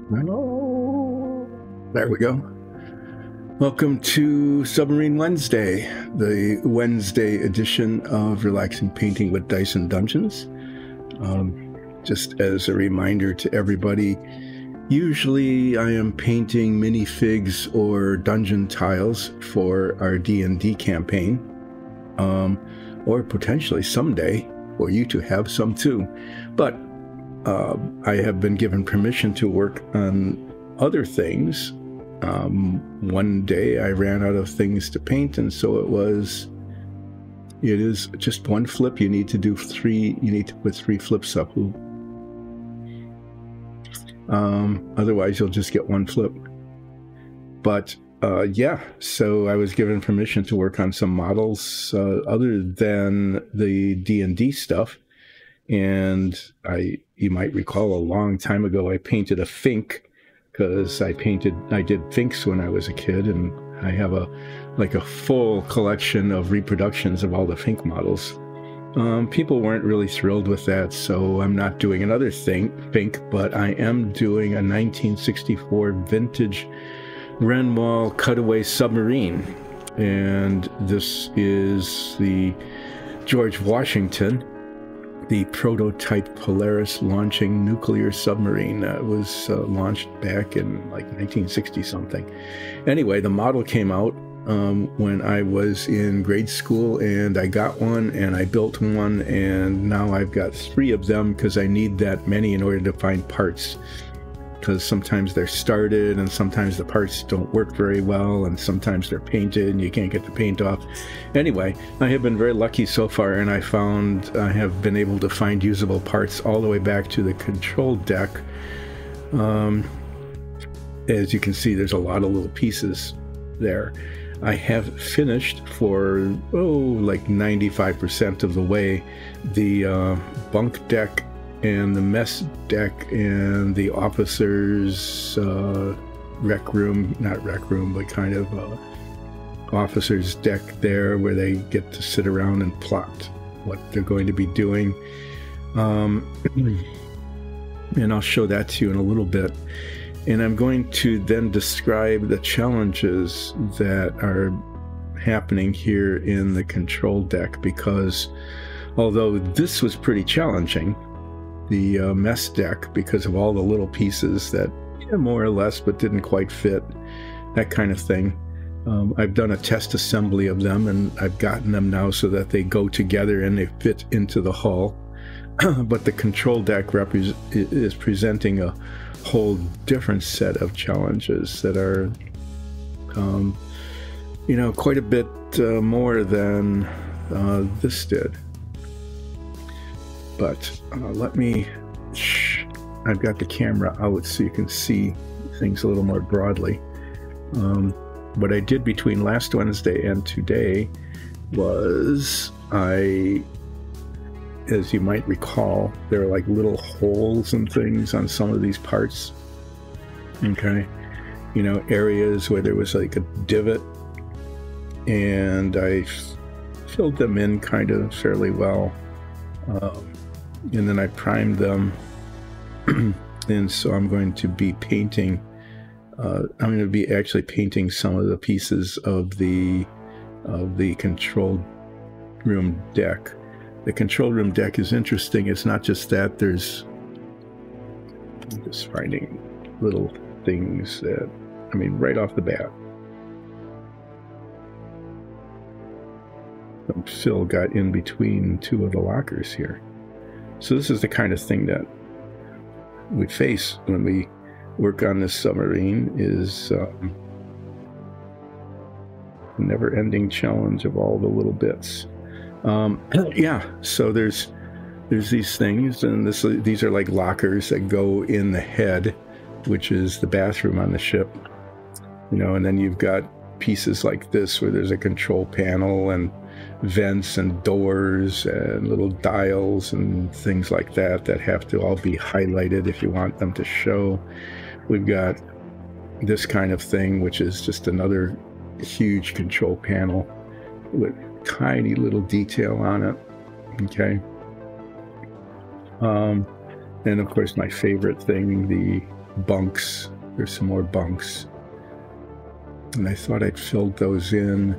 Oh, there we go. Welcome to Submarine Wednesday, the Wednesday edition of Relaxing Painting with Dice and Dungeons. Just as a reminder to everybody, usually I am painting minifigs or dungeon tiles for our D&D campaign, or potentially someday for you to have some too. But I have been given permission to work on other things. One day I ran out of things to paint, and so it is just one flip. You need to do three. You need to put 3 flips up. Otherwise you'll just get one flip. But yeah, so I was given permission to work on some models other than the D&D stuff. And you might recall a long time ago I painted a Fink, because I did Finks when I was a kid, and I have a full collection of reproductions of all the Fink models. People weren't really thrilled with that, so I'm not doing another Fink, but I am doing a 1964 vintage Renoir cutaway submarine. And this is the George Washington, the prototype Polaris launching nuclear submarine that was launched back in like 1960 something. Anyway, the model came out when I was in grade school, and I got one and I built one, and now I've got 3 of them because I need that many in order to find parts. Because sometimes they're started and sometimes the parts don't work very well, and sometimes they're painted and you can't get the paint off. Anyway, I have been very lucky so far, and I have been able to find usable parts all the way back to the control deck. As you can see, there's a lot of little pieces there. I have finished for like 95% of the way the bunk deck and the mess deck and the officers rec room, not rec room, but kind of officers deck there, where they get to sit around and plot what they're going to be doing. And I'll show that to you in a little bit. And I'm going to then describe the challenges that are happening here in the control deck, because although this was pretty challenging, the mess deck, because of all the little pieces that more or less but didn't quite fit, that kind of thing. I've done a test assembly of them, and I've gotten them now so that they go together and they fit into the hull. But the control deck is presenting a whole different set of challenges that are quite a bit more than this did. But I've got the camera out so you can see things a little more broadly. What I did between last Wednesday and today was as you might recall, there are like little holes and things on some of these parts. Okay. Areas where there was like a divot, and I filled them in kind of fairly well. And then I primed them, and so I'm going to be painting. I'm going to be actually painting some of the pieces of the control room deck. The control room deck is interesting. It's not just that. I'm just finding little things that, right off the bat. Some fill got in between 2 of the lockers here. So this is the kind of thing that we face when we work on this submarine, is a never-ending challenge of all the little bits. Yeah, so there's these things, and these are like lockers that go in the head, which is the bathroom on the ship. And then you've got pieces like this where there's a control panel and vents and doors and little dials and things like that have to all be highlighted if you want them to show. We've got this kind of thing, which is just another huge control panel with tiny little detail on it. Okay. And of course my favorite thing, bunks. There's some more bunks. And I thought I'd filled those in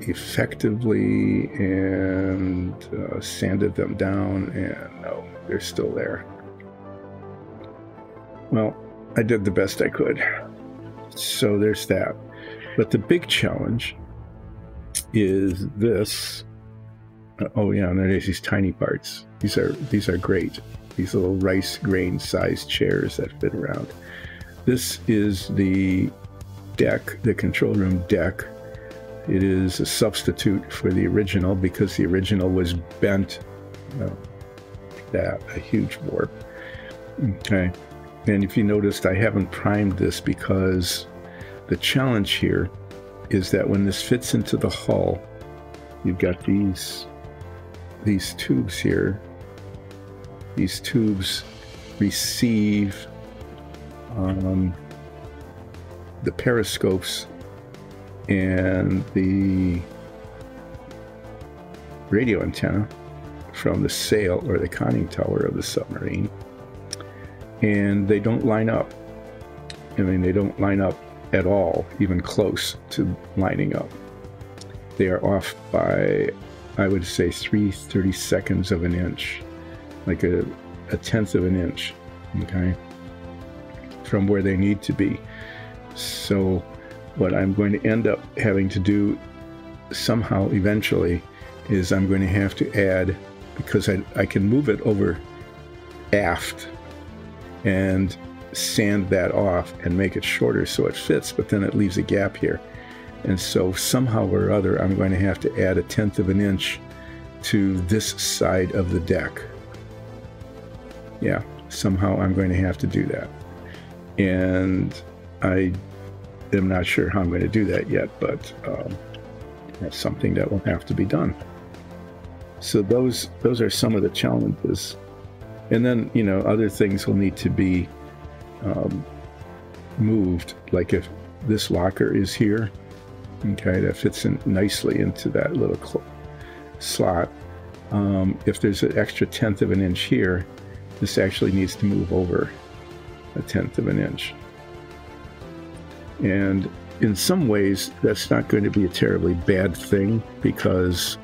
effectively and sanded them down, and no, they're still there. Well, I did the best I could. So there's that. But the big challenge is this. Oh yeah, and there's these tiny parts. These are great. These little rice grain sized chairs that fit around. This is the deck, the control room deck. It is a substitute for the original because the original was bent. A huge warp. Okay. And if you noticed, I haven't primed this because the challenge here is that when this fits into the hull, you've got these tubes here. These tubes receive the periscopes and the radio antenna from the sail or the conning tower of the submarine, and they don't line up. I mean, they don't line up at all, even close to lining up. They are off by, I would say, 3/32 of an inch, like a tenth of an inch, okay, from where they need to be. So what I'm going to end up having to do somehow eventually is I'm going to have to add, because I can move it over aft and sand that off and make it shorter so it fits, but then it leaves a gap here. And so somehow or other, I'm going to have to add a tenth of an inch to this side of the deck. Yeah, somehow I'm going to have to do that. And I am not sure how I'm going to do that yet, but that's something that will have to be done. So those are some of the challenges. And then, you know, other things will need to be moved. Like if this locker is here, okay, that fits in nicely into that little slot. If there's an extra tenth of an inch here, this actually needs to move over a tenth of an inch. And in some ways, that's not going to be a terribly bad thing, because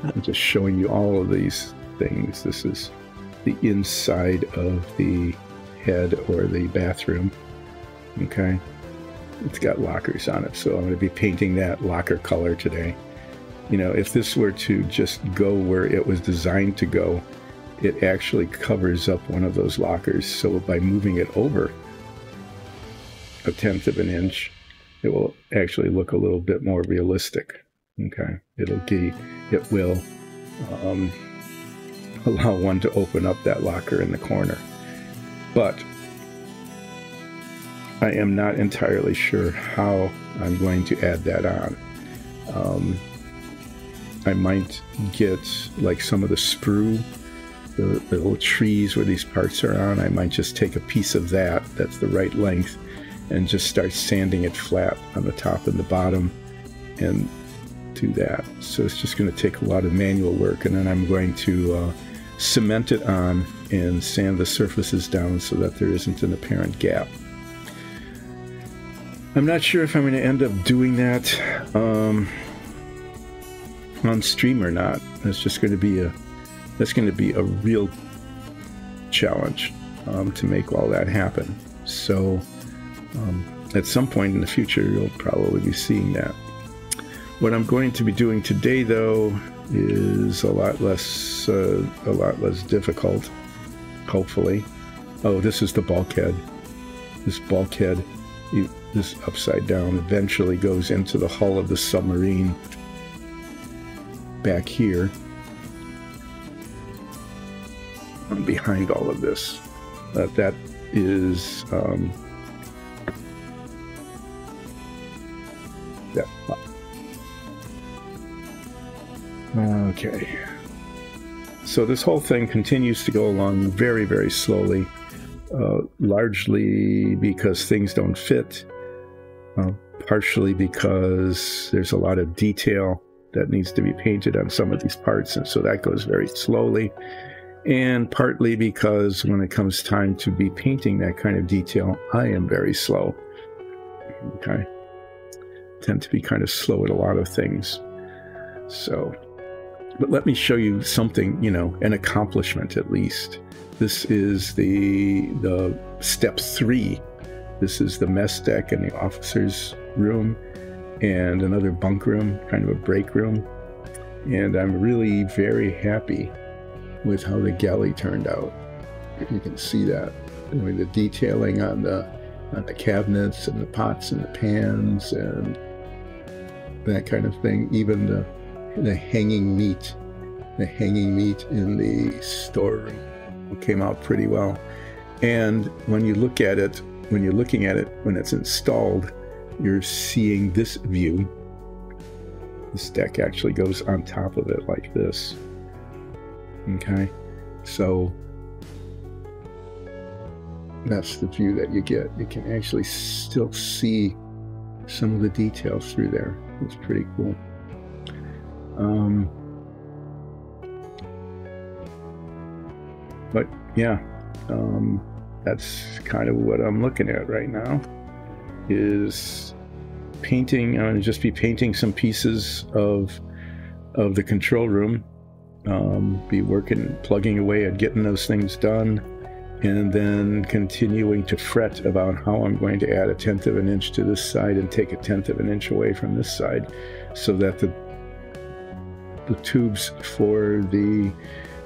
I'm just showing you all of these things. This is the inside of the head or the bathroom. Okay, it's got lockers on it, so I'm going to be painting that locker color today. You know, if this were to just go where it was designed to go, it actually covers up one of those lockers. So by moving it over a tenth of an inch, it will actually look a little bit more realistic. Okay, it will allow one to open up that locker in the corner. But I am not entirely sure how I'm going to add that on. I might get like some of the sprue, the little trees where these parts are on. I might just take a piece of that's the right length, and just start sanding it flat on the top and the bottom and do that. So it's just going to take a lot of manual work, and then I'm going to cement it on and sand the surfaces down so that there isn't an apparent gap. I'm not sure if I'm going to end up doing that on stream or not. That's just going to be a real challenge to make all that happen. So at some point in the future, you'll probably be seeing that. What I'm going to be doing today, though, is a lot less difficult, hopefully. Oh, this is the bulkhead. This bulkhead, this upside down, eventually goes into the hull of the submarine back here. Behind all of this, that is that. Okay, so this whole thing continues to go along very, very slowly, largely because things don't fit, partially because there's a lot of detail that needs to be painted on some of these parts, and so that goes very slowly. and partly because when it comes time to be painting that kind of detail, I am very slow. Okay. Tend to be kind of slow at a lot of things. So, but let me show you something, you know, an accomplishment at least. This is the step 3. This is the mess deck and the officer's room and another bunk room, kind of a break room. And I'm really very happy with how the galley turned out. You can see that. I mean, the detailing on the cabinets and the pots and the pans and that kind of thing. Even the hanging meat in the storeroom came out pretty well. And when you look at it, when you're looking at it, when it's installed, you're seeing this view. This deck actually goes on top of it like this. Okay, so that's the view that you get. You can actually still see some of the details through there. It's pretty cool. But yeah, that's kind of what I'm looking at right now, is painting. I'm going to just be painting some pieces of the control room, be working, plugging away at getting those things done, and then continuing to fret about how I'm going to add 1/10 of an inch to this side and take 1/10 of an inch away from this side, so that the tubes for the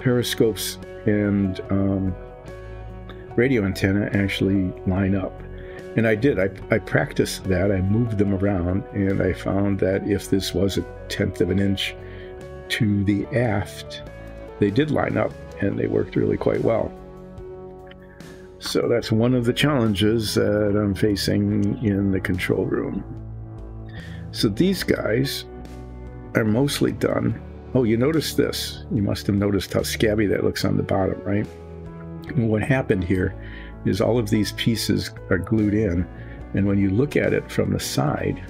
periscopes and radio antenna actually line up. And I did. I practiced that. I moved them around, and I found that if this was 1/10 of an inch to the aft, they did line up, and they worked really quite well. So that's one of the challenges that I'm facing in the control room. So these guys are mostly done. Oh, you notice this. You must have noticed how scabby that looks on the bottom, right? And what happened here is all of these pieces are glued in, and when you look at it from the side,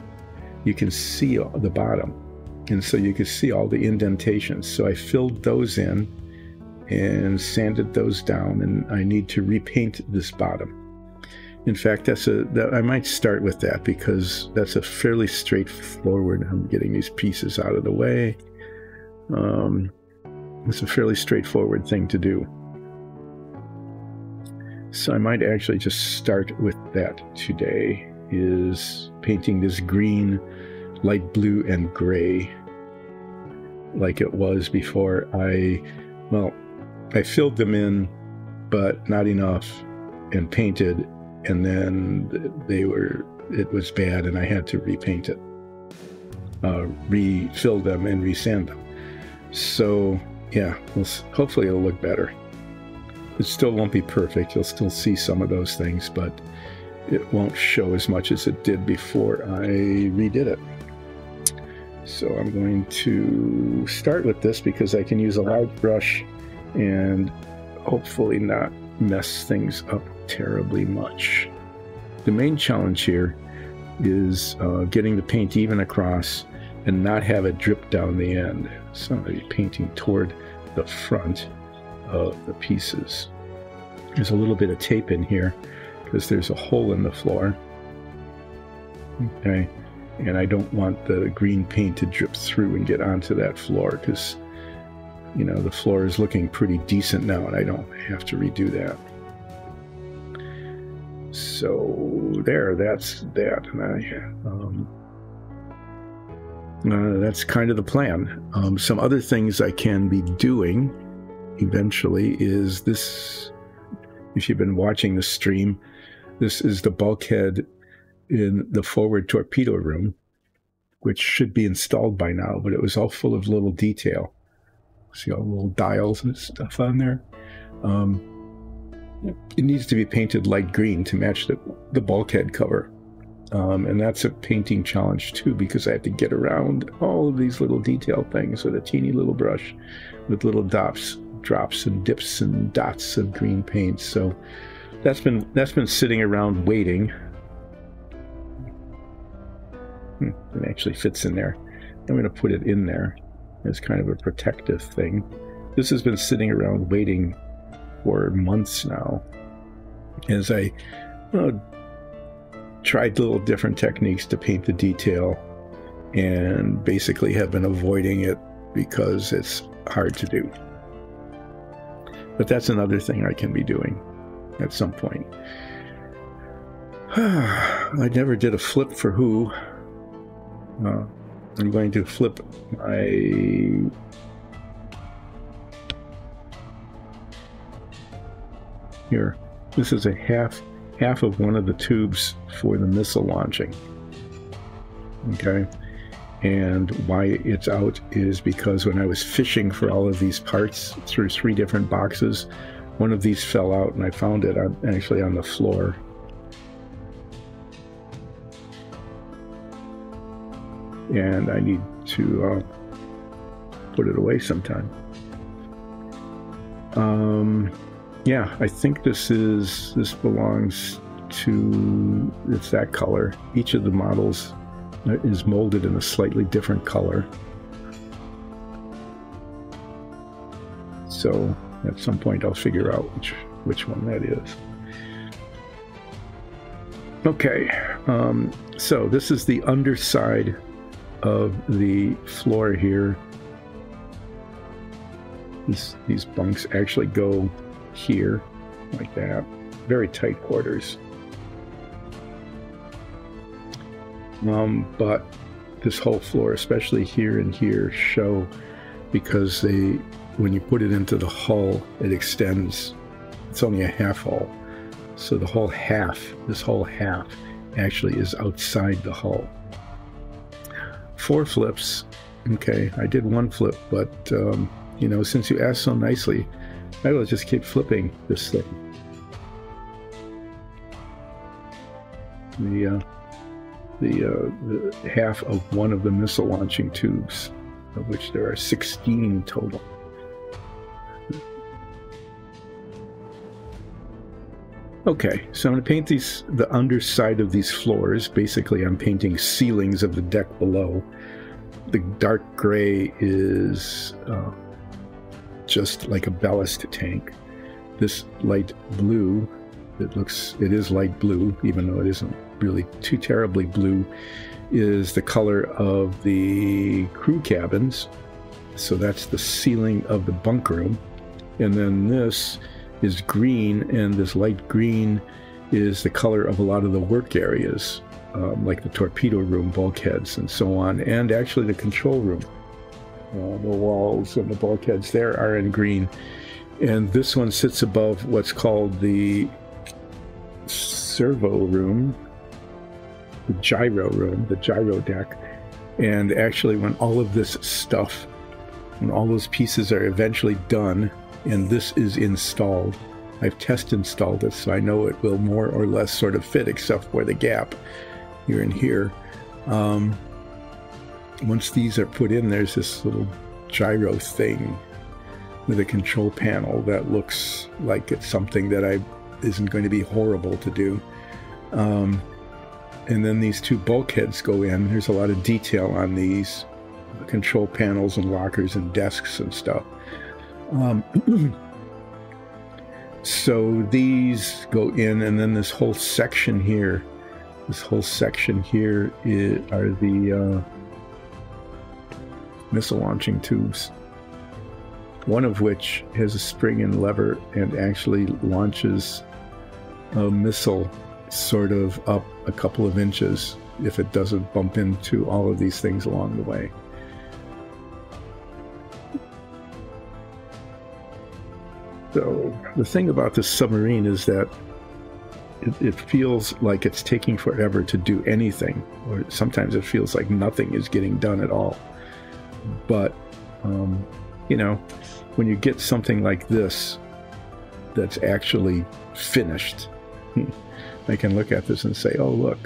you can see the bottom, and so you can see all the indentations. So I filled those in and sanded those down, and I need to repaint this bottom. In fact, I might start with that, because that's a fairly straightforward. I'm getting these pieces out of the way. It's a fairly straightforward thing to do. So I might actually just start with that today, is painting this green, light blue, and gray like it was before. I filled them in, but not enough, and painted, and then it was bad, and I had to repaint it, refill them and resand them. So yeah, hopefully it'll look better. It still won't be perfect. You'll still see some of those things, but it won't show as much as it did before I redid it. So I'm going to start with this, because I can use a large brush and hopefully not mess things up terribly much. The main challenge here is getting the paint even across and not have it drip down the end. So I'm going to be painting toward the front of the pieces. There's a little bit of tape in here because there's a hole in the floor. Okay, and I don't want the green paint to drip through and get onto that floor, because, you know, the floor is looking pretty decent now, and I don't have to redo that. So there, that's that, and that's kind of the plan. Some other things I can be doing eventually is this. If you've been watching the stream, this is the bulkhead in the forward torpedo room, which should be installed by now, but it was all full of little detail. See all the little dials and stuff on there? It needs to be painted light green to match the bulkhead cover. And that's a painting challenge too, because I have to get around all of these little detail things with a teeny little brush with little drops and dips and dots of green paint. So that's been sitting around waiting. It actually fits in there. I'm going to put it in there as kind of a protective thing. this has been sitting around waiting for months now, as I tried little different techniques to paint the detail, and basically have been avoiding it because it's hard to do. But that's another thing I can be doing at some point. I never did a flip for who. I'm going to flip my... Here, this is a half of one of the tubes for the missile launching. Okay, and why it's out is because when I was fishing for all of these parts through 3 different boxes, one of these fell out, and I found it actually on the floor. And I need to put it away sometime. Yeah, I think this belongs to, it's that color. Each of the models is molded in a slightly different color. So at some point I'll figure out which one that is. Okay, so this is the underside of the floor here. These bunks actually go here, like that. Very tight quarters. But this whole floor, especially here and here, show because when you put it into the hull, it extends. It's only a half hull. So the whole half, this whole half, actually is outside the hull. 4 flips. Okay, I did 1 flip, but you know, since you asked so nicely, I will just keep flipping this thing. The half of one of the missile launching tubes, of which there are 16 total. Okay, so I'm going to paint the underside of these floors. Basically, I'm painting ceilings of the deck below. The dark gray is just like a ballast tank. This light blue, it is light blue, even though it isn't really too terribly blue, is the color of the crew cabins. So that's the ceiling of the bunk room. And then this is green, and this light green is the color of a lot of the work areas, like the torpedo room, bulkheads, and so on, and actually the control room. The walls and the bulkheads there are in green. And this one sits above what's called the servo room, the gyro room, the gyro deck. And actually, when all of this stuff, when all those pieces are eventually done, and this is installed, I've test installed it, so I know it will more or less sort of fit, except for the gap here and here. Once these are put in, there's this little gyro thing with a control panel that looks like it's something that isn't going to be horrible to do. And then these 2 bulkheads go in. There's a lot of detail on these control panels and lockers and desks and stuff. So these go in, and then this whole section here are the missile launching tubes, one of which has a spring and lever and actually launches a missile sort of up a couple of inches if it doesn't bump into all of these things along the way. So the thing about this submarine is that it feels like it's taking forever to do anything, or sometimes it feels like nothing is getting done at all. But, you know, when you get something like this that's actually finished, I can look at this and say, oh, look,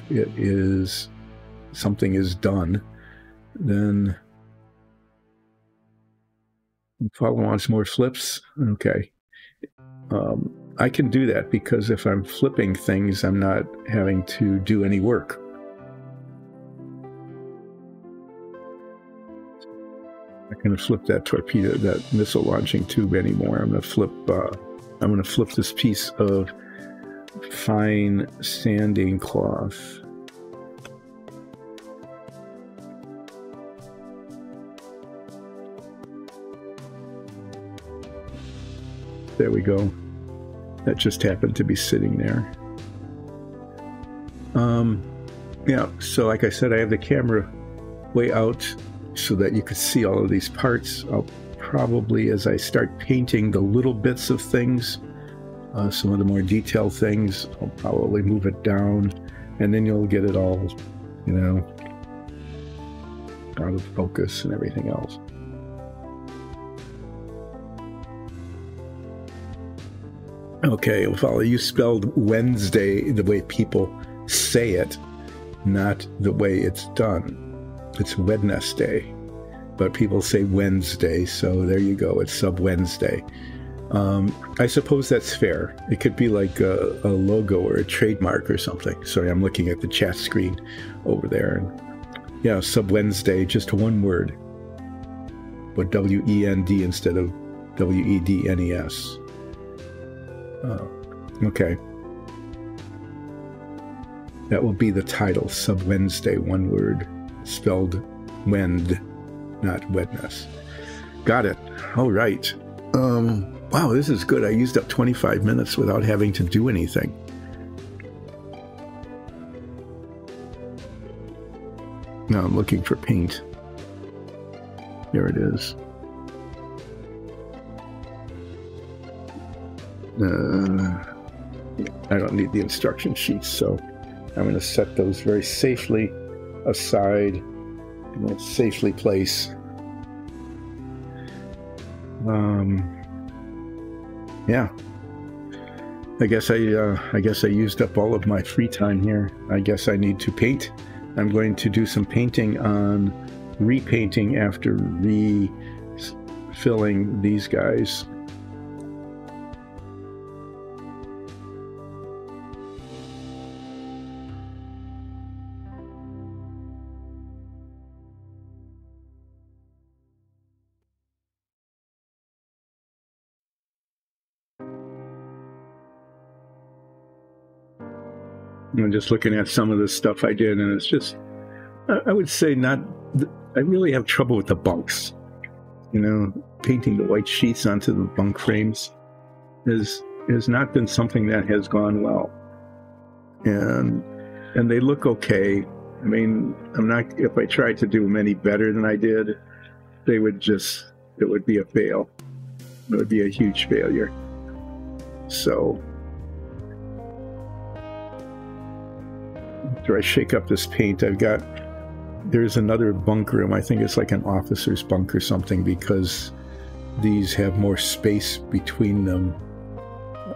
something is done. Then Paul wants more flips. Okay. I can do that because if I'm flipping things, I'm not having to do any work. not going to flip that torpedo, that missile launching tube anymore. I'm going to flip this piece of fine sanding cloth. There we go. That just happened to be sitting there. Yeah, so like I said, I have the camera way out so that you could see all of these parts. I'll probably, as I start painting the little bits of things, some of the more detailed things, I'll probably move it down, and then you'll get it all, you know, out of focus and everything else. Okay, well, you spelled Wednesday the way people say it, not the way it's done. It's Wednesday, but people say Wednesday, so there you go. It's Sub Wednesday. I suppose that's fair. It could be like a logo or a trademark or something. Sorry, I'm looking at the chat screen over there. And yeah, Sub Wednesday, just one word, but W-E-N-D instead of W-E-D-N-E-S. Okay. That will be the title, Sub Wednesday, one word, spelled Wend, not Wedness. Got it. All right. Wow, this is good. I used up 25 minutes without having to do anything. Now I'm looking for paint. There it is. I don't need the instruction sheets, so I'm going to set those very safely aside in a safely place. Yeah. I guess I used up all of my free time here. I guess I need to paint. I'm going to do some painting on repainting after refilling these guys. I'm just looking at some of the stuff I did, and it's just, I would say not, I really have trouble with the bunks. You know, painting the white sheets onto the bunk frames has not been something that has gone well. And they look okay. I mean, if I tried to do them any better than I did, it would be a fail. It would be a huge failure. So, after I shake up this paint, there's another bunk room. I think it's like an officer's bunk or something, because these have more space between them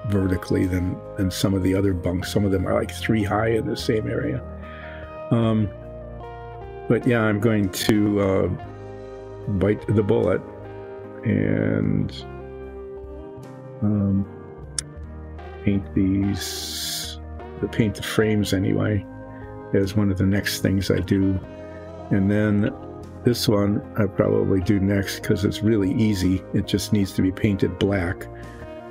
vertically than some of the other bunks. Some of them are like 3 high in the same area. But yeah, I'm going to bite the bullet and paint the frames anyway, as one of the next things I do. And then this one I probably do next because it's really easy. It just needs to be painted black.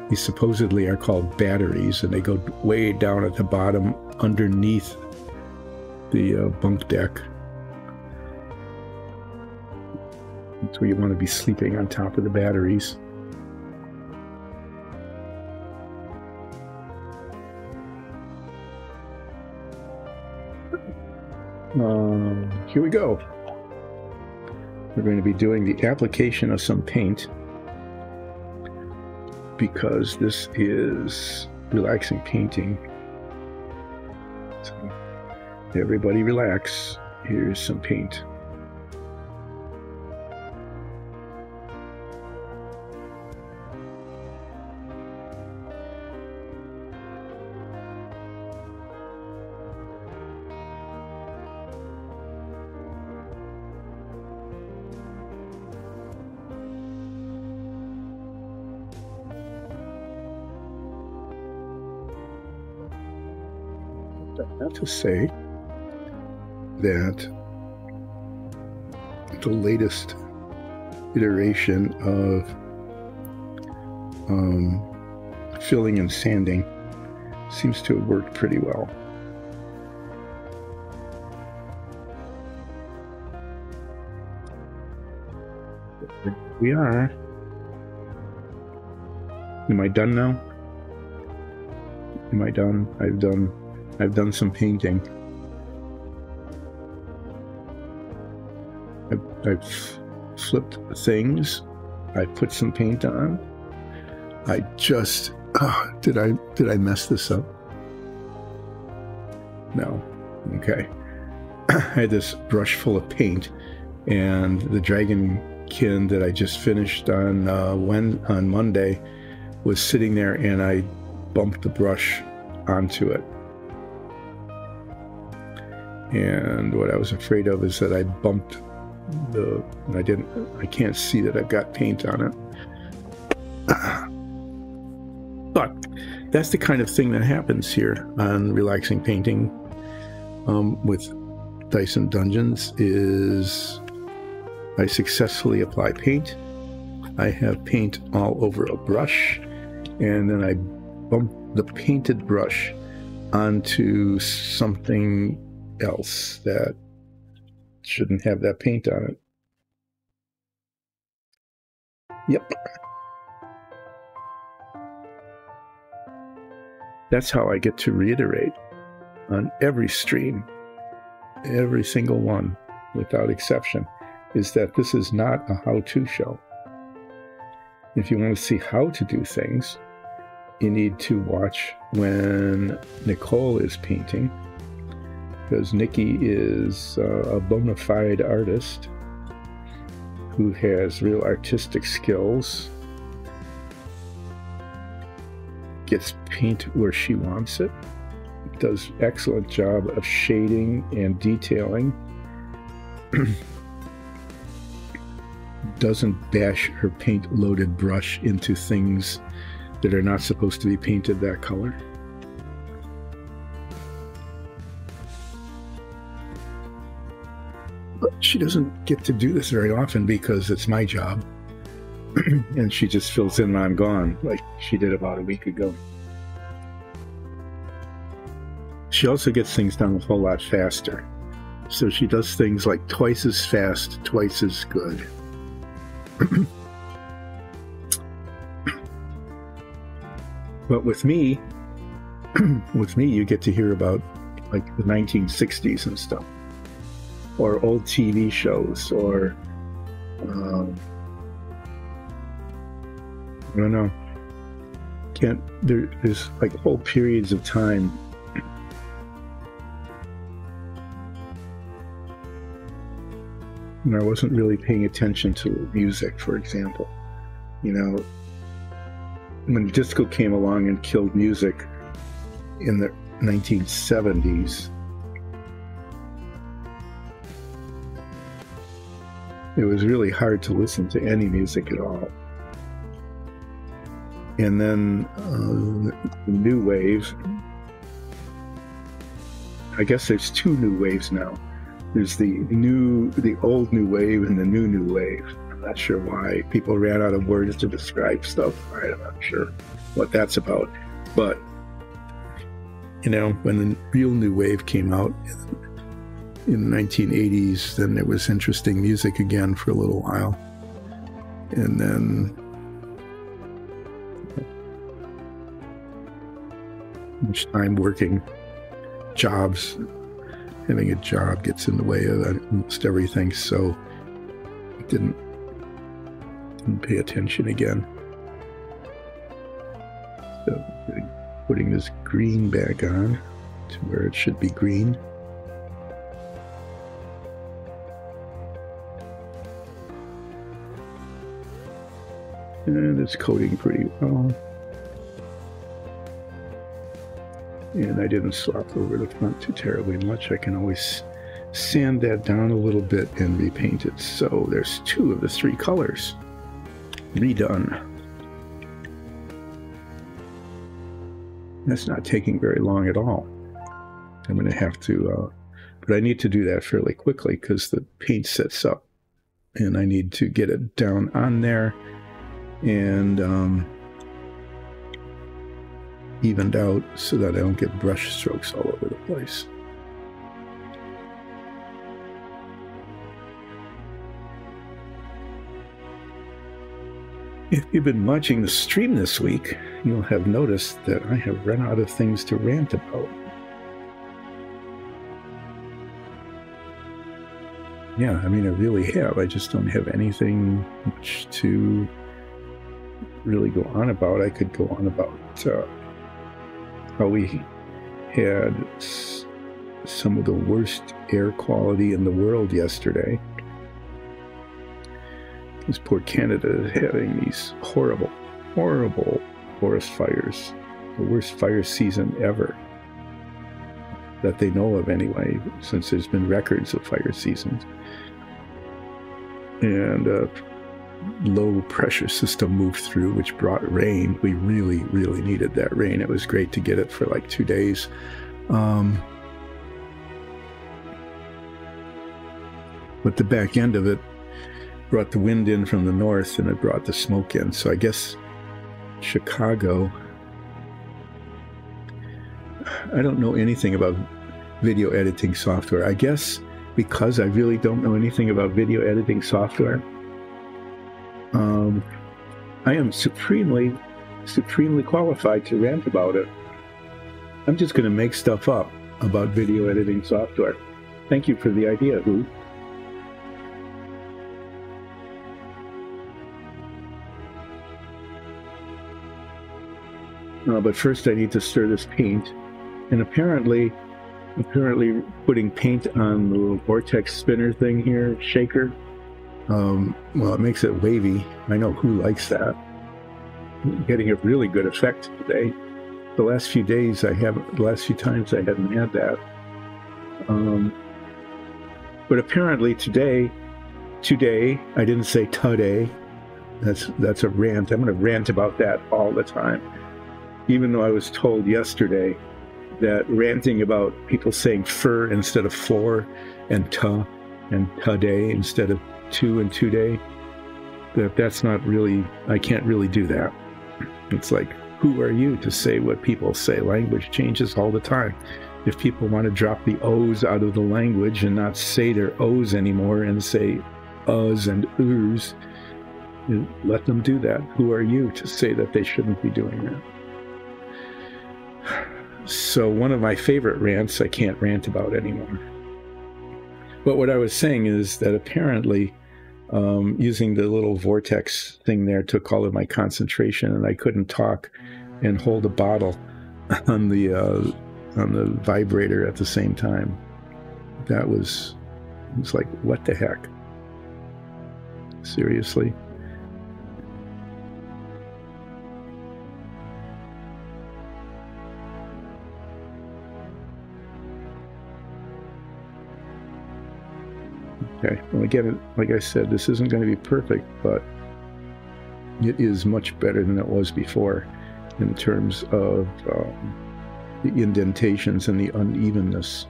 These supposedly are called batteries, and they go way down at the bottom underneath the bunk deck. That's where you want to be sleeping, on top of the batteries. Here we go. We're going to be doing the application of some paint, because this is relaxing painting. So everybody relax. Here's some paint. Not to say that the latest iteration of filling and sanding. Seems to have worked pretty well. Here we are. Am I done now? Am I done? I've done some painting. I've flipped things. I put some paint on. I just did I mess this up? No. Okay. I had this brush full of paint, and the dragonkin that I just finished on Monday was sitting there, and I bumped the brush onto it. And what I was afraid of is that I bumped I can't see that I've got paint on it. But that's the kind of thing that happens here on Relaxing Painting with Dyson Dungeons. Is I successfully apply paint. I have paint all over a brush, and then I bump the painted brush onto something else that shouldn't have that paint on it. Yep. That's how I get to reiterate on every stream, every single one, without exception, is that this is not a how-to show. If you want to see how to do things, you need to watch when Nicole is painting, because Nikki is a bona fide artist who has real artistic skills, gets paint where she wants it, does excellent job of shading and detailing, doesn't bash her paint-loaded brush into things that are not supposed to be painted that color. But she doesn't get to do this very often because it's my job. And she just fills in when I'm gone, like she did about a week ago. She also gets things done a whole lot faster. So she does things like twice as fast, twice as good. But with me, you get to hear about like the 1960s and stuff, or old TV shows, or I don't know. There's like whole periods of time when I wasn't really paying attention to music, for example. You know, when disco came along and killed music in the 1970s, it was really hard to listen to any music at all. And then the new wave, I guess there's two new waves now. There's the old new wave and the new wave. I'm not sure why people ran out of words to describe stuff. I'm not sure what that's about. But, you know, when the real new wave came out in the 1980s, then it was interesting music again for a little while. And then much time working, jobs, having a job gets in the way of almost everything, so I didn't pay attention again. So putting this green back on to where it should be green. And it's coating pretty well. And I didn't slop over the front too terribly much. I can always sand that down a little bit and repaint it. So there's two of the three colors redone. That's not taking very long at all. I'm going to have to, but I need to do that fairly quickly because the paint sets up and I need to get it down on there and evened out so that I don't get brush strokes all over the place. If you've been watching the stream this week, you'll have noticed that I have run out of things to rant about. Yeah, I mean, I really have. I just don't have anything much to really go on about. I could go on about how we had some of the worst air quality in the world yesterday. This poor Canada is having these horrible, horrible forest fires. The worst fire season ever. That they know of anyway, since there's been records of fire seasons. And a low pressure system moved through, which brought rain. We really, really needed that rain. It was great to get it for like 2 days. But the back end of it brought the wind in from the north, and it brought the smoke in. So I guess Chicago, I don't know anything about video editing software. I guess because I really don't know anything about video editing software, I am supremely qualified to rant about it. I'm just going to make stuff up about video editing software. Thank you for the idea, Who. But first I need to stir this paint, and apparently putting paint on the little vortex spinner thing here, shaker, well, it makes it wavy. I know Who likes that. I'm getting a really good effect today. The last few times I haven't had that. But apparently today, I didn't say today. That's a rant. I'm going to rant about that all the time. Even though I was told yesterday that ranting about people saying fur instead of for, and today instead of to and today, that's not really, I can't really do that. It's like, who are you to say what people say? Language changes all the time. If people want to drop the O's out of the language and not say their O's anymore and say uhs and oohs, let them do that. Who are you to say that they shouldn't be doing that? So one of my favorite rants I can't rant about anymore. But what I was saying is that apparently using the little vortex thing there took all of my concentration, and I couldn't talk and hold a bottle on the vibrator at the same time. It was like, what the heck? Seriously? Okay, well, again, like I said, this isn't going to be perfect, but it is much better than it was before in terms of the indentations and the unevenness.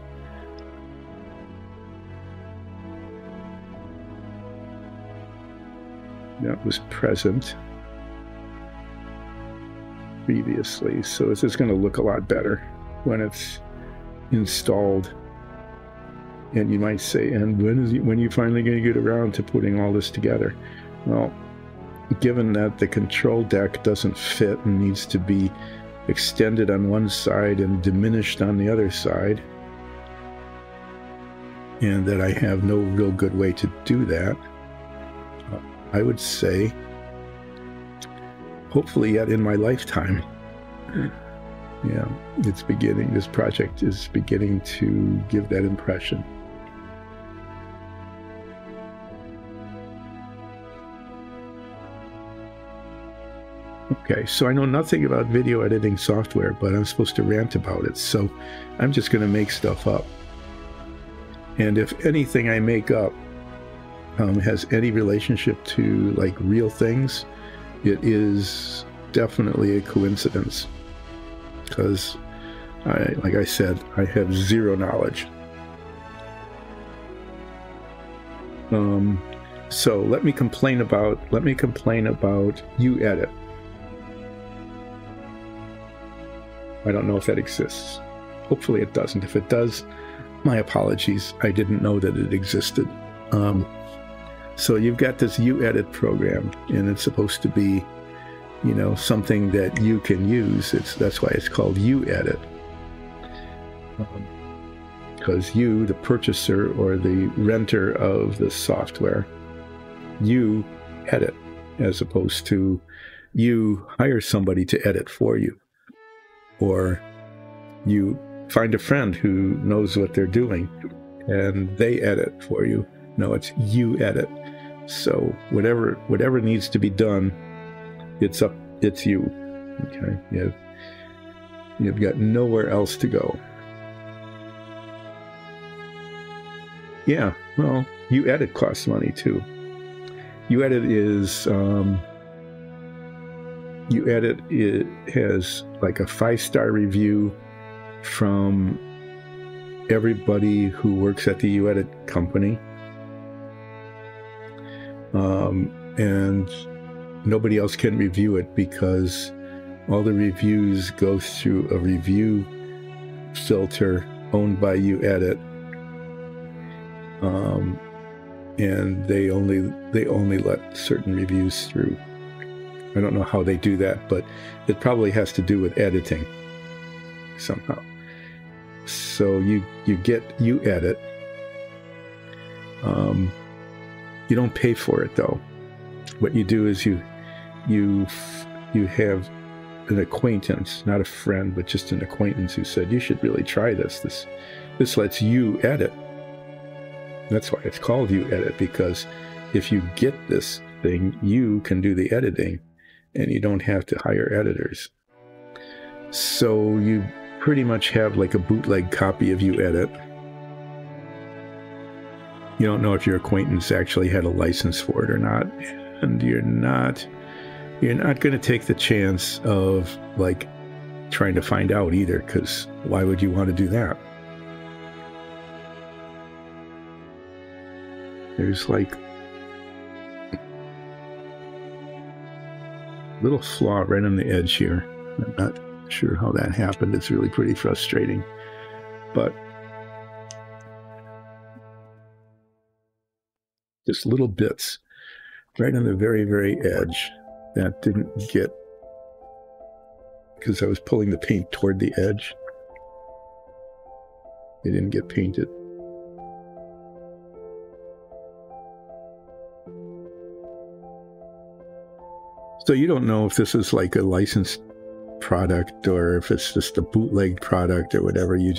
That was present previously, so this is going to look a lot better when it's installed. And you might say, and when are you finally going to get around to putting all this together? Well, given that the control deck doesn't fit and needs to be extended on one side and diminished on the other side, and that I have no real good way to do that, I would say, hopefully yet in my lifetime, yeah, this project is beginning to give that impression. Okay, so I know nothing about video editing software, but I'm supposed to rant about it, so I'm just going to make stuff up. And if anything I make up has any relationship to like real things, it is definitely a coincidence. Because, like I said, I have zero knowledge. So let me complain about UEdit. I don't know if that exists. Hopefully it doesn't. If it does, my apologies. I didn't know that it existed. So you've got this UEdit program, and it's supposed to be, you know, something that you can use. That's why it's called UEdit. Because you, the purchaser or the renter of the software, you edit, as opposed to you hire somebody to edit for you, or you find a friend who knows what they're doing and they edit for you. No, it's you edit. So whatever needs to be done, it's you. Okay, you've got nowhere else to go. Yeah, well, UEdit costs money too. UEdit is it has like a 5-star review from everybody who works at the UEdit company, and nobody else can review it because all the reviews go through a review filter owned by UEdit. And they only let certain reviews through. I don't know how they do that, but it probably has to do with editing somehow. So you get UEdit. You don't pay for it though. What you do is you have an acquaintance, not a friend, but just an acquaintance who said you should really try this. This lets you edit. That's why it's called UEdit, because if you get this thing, you can do the editing and you don't have to hire editors. So you pretty much have like a bootleg copy of UEdit. You don't know if your acquaintance actually had a license for it or not, and you're not going to take the chance of like trying to find out either, because why would you want to do that? There's like a little flaw right on the edge here. I'm not sure how that happened. It's really pretty frustrating. But just little bits right on the very, very edge that didn't get, because I was pulling the paint toward the edge. They didn't get painted. So you don't know if this is like a licensed product or if it's just a bootleg product or whatever. You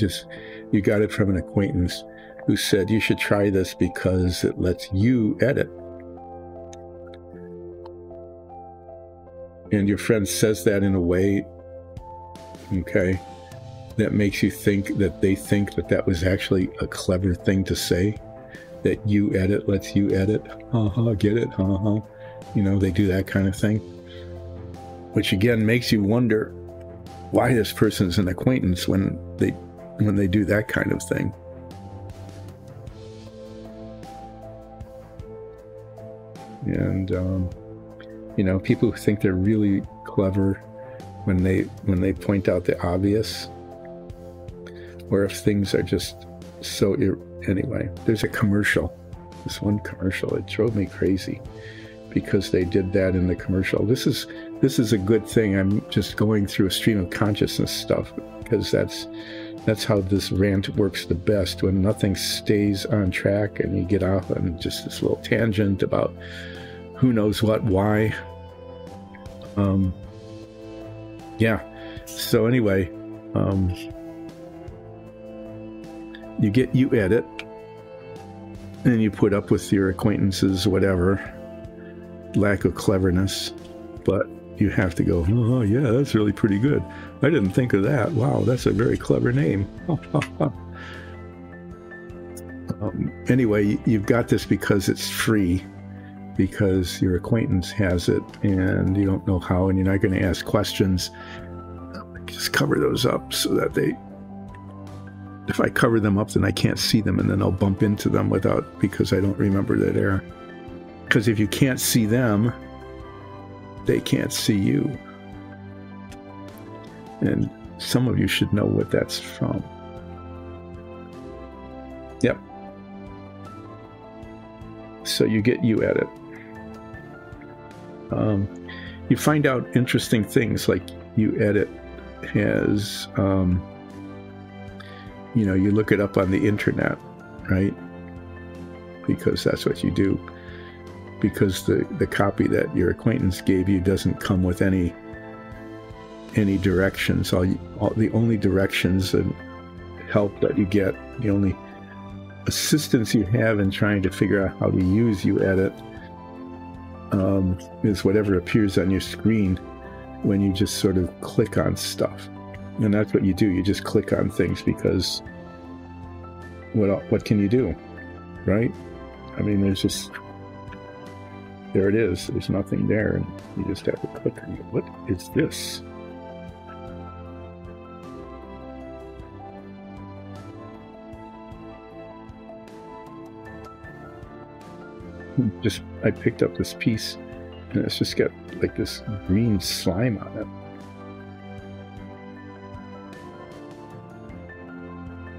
got it from an acquaintance who said you should try this because it lets you edit. And your friend says that in a way, okay, that makes you think that they think that that was actually a clever thing to say, that UEdit lets you edit. Get it? You know, they do that kind of thing. Which again makes you wonder why this person's an acquaintance when they do that kind of thing. And you know, people who think they're really clever when they point out the obvious, or if things are just so anyway. There's a commercial. This one commercial, it drove me crazy because they did that in the commercial. This is a good thing. I'm just going through a stream of consciousness stuff, because that's how this rant works the best, when nothing stays on track and you get off on just this little tangent about who knows what, why. Yeah. So anyway, you get UEdit and you put up with your acquaintances, whatever, lack of cleverness, but you have to go, oh yeah, that's really pretty good. I didn't think of that. Wow, that's a very clever name. Anyway, you've got this because it's free, because your acquaintance has it and you don't know how, and you're not going to ask questions. Just cover those up so that if I cover them up, then I can't see them, and then I'll bump into them because I don't remember they're there. Because if you can't see them, they can't see you. And some of you should know what that's from. Yep. So you get UEdit. You find out interesting things, like UEdit has, you know, you look it up on the internet, right? Because that's what you do. Because the copy that your acquaintance gave you doesn't come with any directions. The only directions and help that you get, the only assistance you have in trying to figure out how to use UEdit is whatever appears on your screen when you just sort of click on stuff. And that's what you do. You just click on things because what can you do, right? I mean, there's just, there it is. There's nothing there, and you just have to click on it. What is this? I picked up this piece, and it's just got like this green slime on it.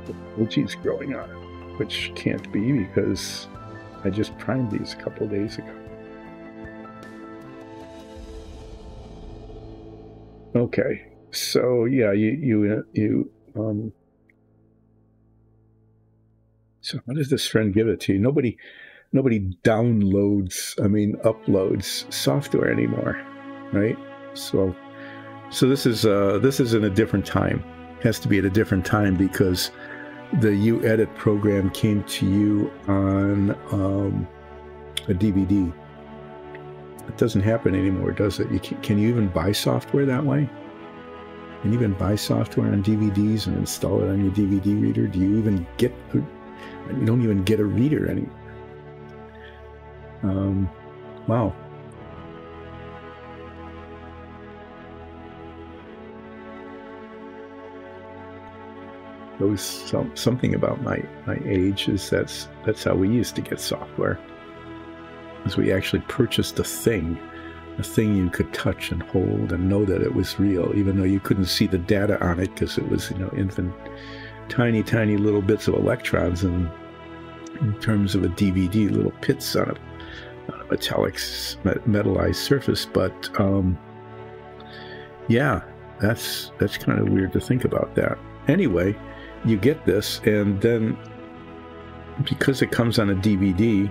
The algae's growing on it, which can't be because I just primed these a couple days ago. Okay, so yeah, so how does this friend give it to you? Nobody uploads software anymore, right? So this is in a different time. It has to be at a different time because the UEdit program came to you on a DVD. It doesn't happen anymore, does it? Can you even buy software that way? Can you even buy software on DVDs and install it on your DVD reader? Do you even get? You don't even get a reader anymore. Wow. Something about my age is that's how we used to get software. Is we actually purchased a thing you could touch and hold and know that it was real, even though you couldn't see the data on it because it was, you know, tiny little bits of electrons, and in terms of a DVD, little pits on a metallic metallized surface. But yeah, that's kind of weird to think about that. Anyway, you get this, and then because it comes on a DVD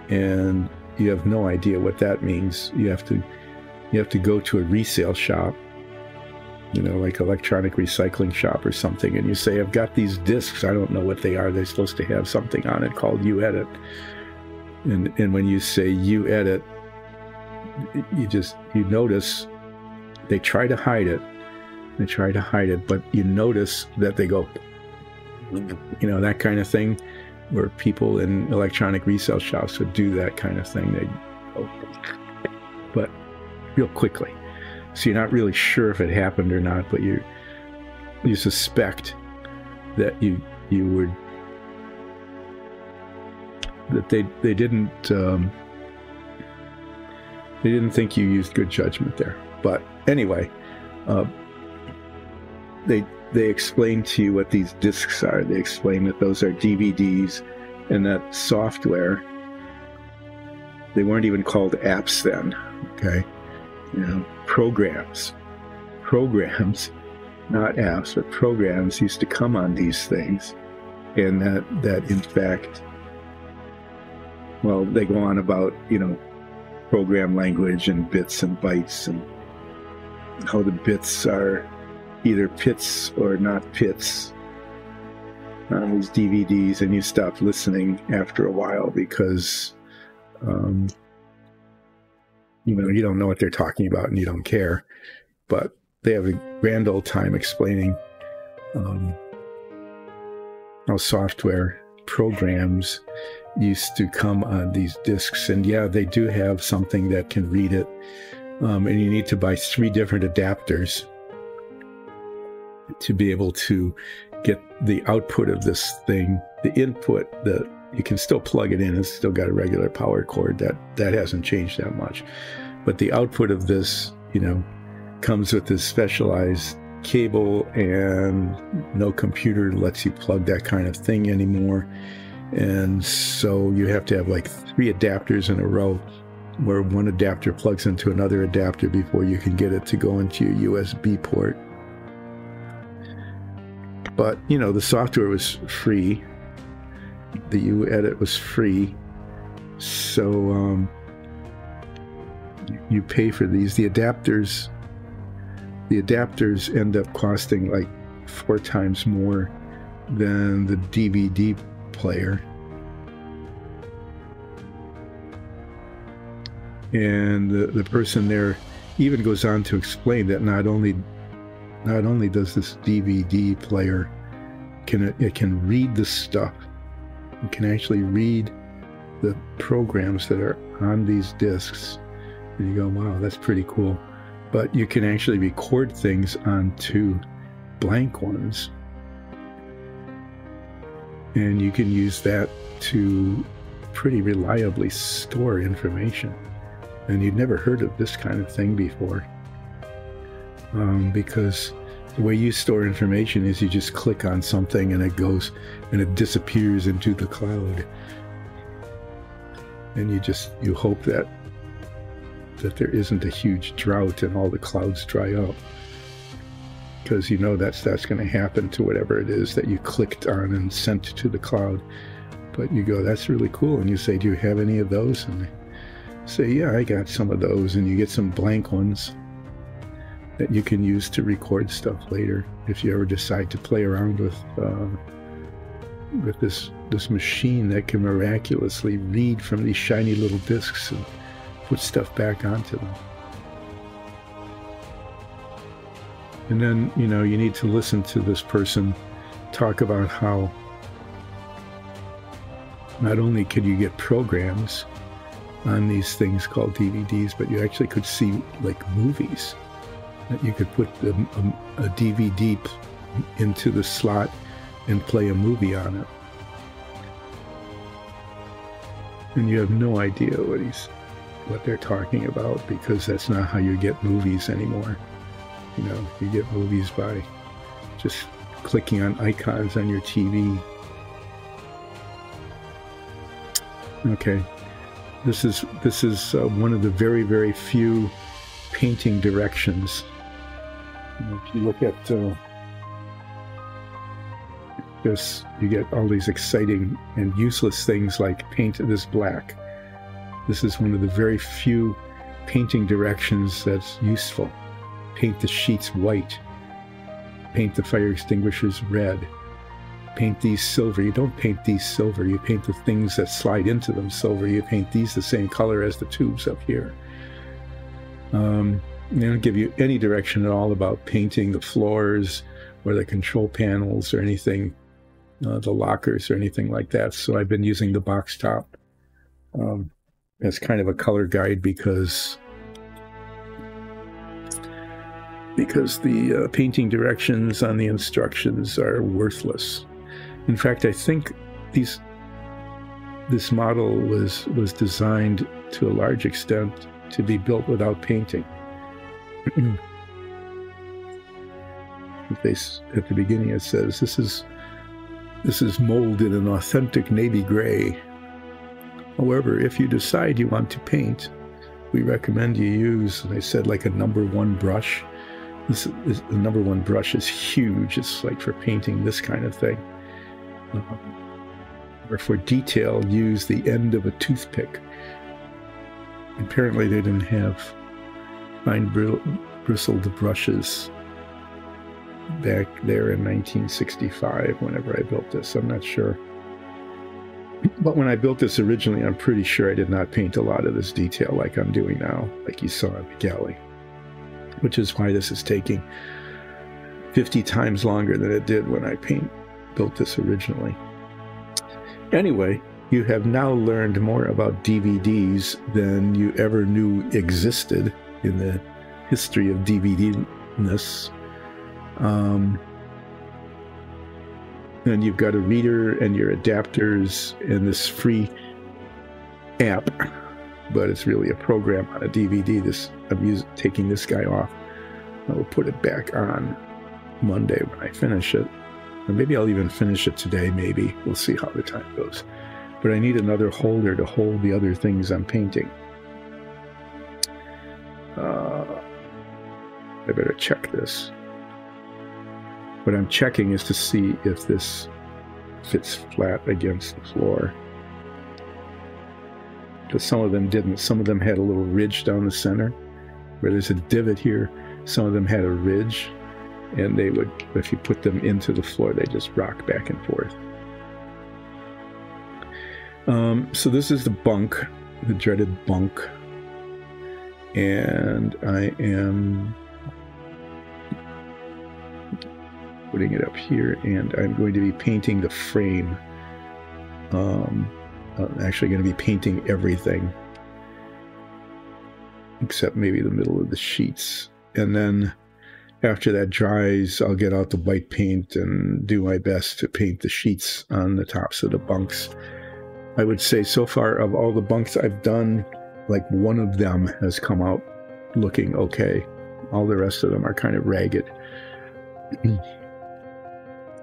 and you have no idea what that means, you have to go to a resale shop, you know, like electronic recycling shop or something, and you say, I've got these discs, I don't know what they are, they're supposed to have something on it called UEdit. And when you say UEdit, you notice they try to hide it. But you notice that they go, you know, that kind of thing, where people in electronic resale shops would do that kind of thing. They go, but real quickly. So you're not really sure if it happened or not, but you suspect that you would, that they didn't think you used good judgment there. But anyway, they explain to you what these discs are. They explain that those are DVDs, and that software, they weren't even called apps then, okay? You know, programs, not apps, but programs used to come on these things, and that in fact, well, they go on about, you know, program language and bits and bytes, and how the bits are either pits or not pits on these DVDs, and you stop listening after a while because you know, you don't know what they're talking about and you don't care. But they have a grand old time explaining how software programs used to come on these discs. And yeah, they do have something that can read it, and you need to buy 3 different adapters to be able to get the output of this thing, the input, the you can still plug it in. It's still got a regular power cord. That hasn't changed that much. But the output of this, you know, comes with this specialized cable, and no computer lets you plug that kind of thing anymore. And so you have to have like 3 adapters in a row, where one adapter plugs into another adapter before you can get it to go into your USB port. But, you know, the software was free. The U-Edit was free. So you pay for these. The adapters end up costing like 4 times more than the DVD player. And the person there even goes on to explain that not only does this DVD player it can read the stuff, it can actually read the programs that are on these discs, and you go, wow, that's pretty cool. But you can actually record things onto blank ones, and you can use that to pretty reliably store information. And you'd never heard of this kind of thing before, because the way you store information is you just click on something and it goes and it disappears into the cloud, and you hope that there isn't a huge drought and all the clouds dry up, because you know that's going to happen to whatever it is that you clicked on and sent to the cloud. But you go, that's really cool, and you say, do you have any of those? And they say, yeah, I got some of those. And you get some blank ones that you can use to record stuff later if you ever decide to play around with this machine that can miraculously read from these shiny little discs and put stuff back onto them. And then, you know, you need to listen to this person talk about how not only could you get programs on these things called DVDs, but you actually could see like movies, that you could put a DVD into the slot and play a movie on it. And you have no idea what they're talking about, because that's not how you get movies anymore. You know, you get movies by just clicking on icons on your TV. Okay. This is one of the very, very few painting directions. If you look at this, you get all these exciting and useless things like paint this black. This is one of the very few painting directions that's useful. Paint the sheets white. Paint the fire extinguishers red. Paint these silver. You don't paint these silver. You paint the things that slide into them silver. You paint these the same color as the tubes up here. They don't give you any direction at all about painting the floors or the control panels or anything, the lockers or anything like that. So I've been using the box top as kind of a color guide, because the painting directions on the instructions are worthless. In fact, I think this model was designed to a large extent to be built without painting. At the beginning it says, this is molded in authentic navy gray. However, if you decide you want to paint, we recommend you use, and they said, like a #1 brush. The #1 brush is huge. It's like for painting this kind of thing. Or for detail, use the end of a toothpick. Apparently they didn't have fine bristled brushes back there in 1965 whenever I built this. I'm not sure. But when I built this originally, I'm pretty sure I did not paint a lot of this detail like I'm doing now, like you saw in the galley. Which is why this is taking 50 times longer than it did when I built this originally. Anyway, you have now learned more about DVDs than you ever knew existed in the history of DVD-ness. and you've got a reader and your adapters and this free app, but it's really a program on a DVD. I'm taking this guy off. I will put it back on Monday when I finish it. Or maybe I'll even finish it today, maybe. We'll see how the time goes. But I need another holder to hold the other things I'm painting. I better check this. What I'm checking is to see if this fits flat against the floor. Because some of them didn't. Some of them had a little ridge down the center, where there's a divot here. Some of them had a ridge, and they would, if you put them into the floor, they just rock back and forth. So this is the bunk, the dreaded bunk. And I am putting it up here, and I'm going to be painting the frame. I'm actually going to be painting everything except maybe the middle of the sheets. And then after that dries, I'll get out the white paint and do my best to paint the sheets on the tops of the bunks. I would say so far of all the bunks I've done, like one of them has come out looking okay. All the rest of them are kind of ragged.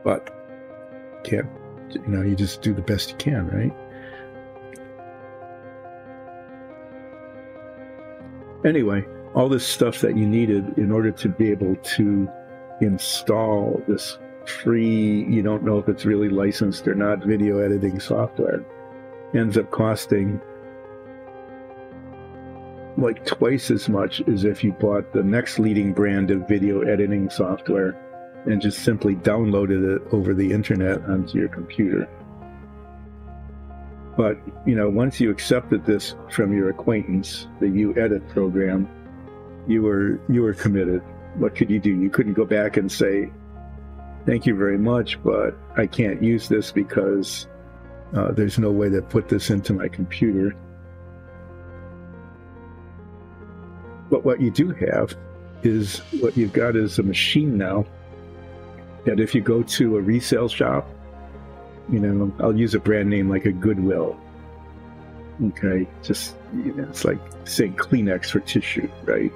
But can't, you just do the best you can, right? Anyway, all this stuff that you needed in order to be able to install this free, you don't know if it's really licensed or not, video editing software ends up costing like twice as much as if you bought the next leading brand of video editing software and just simply downloaded it over the internet onto your computer. But, once you accepted this from your acquaintance, the UEdit program, you were committed. What could you do? You couldn't go back and say, thank you very much, but I can't use this because there's no way to put this into my computer. But what you do have is, what you've got is a machine now that if you go to a resale shop, I'll use a brand name like a Goodwill. Okay, just, it's like saying Kleenex for tissue, right?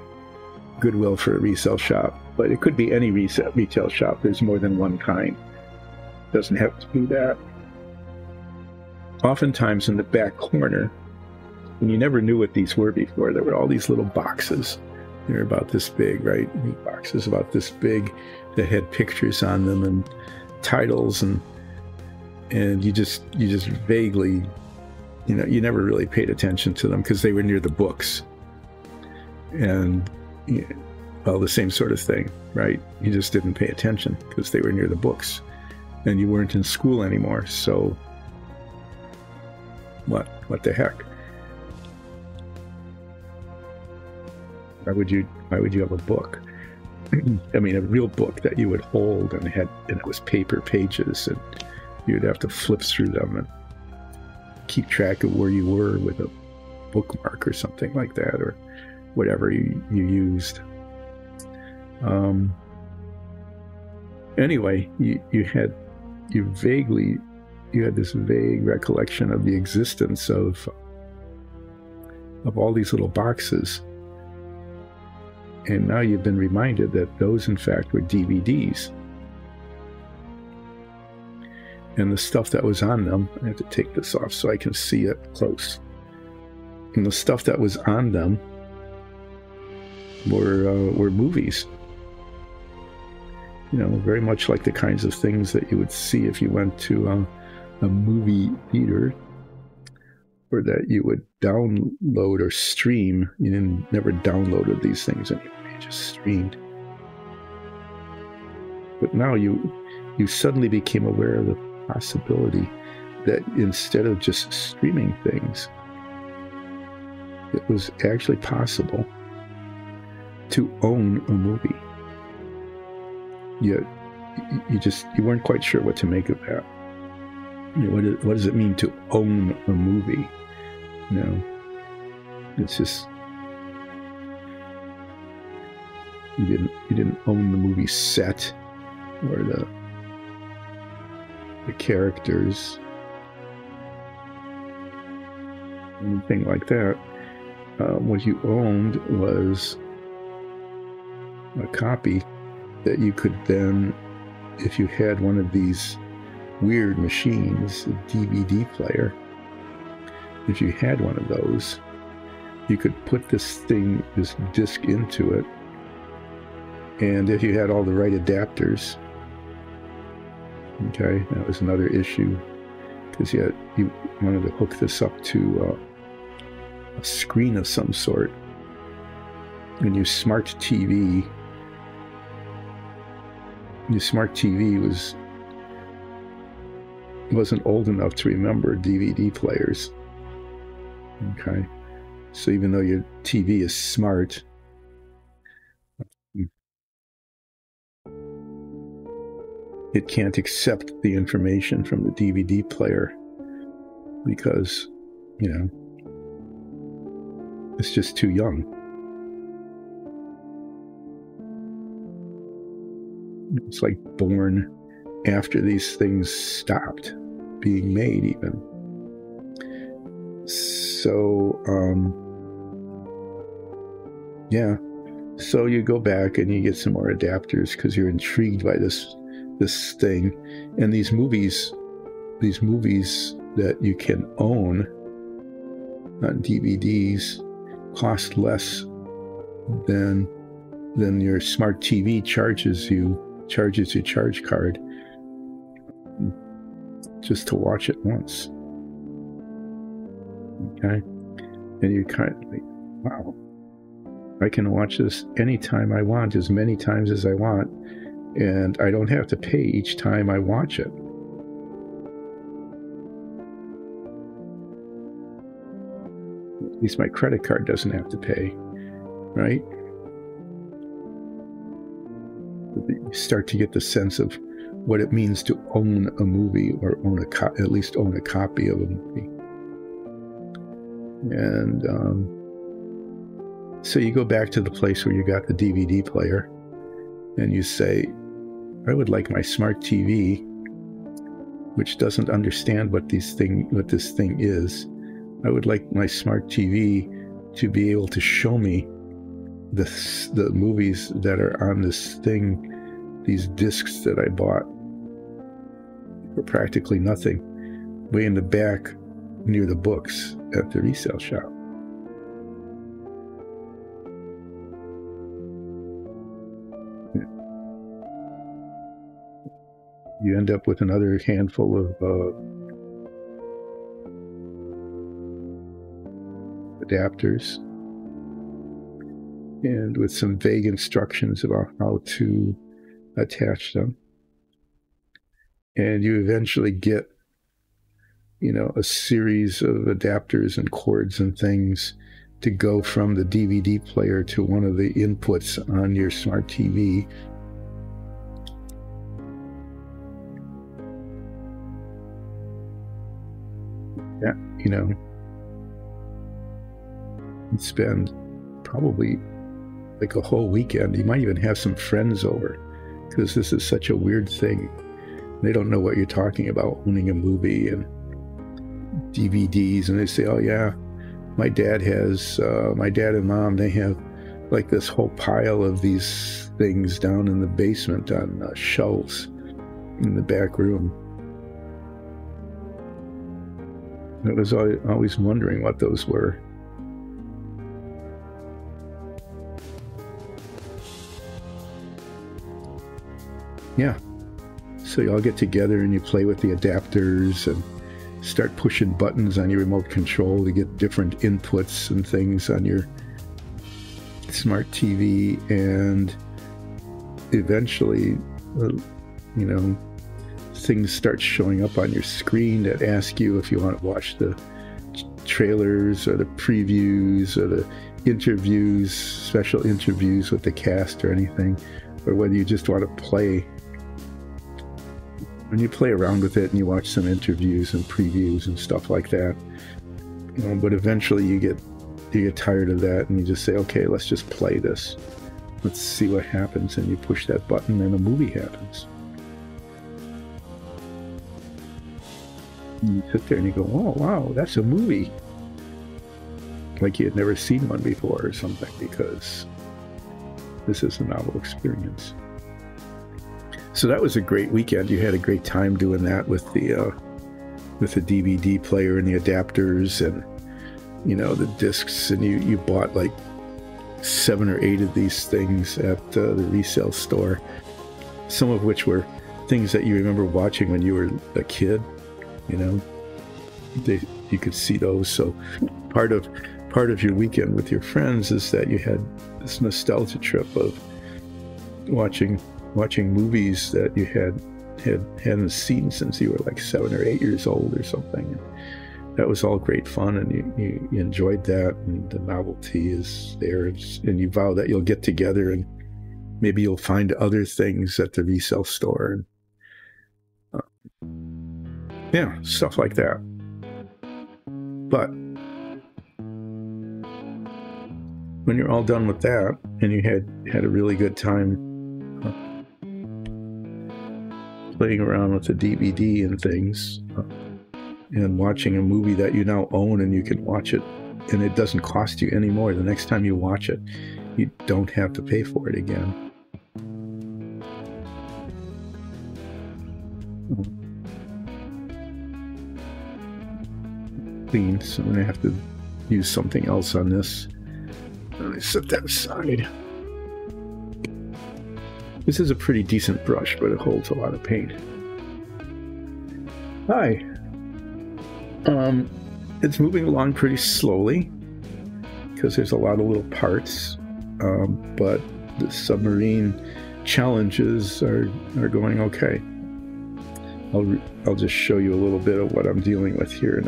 Goodwill for a resale shop. But it could be any retail shop. There's more than one kind. Doesn't have to be that. Oftentimes in the back corner, and you never knew what these were before, there were all these little boxes. They're about this big, right? Boxes about this big that had pictures on them and titles, and you just vaguely, you never really paid attention to them because they were near the books. And, well, the same sort of thing, right? You just didn't pay attention because they were near the books. And you weren't in school anymore, so what the heck? Why would you have a book? I mean, a real book that you would hold and it was paper pages, and you'd have to flip through them and keep track of where you were with a bookmark or something like that, or whatever you used. Anyway, you had this vague recollection of the existence of all these little boxes. And now you've been reminded that those, in fact, were DVDs. And the stuff that was on them, I have to take this off so I can see it close. And the stuff that was on them were movies. Very much like the kinds of things that you would see if you went to a movie theater, or that you would download or stream. You never downloaded these things anymore, you just streamed. But now you suddenly became aware of the possibility that instead of just streaming things, it was actually possible to own a movie. Yet you weren't quite sure what to make of that. What does it mean to own a movie? It's just, you didn't own the movie set or the characters, anything like that. What you owned was a copy that you could then, if you had one of these weird machines, a DVD player, if you had one of those, you could put this disc into it, and if you had all the right adapters, okay, that was another issue, because you wanted to hook this up to a screen of some sort, and your smart TV wasn't old enough to remember DVD players. Okay, so even though your TV is smart, it can't accept the information from the DVD player because, you know, it's just too young. It's like born after these things stopped being made even. So, yeah. So you go back and you get some more adapters because you're intrigued by this thing. And these movies that you can own on DVDs cost less than your smart TV charges your charge card just to watch it once. Okay, and you're kind of like, wow, I can watch this anytime I want, as many times as I want, and I don't have to pay each time I watch it. At least my credit card doesn't have to pay, right? You start to get the sense of what it means to own a movie, or at least own a copy of a movie. And so you go back to the place where you got the DVD player, and you say, I would like my smart TV, which doesn't understand what this thing is. I would like my smart TV to be able to show me the movies that are on this thing, these discs that I bought for practically nothing, way in the back near the books at the resale shop. You end up with another handful of adapters, and with some vague instructions about how to attach them. And you eventually get, you know, a series of adapters and cords and things to go from the DVD player to one of the inputs on your smart TV. Yeah, you know, you spend probably like a whole weekend. You might even have some friends over, because this is such a weird thing. They don't know what you're talking about, owning a movie and DVDs, and they say, oh yeah, my dad and mom, they have like this whole pile of these things down in the basement on shelves in the back room. I was always wondering what those were. Yeah, so you all get together and you play with the adapters and start pushing buttons on your remote control to get different inputs and things on your smart TV, and eventually, you know, things start showing up on your screen that ask you if you want to watch the trailers or the previews or the interviews, special interviews with the cast or anything, or whether you just want to play. When you play around with it and you watch some interviews and previews and stuff like that, you know, but eventually you get tired of that and you just say, okay, let's just play this. Let's see what happens, and you push that button and a movie happens. And you sit there and you go, oh, wow, that's a movie. Like you had never seen one before or something, because this is a novel experience. So that was a great weekend. You had a great time doing that with the DVD player and the adapters and, you know, the discs. And you bought like 7 or 8 of these things at the resale store, some of which were things that you remember watching when you were a kid. You know, you could see those. So part of your weekend with your friends is that you had this nostalgia trip of watching movies that you hadn't seen since you were like 7 or 8 years old or something. That was all great fun, and you enjoyed that, and the novelty is there, and you vow that you'll get together and maybe you'll find other things at the resale store, and yeah, stuff like that. But when you're all done with that and you had a really good time playing around with the DVD and things, and watching a movie that you now own, and you can watch it and it doesn't cost you any more. The next time you watch it, you don't have to pay for it again. Clean, so I'm gonna have to use something else on this. Let me set that aside. This is a pretty decent brush, but it holds a lot of paint. Hi. It's moving along pretty slowly because there's a lot of little parts, but the submarine challenges are going okay. I'll just show you a little bit of what I'm dealing with here in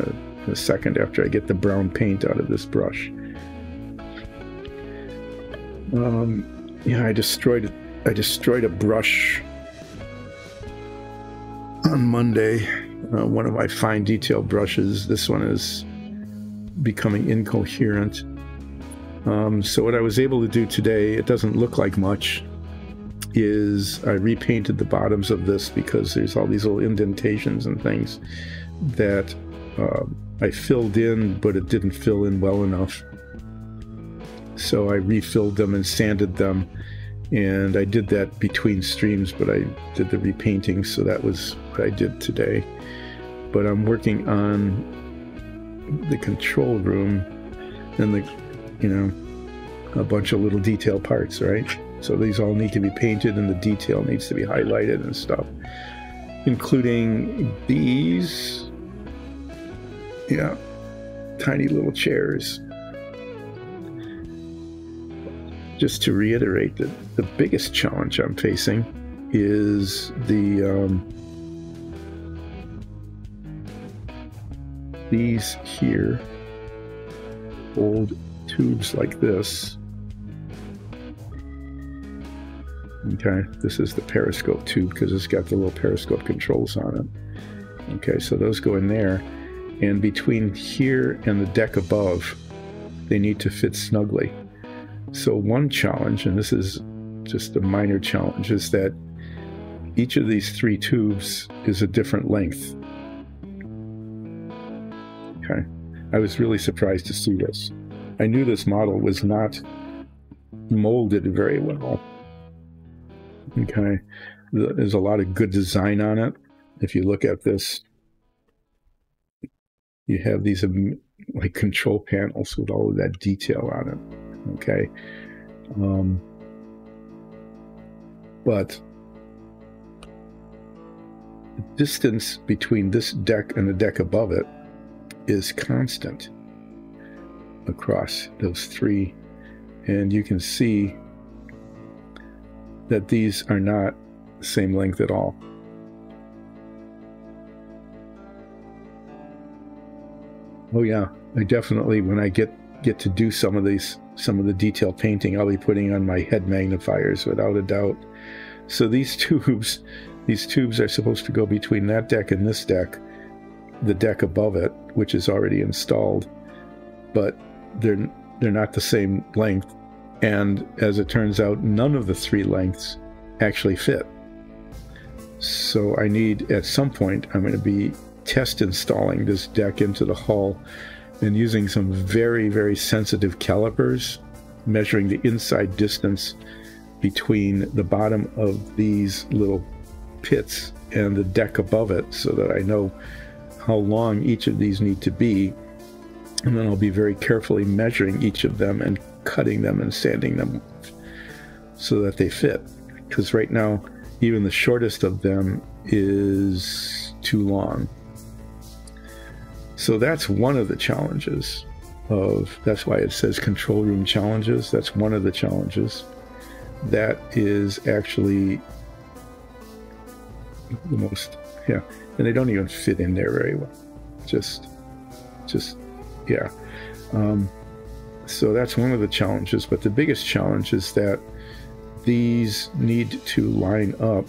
a second after I get the brown paint out of this brush. Yeah, I destroyed a brush on Monday. One of my fine detail brushes. This one is becoming incoherent. So what I was able to do today, it doesn't look like much, is I repainted the bottoms of this because there's all these little indentations and things that I filled in, but it didn't fill in well enough. So I refilled them and sanded them, and I did that between streams, but I did the repainting, so that was what I did today. But I'm working on the control room and a bunch of little detail parts, right? So these all need to be painted, and the detail needs to be highlighted and stuff, including these, yeah, tiny little chairs. Just to reiterate that the biggest challenge I'm facing is these here old tubes like this. Okay, this is the periscope tube because it's got the little periscope controls on it. Okay, so those go in there, and between here and the deck above, they need to fit snugly. So one challenge, and this is just a minor challenge, is that each of these 3 tubes is a different length. Okay, I was really surprised to see this. I knew this model was not molded very well. Okay, there's a lot of good design on it. If you look at this, you have these like control panels with all of that detail on it. Okay, but the distance between this deck and the deck above it is constant across those 3, and you can see that these are not the same length at all. Oh yeah, I definitely, when I get to do some of the detail painting, I'll be putting on my head magnifiers without a doubt. So these tubes are supposed to go between that deck and this deck, the deck above it, which is already installed, but they're not the same length, and as it turns out, none of the 3 lengths actually fit. So I need, at some point, I'm going to be test installing this deck into the hull and using some very, very sensitive calipers, measuring the inside distance between the bottom of these little pits and the deck above it, so that I know how long each of these need to be. And then I'll be very carefully measuring each of them and cutting them and sanding them so that they fit. Because right now, even the shortest of them is too long. So that's one of the challenges that's why it says control room challenges. That's one of the challenges. That is actually the most, yeah. And they don't even fit in there very well. Just, yeah. So that's one of the challenges. But the biggest challenge is that these need to line up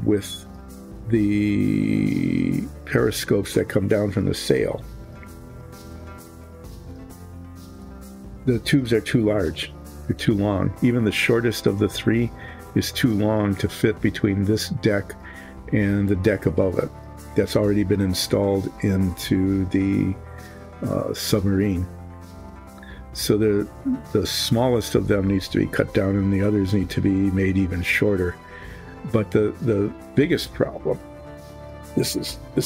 with the periscopes that come down from the sail. The tubes are too large. They're too long. Even the shortest of the three is too long to fit between this deck and the deck above it. That's already been installed into the submarine. So the smallest of them needs to be cut down, and the others need to be made even shorter. But the biggest problem, this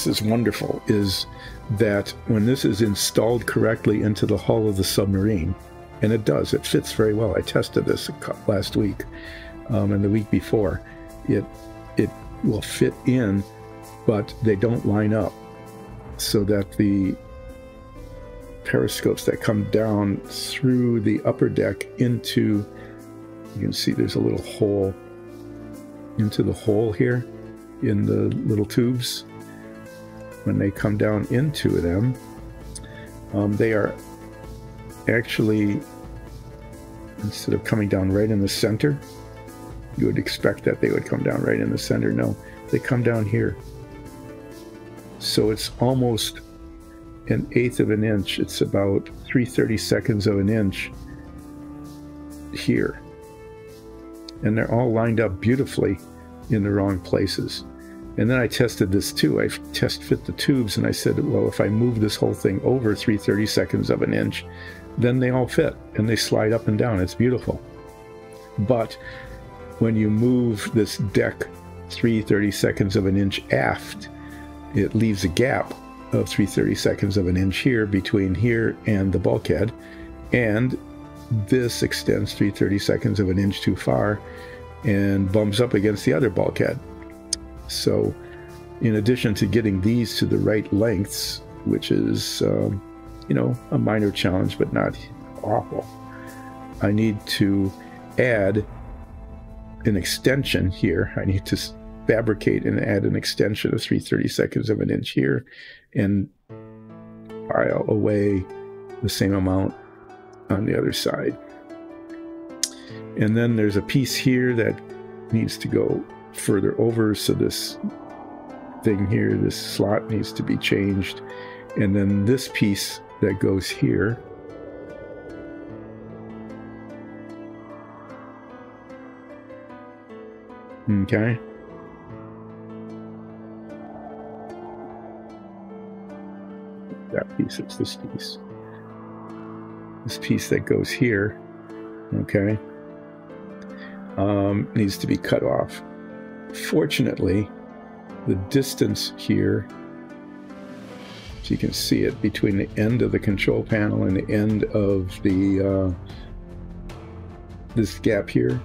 is wonderful, is that when this is installed correctly into the hull of the submarine, and it does, it fits very well. I tested this last week and the week before. It will fit in, but they don't line up, so that the periscopes that come down through the upper deck into, you can see there's a little hole into the hole here in the little tubes. When they come down into them, they are actually, instead of coming down right in the center, you would expect that they would come down right in the center. No, they come down here. So it's almost 1/8 of an inch. It's about 3/32 of an inch here. And they're all lined up beautifully in the wrong places. And then I tested this too. I test fit the tubes, and I said, well, if I move this whole thing over 3/32 of an inch, then they all fit and they slide up and down. It's beautiful. But when you move this deck 3/32 of an inch aft, it leaves a gap of 3/32 of an inch here between here and the bulkhead, and this extends 3/32 of an inch too far and bumps up against the other bulkhead. So in addition to getting these to the right lengths, which is you know, a minor challenge but not awful, I need to add an extension here. I need to fabricate and add an extension of 3/32 of an inch here and file away the same amount on the other side. And then there's a piece here that needs to go further over, so this thing here, this slot, needs to be changed. And then this piece that goes here, okay, that piece, it's this piece. This piece that goes here, okay, needs to be cut off. Fortunately, the distance here, so you can see it, between the end of the control panel and the end of the this gap here,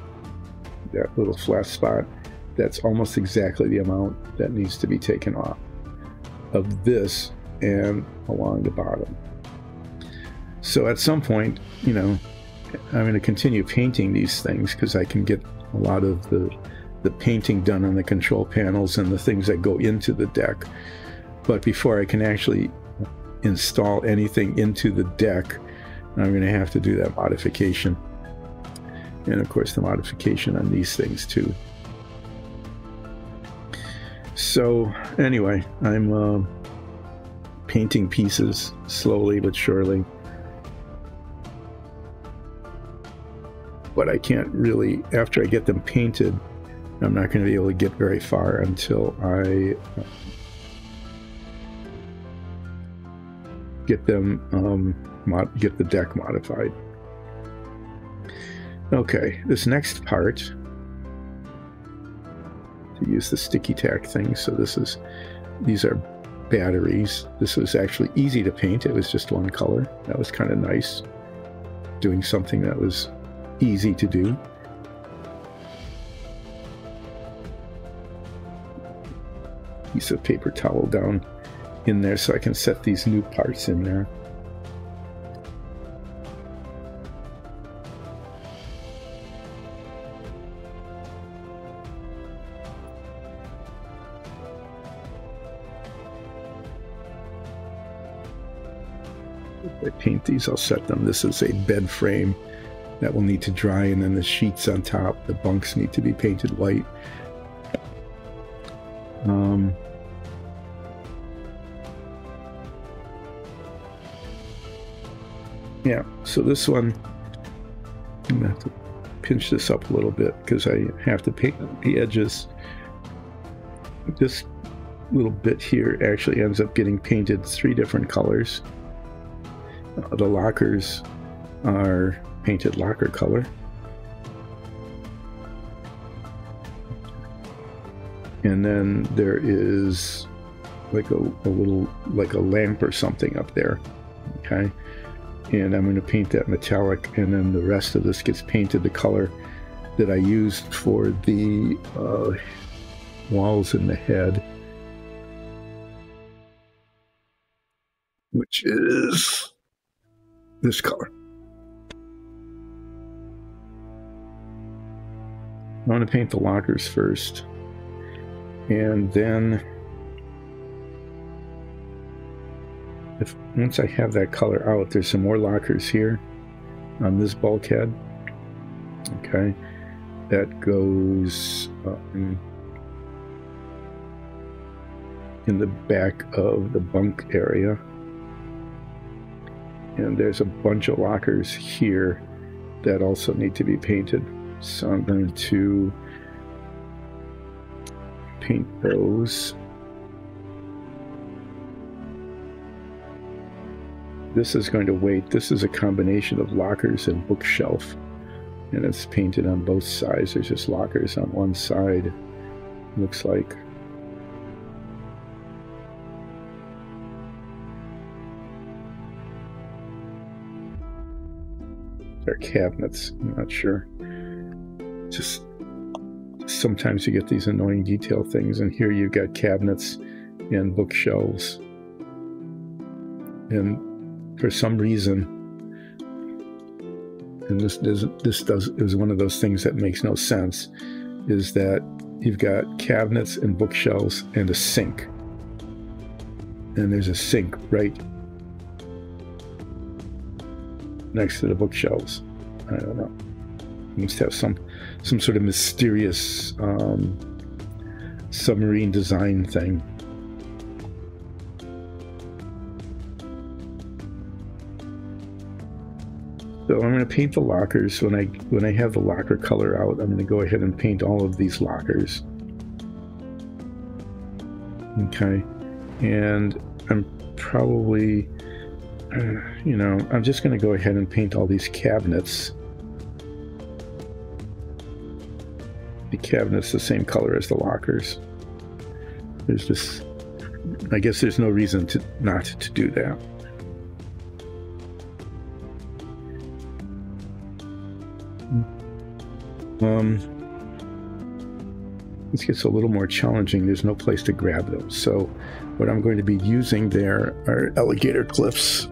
that little flat spot, that's almost exactly the amount that needs to be taken off of this and along the bottom. So at some point, you know, I'm going to continue painting these things because I can get a lot of the painting done on the control panels and the things that go into the deck. But before I can actually install anything into the deck, I'm going to have to do that modification. And of course the modification on these things too. So anyway, I'm painting pieces slowly but surely. But I can't really, after I get them painted, I'm not going to be able to get very far until I get them get the deck modified. Okay, this next part, to use the sticky tack thing. So these are batteries. This was actually easy to paint. It was just one color. That was kind of nice, doing something that was easy to do. Piece of paper towel down in there so I can set these new parts in there. If I paint these, I'll set them. This is a bed frame that will need to dry, and then the sheets on top, the bunks need to be painted white. Yeah, so this one, I'm going to have to pinch this up a little bit because I have to paint the edges. This little bit here actually ends up getting painted 3 different colors. The lockers are painted locker color. And then there is like a little, like a lamp or something up there. Okay. And I'm going to paint that metallic, and then the rest of this gets painted the color that I used for the walls in the head, which is this color. I want to paint the lockers first, and then once I have that color out, there's some more lockers here on this bulkhead. Okay, that goes in the back of the bunk area, and there's a bunch of lockers here that also need to be painted. So I'm going to paint those. This is going to wait. This is a combination of lockers and bookshelf, and it's painted on both sides. There's just lockers on one side, looks like. They're cabinets, I'm not sure. Just sometimes you get these annoying detail things, and here you've got cabinets and bookshelves. And for some reason, and this is one of those things that makes no sense, is that you've got cabinets and bookshelves and a sink. And there's a sink right next to the bookshelves. I don't know. You must have some sort of mysterious submarine design thing. So I'm going to paint the lockers. When I have the locker color out, I'm going to go ahead and paint all of these lockers. Okay, and I'm probably, I'm just going to go ahead and paint all these cabinets. The cabinets the same color as the lockers. There's just, I guess there's no reason to not to do that. This gets a little more challenging. There's no place to grab them. So what I'm going to be using there are alligator clips.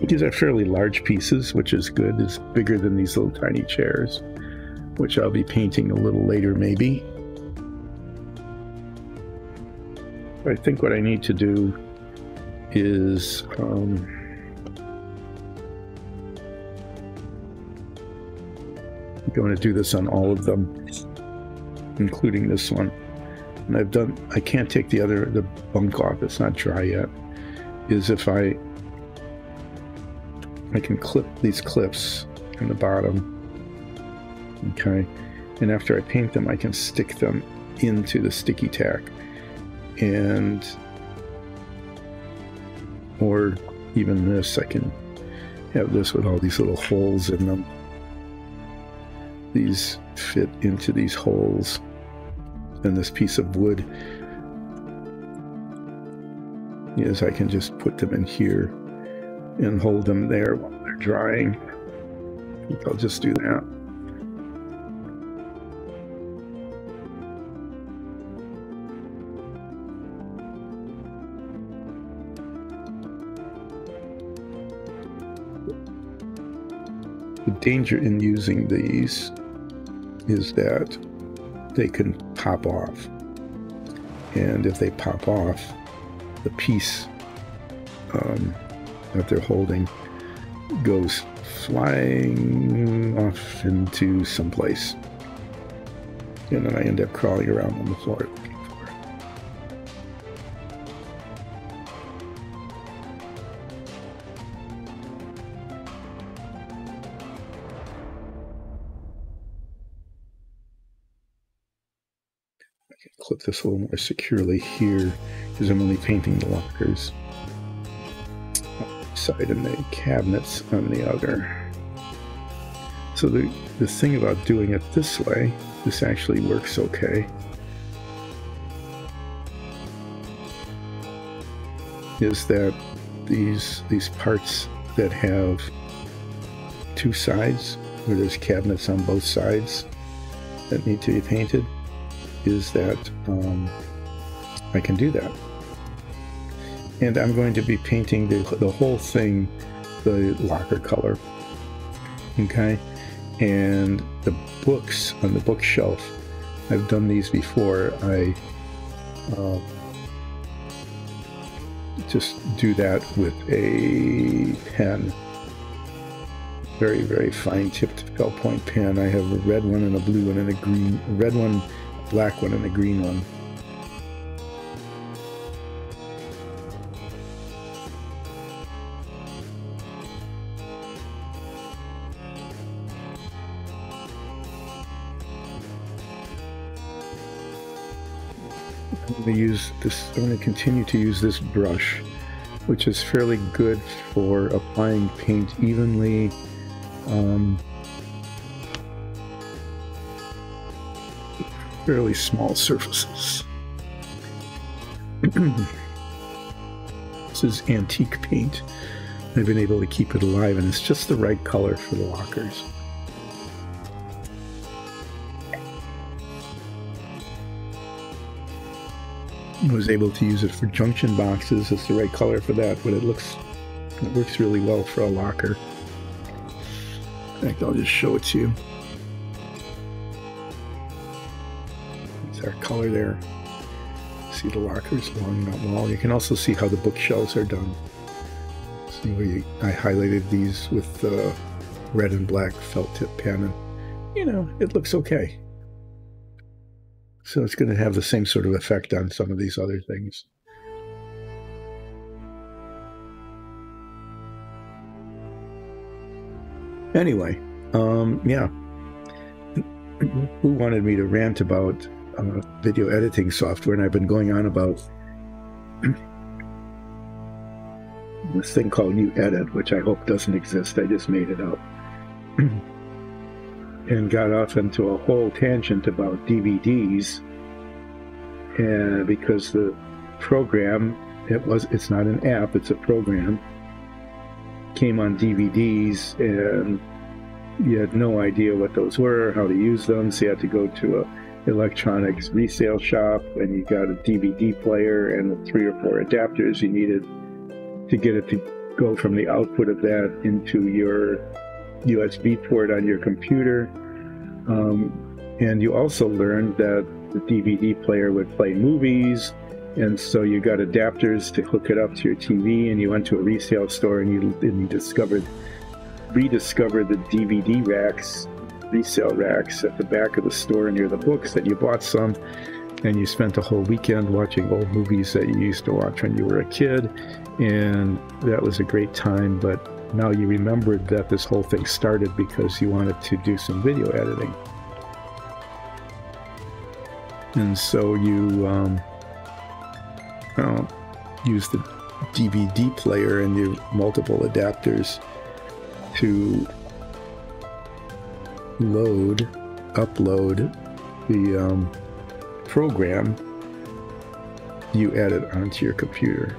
These are fairly large pieces, which is good. It's bigger than these little tiny chairs, which I'll be painting a little later maybe. I think what I need to do is I'm going to do this on all of them, including this one. And I can't take the bunk off, it's not dry yet, is if I can clip these clips in the bottom, okay, And after I paint them, I can stick them into the sticky tack. And, or even this, I can have this with all these little holes in them. These fit into these holes. And this piece of wood is I can just put them in here and hold them there while they're drying. I think I'll just do that. The danger in using these is that they can pop off. And if they pop off, the piece that they're holding goes flying off into someplace. And then I end up crawling around on the floor looking for it. I can clip this a little more securely here because I'm only painting the lockers on one side and the cabinets on the other. So the thing about doing it this way, this actually works okay, is that these parts that have two sides, where there's cabinets on both sides that need to be painted, is that I can do that. And I'm going to be painting the whole thing the locker color. Okay? And the books on the bookshelf, I've done these before. I just do that with a pen. Very, very fine tipped felt point pen. I have a red one and a blue one and a green, a red one, a black one and a green one. I'm going to continue to use this brush, which is fairly good for applying paint evenly. Fairly small surfaces. This is antique paint. I've been able to keep it alive, and it's just the right color for the lockers. I was able to use it for junction boxes. It's the right color for that, but it works really well for a locker. In fact, I'll just show it to you. It's our color there. See the lockers along that wall. You can also see how the bookshelves are done. See where I highlighted these with red and black felt tip pen, and you know, it looks okay. So it's going to have the same sort of effect on some of these other things. Anyway, yeah. Who wanted me to rant about video editing software? And I've been going on about this thing called UEdit, which I hope doesn't exist. I just made it up. And got off into a whole tangent about DVDs, and because the program, it's not an app, it's a program, came on DVDs, and you had no idea what those were, how to use them, so you had to go to a electronics resale shop, and you got a DVD player and the 3 or 4 adapters you needed to get it to go from the output of that into your USB port on your computer. And you also learned that the DVD player would play movies, and so you got adapters to hook it up to your TV, and you went to a resale store and you rediscovered the DVD racks, resale racks at the back of the store near the books, that you bought some, and you spent a whole weekend watching old movies that you used to watch when you were a kid, and that was a great time. But now you remembered that this whole thing started because you wanted to do some video editing. And so you use the DVD player and your multiple adapters to upload the program you added onto your computer.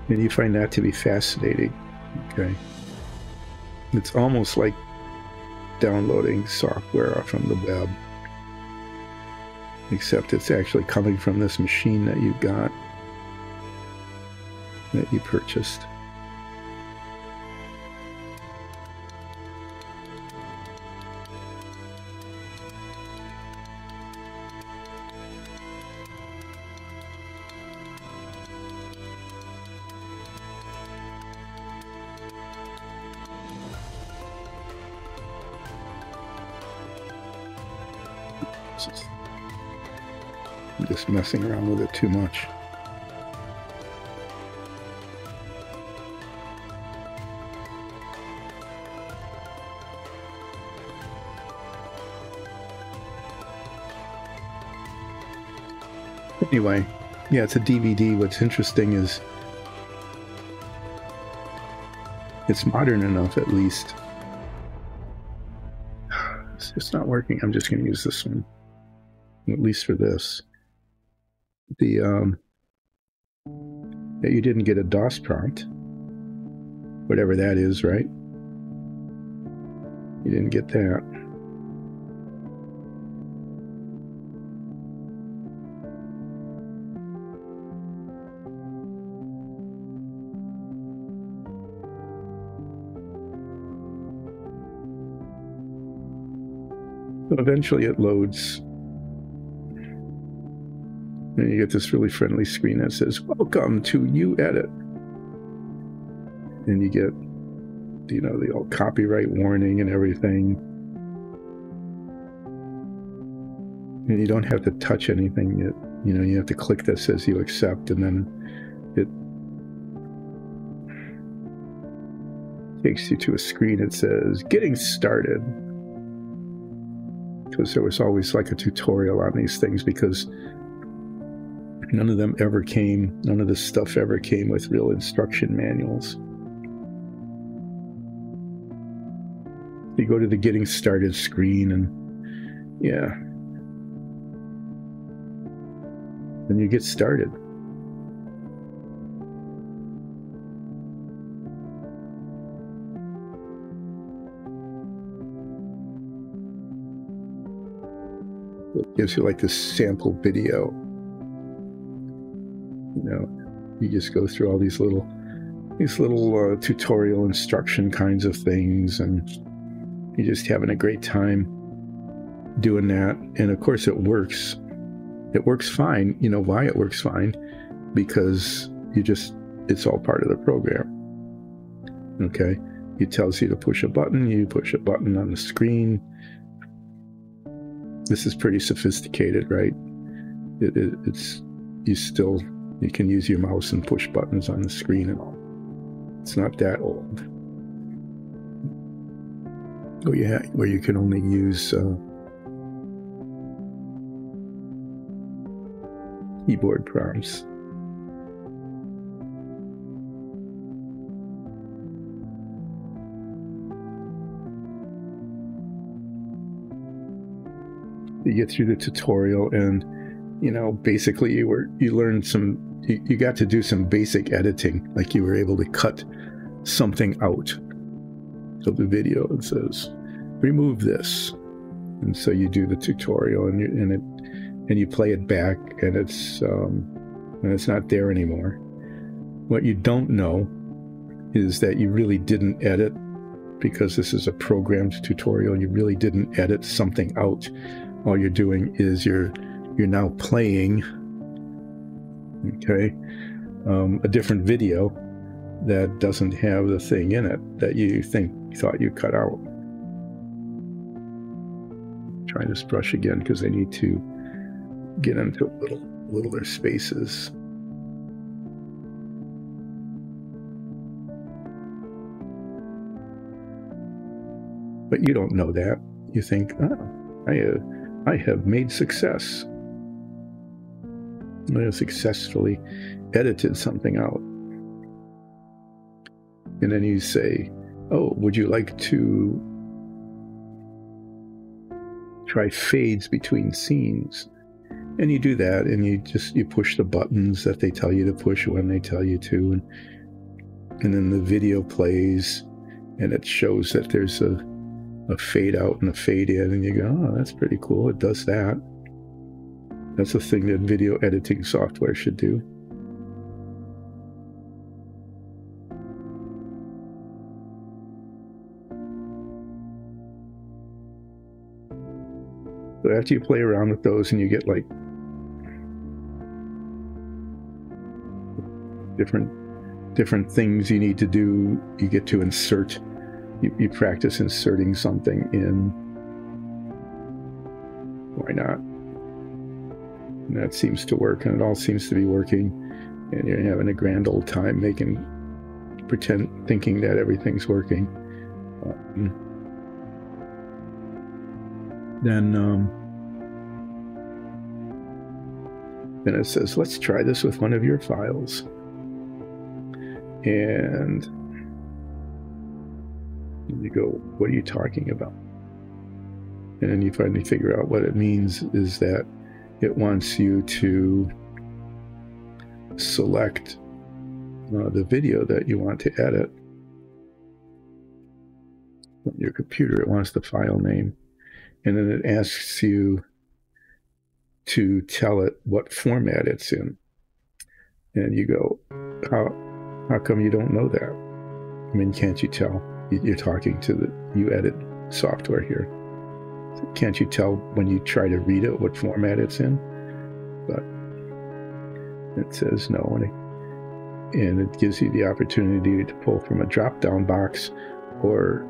And you find that to be fascinating, okay? It's almost like downloading software from the web, except it's actually coming from this machine that you got, that you purchased. I'm just messing around with it too much. Anyway, yeah, it's a DVD. What's interesting is it's modern enough, at least. It's not working. I'm just going to use this one, at least for this. That you didn't get a DOS prompt, whatever that is, right? You didn't get that. So eventually it loads. And you get this really friendly screen that says, "Welcome to UEdit." And you get, you know, the old copyright warning and everything. And you don't have to touch anything. You know, you have to click that says you accept, and then it takes you to a screen that says, "Getting started." Because there was always like a tutorial on these things, because none of this stuff ever came with real instruction manuals. You go to the getting started screen and yeah, then you get started. It gives you like this sample video. You know, you just go through all these little tutorial instruction kinds of things, and you're just having a great time doing that. And of course it works. It works fine. You know why it works fine? Because it's all part of the program. Okay? It tells you to push a button, you push a button on the screen. This is pretty sophisticated, right? You can use your mouse and push buttons on the screen and all. It's not that old. Where you can only use keyboard prompts. You get through the tutorial, and you know, basically you got to do some basic editing, like you were able to cut something out of the video. It says remove this, and so you do the tutorial, and you play it back, and it's not there anymore. What you don't know is that you really didn't edit, because this is a programmed tutorial. You really didn't edit something out. All you're doing is you're now playing, okay, a different video that doesn't have the thing in it that you thought you cut out. Try this brush again, because I need to get into littler spaces. But you don't know that. You think, I have made success. I have successfully edited something out. And then you say, oh, would you like to try fades between scenes? And you do that, and you push the buttons that they tell you to push when they tell you to, and then the video plays, and it shows that there's a fade out and a fade in, and you go, oh, that's pretty cool. It does that. That's a thing that video editing software should do. So after you play around with those and you get like different things you need to do, you get to insert, you practice inserting something in. Why not? And that seems to work, and it all seems to be working, and you're having a grand old time thinking that everything's working. Then it says, let's try this with one of your files. And you go, what are you talking about? And then you finally figure out what it means is that it wants you to select the video that you want to edit. On your computer, it wants the file name. And then it asks you to tell it what format it's in. And you go, how come you don't know that? I mean, can't you tell? You're talking to the UEdit software here. Can't you tell when you try to read it what format it's in? But it says no. And it gives you the opportunity to pull from a drop-down box, or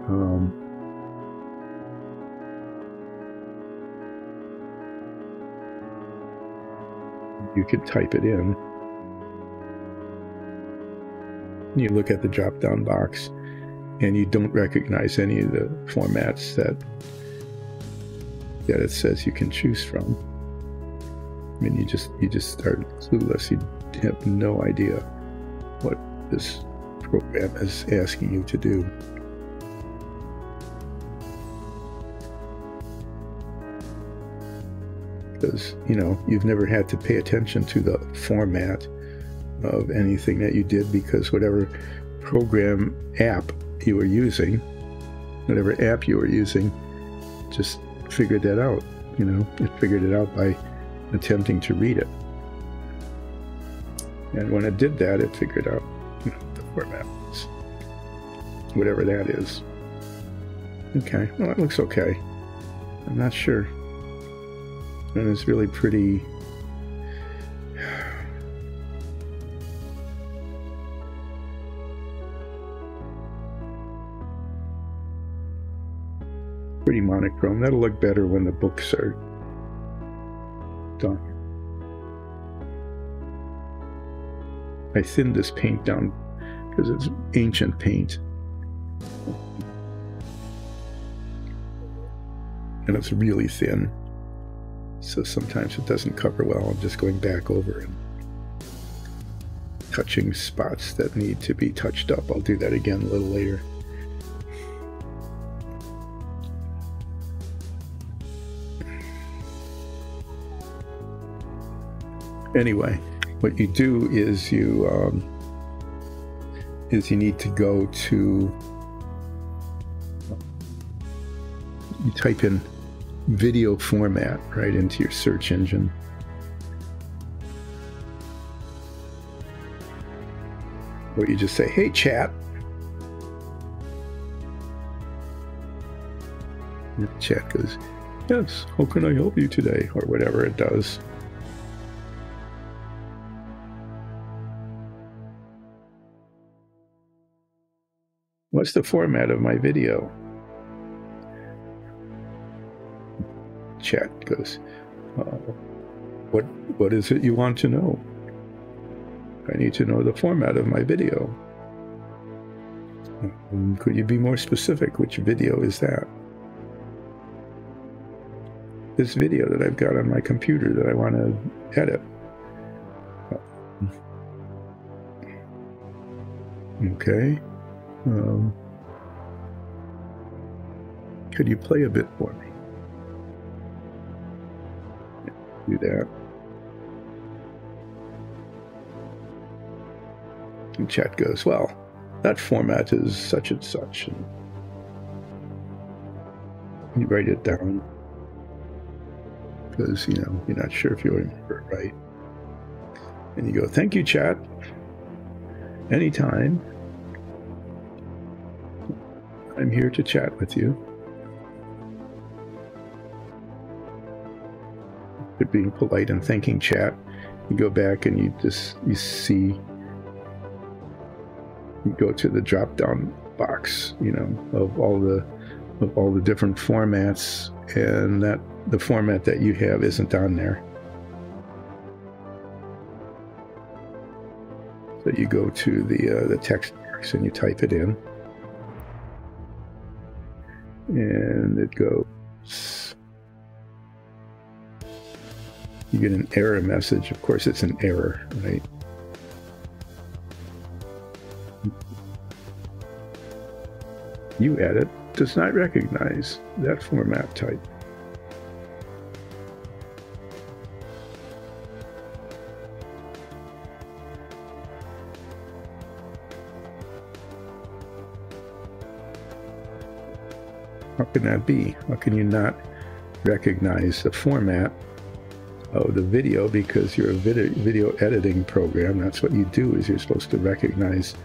you could type it in. You look at the drop-down box and you don't recognize any of the formats that it says you can choose from. I mean, you just start clueless. You have no idea what this program is asking you to do. Because, you've never had to pay attention to the format of anything that you did, because whatever app you were using just figured that out. It figured it out by attempting to read it. And when it did that, it figured out the format was, whatever that is. Okay, well, that looks okay. I'm not sure. And it's really pretty monochrome. That'll look better when the books are done. I thinned this paint down because it's ancient paint. And it's really thin. So sometimes it doesn't cover well. I'm just going back over and touching spots that need to be touched up. I'll do that again a little later. Anyway, what you do is you need to go to, you type in video format right into your search engine. Or you just say, hey, chat. And the chat goes, yes, how can I help you today? Or whatever it does. What's the format of my video? Chat goes, what is it you want to know? I need to know the format of my video. Could you be more specific? Which video is that? this video that I've got on my computer that I want to edit. Okay. Could you play a bit for me? Do that. And chat goes, well, that format is such and such. And you write it down because, you know, you're not sure if you'll remember it right. And you go, thank you, chat. Anytime. I'm here to chat with you. You're being polite and thanking chat. You go back and you see, you go to the drop down box, you know, of all the different formats, and that the format that you have isn't on there. So you go to the text box and you type it in, and it goes. You get an error message. Of course, it's an error, right? UEdit does not recognize that format type. How can that be? How can you not recognize the format of the video? Because you're a video editing program. That's what you do, is you're supposed to recognize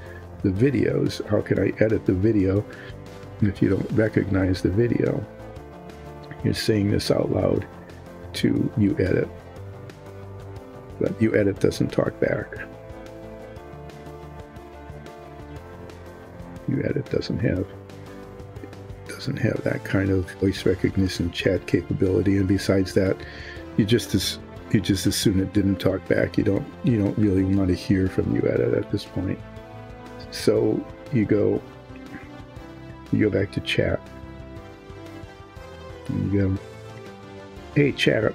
the videos. How can I edit the video if you don't recognize the video? You're saying this out loud to UEdit, but UEdit doesn't talk back. UEdit doesn't have that kind of voice recognition chat capability, and besides that, you just as soon it didn't talk back. You don't really want to hear from UEdit at this point. So you go back to chat. And you go, hey chat.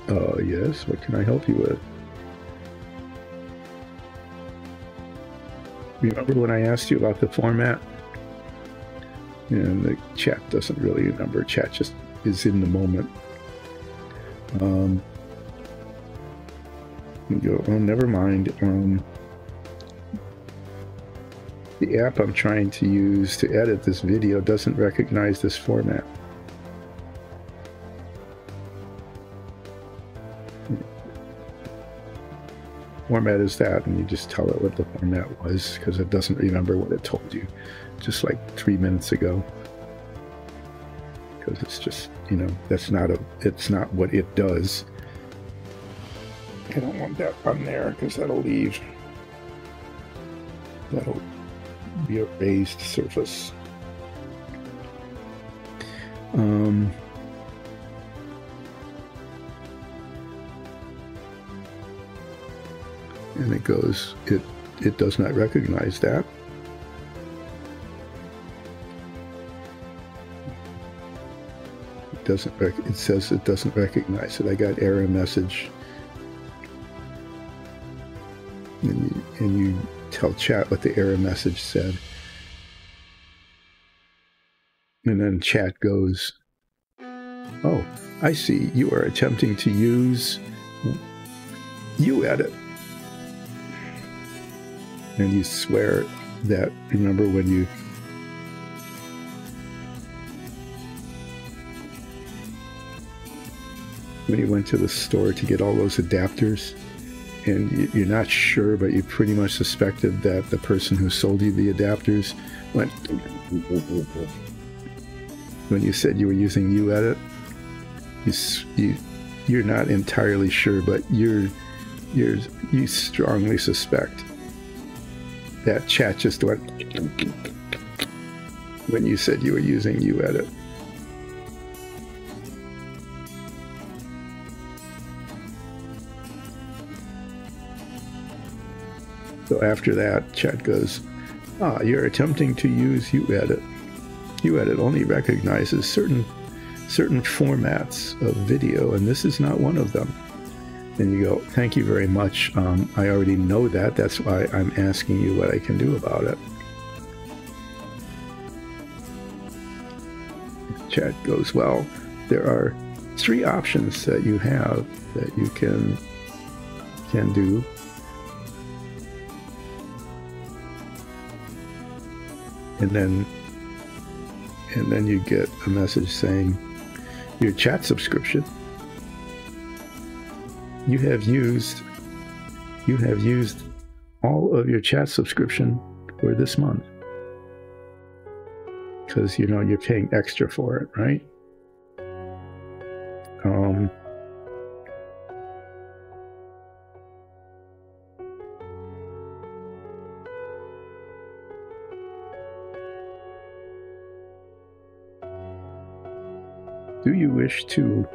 Yes, what can I help you with? Remember when I asked you about the format? And the chat doesn't really remember. Chat just is in the moment. You go, oh, never mind. The app I'm trying to use to edit this video doesn't recognize this format. Format is that, and you just tell it what the format was, because it doesn't remember what it told you just like 3 minutes ago. Because it's just, you know, it's not what it does. I don't want that on there because that'll be a raised surface. And it goes, it does not recognize that. It says it doesn't recognize it. I got error message. And you tell chat what the error message said. And then chat goes, oh, I see. You are attempting to use UEdit. And you swear that, remember when you went to the store to get all those adapters, and you're not sure, but you pretty much suspected that the person who sold you the adapters went when you said you were using UEdit. You're not entirely sure, but you strongly suspect that chat just went when you said you were using UEdit. So after that, chat goes, you're attempting to use UEdit. UEdit only recognizes certain certain formats of video, and this is not one of them. And you go, thank you very much. I already know that. That's why I'm asking you what I can do about it. Chat goes, well, there are 3 options that you have that you can do. And then you get a message saying your chat subscription, you have used all of your chat subscription for this month, because you know you're paying extra for it, right? Do you wish to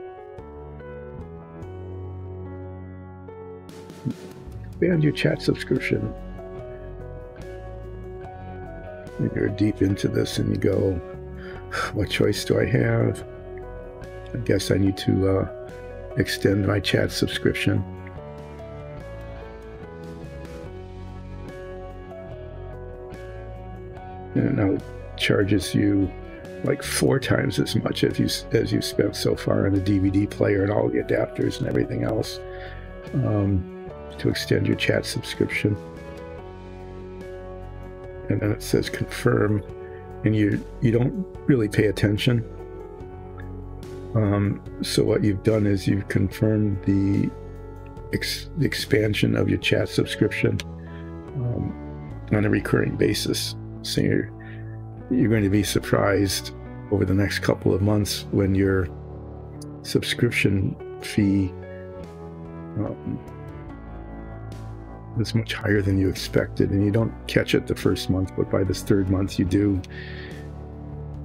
expand your chat subscription? And you're deep into this and you go, what choice do I have? I guess I need to extend my chat subscription. And it now charges you like 4 times as much as you spent so far on a DVD player and all the adapters and everything else to extend your chat subscription. And then it says confirm, and you don't really pay attention. So what you've done is you've confirmed the expansion of your chat subscription on a recurring basis. So you're going to be surprised over the next couple of months when your subscription fee is much higher than you expected, and you don't catch it the first month, but by this 3rd month you do.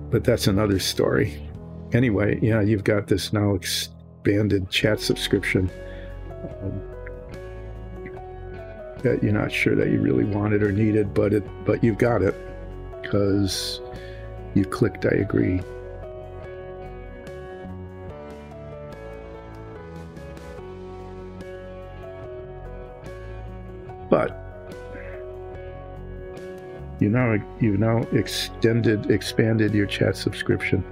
But that's another story. Anyway, yeah, you've got this now expanded chat subscription that you're not sure that you really wanted or needed, but you've got it because you clicked I agree. But you've now expanded your chat subscription,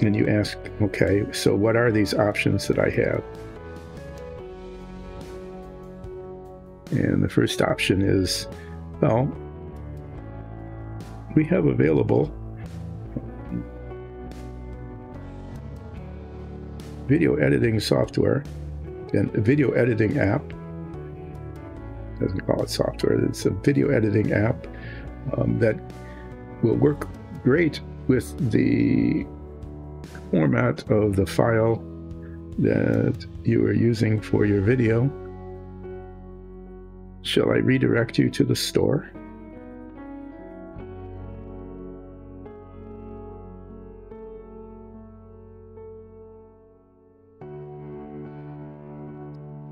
and you ask, okay, so what are these options that I have? And the first option is, well, we have available video editing software and a video editing app. Doesn't call it software, it's a video editing app that will work great with the format of the file that you are using for your video. Shall I redirect you to the store?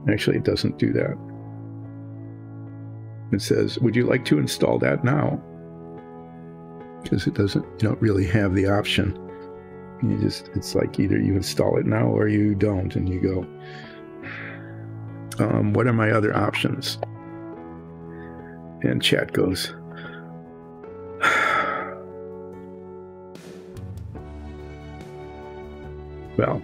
Actually, it doesn't do that. It says, would you like to install that now? Because you don't really have the option. It's like either you install it now or you don't, and you go, what are my other options? And chat goes, well,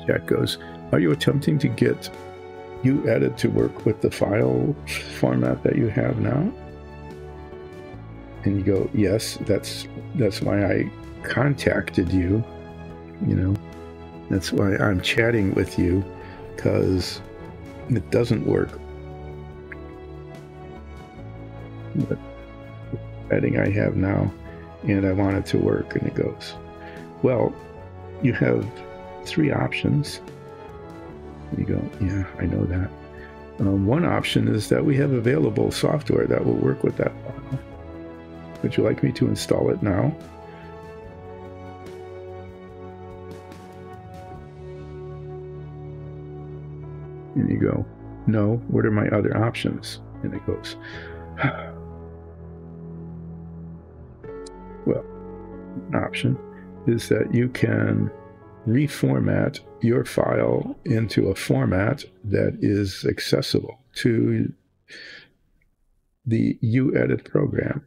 chat goes, are you attempting to get UEdit to work with the file format that you have now? And you go, yes, that's why I contacted you, that's why I'm chatting with you, because it doesn't work. But the setting I have now, and I want it to work. And it goes, well, you have 3 options. And you go, yeah, I know that. One option is that we have available software that will work with that file. Would you like me to install it now? And you go, no, what are my other options? And it goes, second option is that you can reformat your file into a format that is accessible to the UEdit program.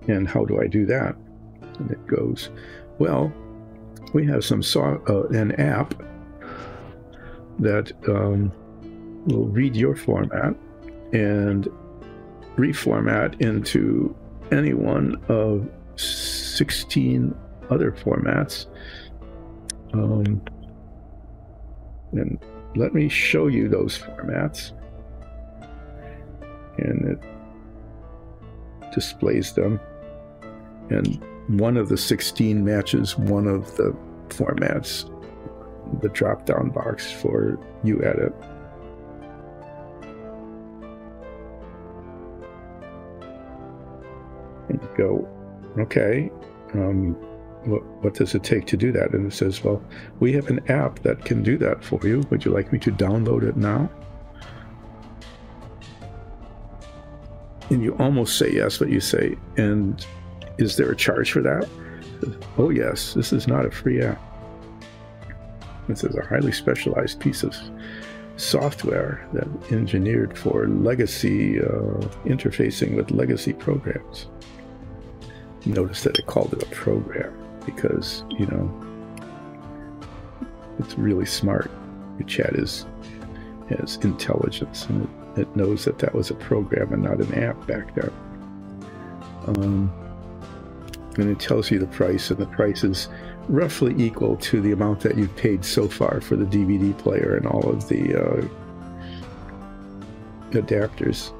And how do I do that? And it goes, well, we have an app that will read your format and reformat into any one of 16 other formats. And let me show you those formats. And it displays them. And one of the 16 matches one of the formats, the drop-down box for UEdit. And you go, okay, what does it take to do that? And it says, well, we have an app that can do that for you. Would you like me to download it now? And you almost say yes, but you say, and is there a charge for that? Oh yes, this is not a free app. This is a highly specialized piece of software that engineered for legacy interfacing with legacy programs. Notice that it called it a program because, you know, it's really smart. Your chat has intelligence, and it knows that that was a program and not an app back there. And it tells you the price, and the price is roughly equal to the amount that you've paid so far for the DVD player and all of the adapters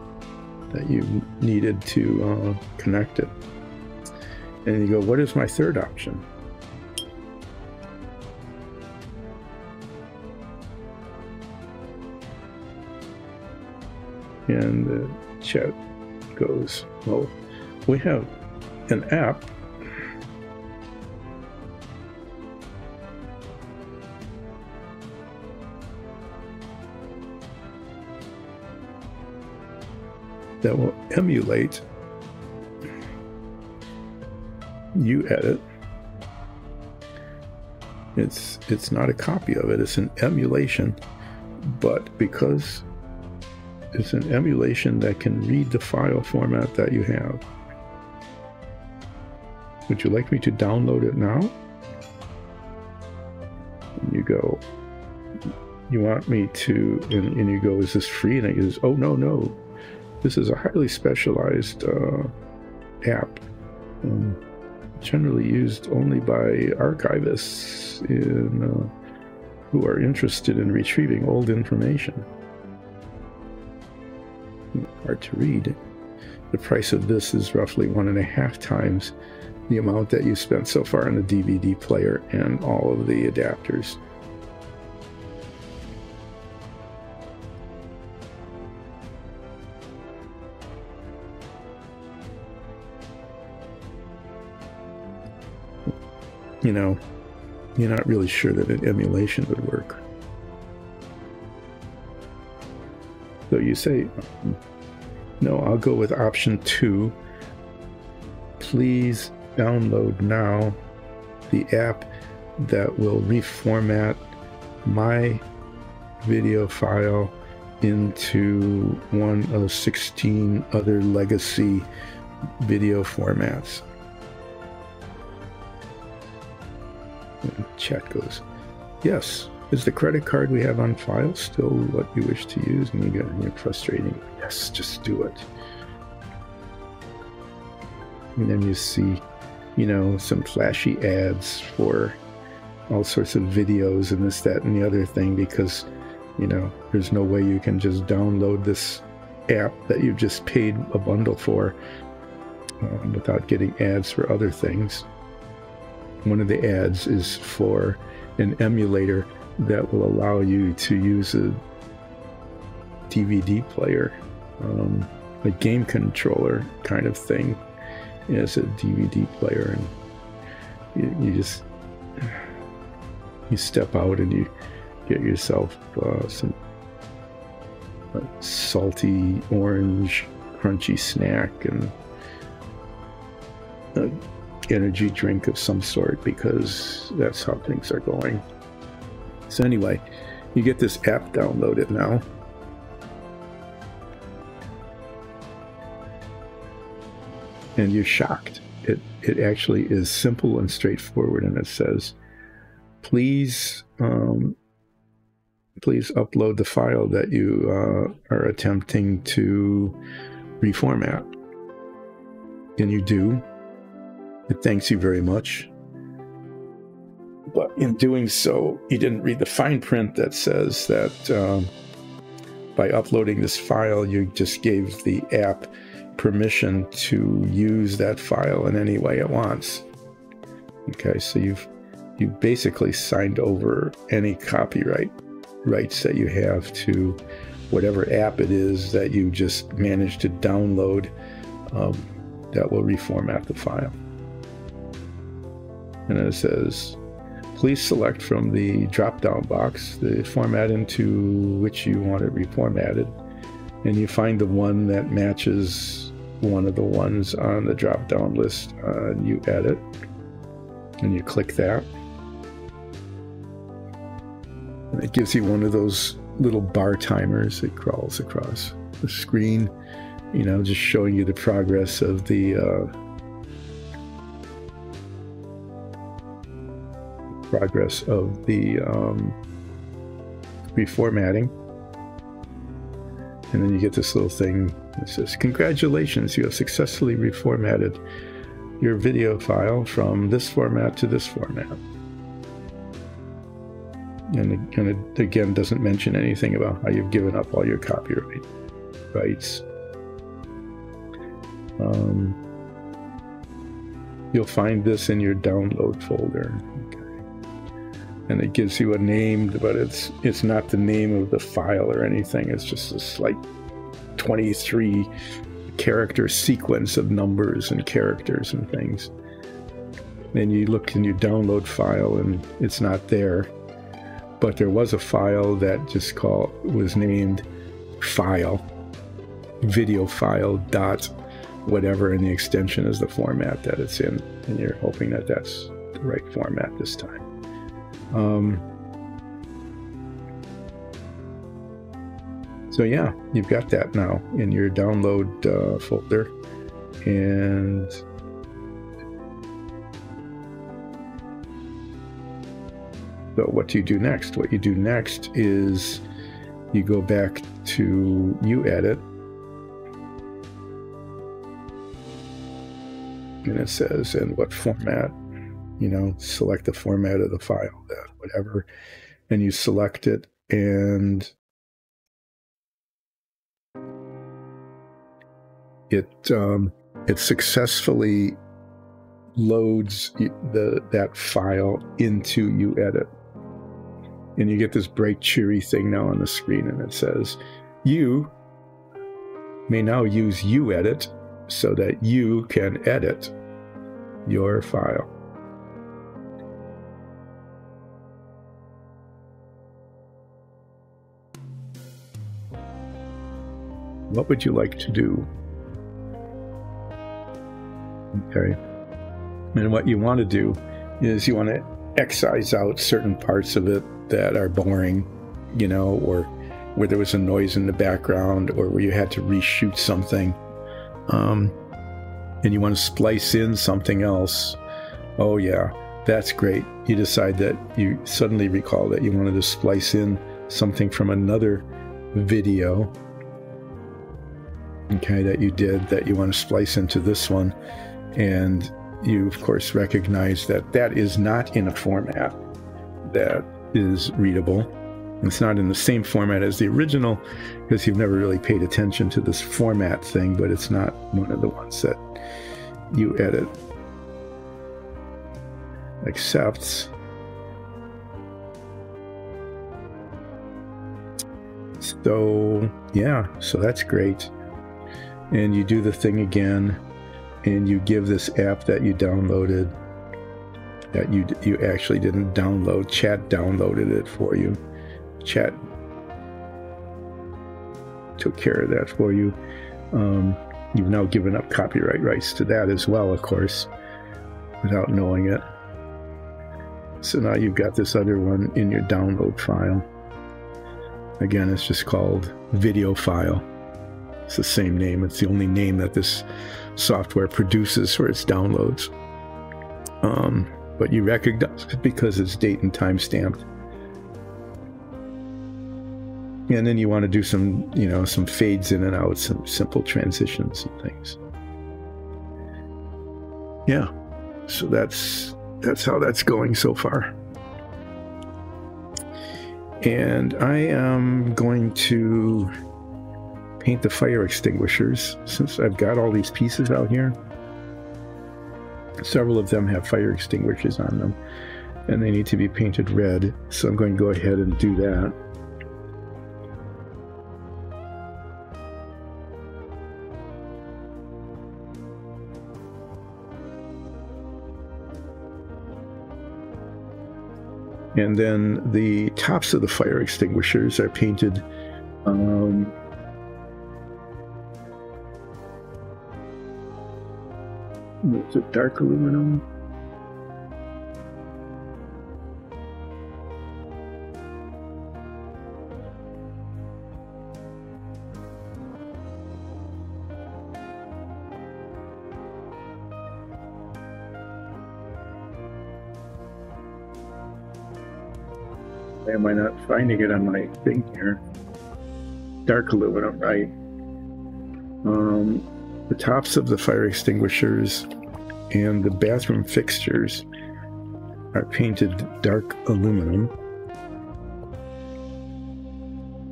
that you needed to connect it. And you go, what is my third option? And the chat goes, well, we have an app that will emulate UEdit. It's not a copy of it, it's an emulation, but because it's an emulation that can read the file format that you have. Would you like me to download it now? And you go, you want me to, and you go, is this free? And it goes, oh, no. This is a highly specialized app, generally used only by archivists who are interested in retrieving old information. Hard to read. The price of this is roughly 1.5 times the amount that you spent so far on the DVD player and all of the adapters. You know, you're not really sure that an emulation would work. So you say, no, I'll go with option 2. Please download now the app that will reformat my video file into one of 16 other legacy video formats. And chat goes, yes. Is the credit card we have on file still what you wish to use? And you're frustrating. Yes, just do it. And then you see, you know, some flashy ads for all sorts of videos and this, that, and the other thing, because, you know, there's no way you can just download this app that you've just paid a bundle for without getting ads for other things. One of the ads is for an emulator that will allow you to use a DVD player, a game controller kind of thing as a DVD player, and you step out and you get yourself some a salty orange crunchy snack and an energy drink of some sort, because that's how things are going. So anyway, you get this app downloaded now. And you're shocked. It actually is simple and straightforward, and it says, please upload the file that you are attempting to reformat. And you do. It thanks you very much. But in doing so, you didn't read the fine print that says that by uploading this file, you just gave the app permission to use that file in any way it wants. Okay, so you basically signed over any copyright rights that you have to whatever app it is that you just managed to download that will reformat the file. And it says, please select from the drop-down box the format into which you want it reformatted, and you find the one that matches one of the ones on the drop-down list. You edit, and you click that, and it gives you one of those little bar timers that crawls across the screen, you know, just showing you the progress of the reformatting. And then you get this little thing that says, congratulations, you have successfully reformatted your video file from this format to this format. And it again doesn't mention anything about how you've given up all your copyright rights. You'll find this in your download folder. And it gives you a name, but it's not the name of the file or anything. It's just this like 23 character sequence of numbers and characters and things. Then you look in your download file and it's not there, but there was a file that just was named file, video file dot whatever, and the extension is the format that it's in, and you're hoping that that's the right format this time. So yeah, you've got that now in your download folder. And so what do you do next? What you do next is you go back to edit, and it says in what format, you know, select the format of the file, that whatever, and you select it, and it successfully loads that file into UEdit, and you get this bright cheery thing now on the screen, and it says you may now use UEdit so that you can edit your file. What would you like to do? Okay. And what you want to do is you want to excise out certain parts of it that are boring, you know, or where there was a noise in the background, or where you had to reshoot something. And you want to splice in something else. Oh yeah, that's great. You decide that you suddenly recall that you wanted to splice in something from another video, okay, that you did, that you want to splice into this one. And you, of course, recognize that that is not in a format that is readable. It's not in the same format as the original, because you've never really paid attention to this format thing, but it's not one of the ones that UEdit accepts. So, yeah, so that's great. And you do the thing again, and you give this app that you downloaded, that you actually didn't download, Chat downloaded it for you. Chat took care of that for you. You've now given up copyright rights to that as well, of course, without knowing it. So now you've got this other one in your download file. Again, it's just called video file. It's the same name. It's the only name that this software produces for its downloads. But you recognize it because it's date and time stamped. And then you want to do some, some fades in and out, some simple transitions and things. Yeah, so that's how that's going so far. And I am going to paint the fire extinguishers since I've got all these pieces out here. Several of them have fire extinguishers on them, and they need to be painted red. So I'm going to go ahead and do that. And then the tops of the fire extinguishers are painted is it dark aluminum? Why am I not finding it on my thing here? Dark aluminum, right? The tops of the fire extinguishers and the bathroom fixtures are painted dark aluminum.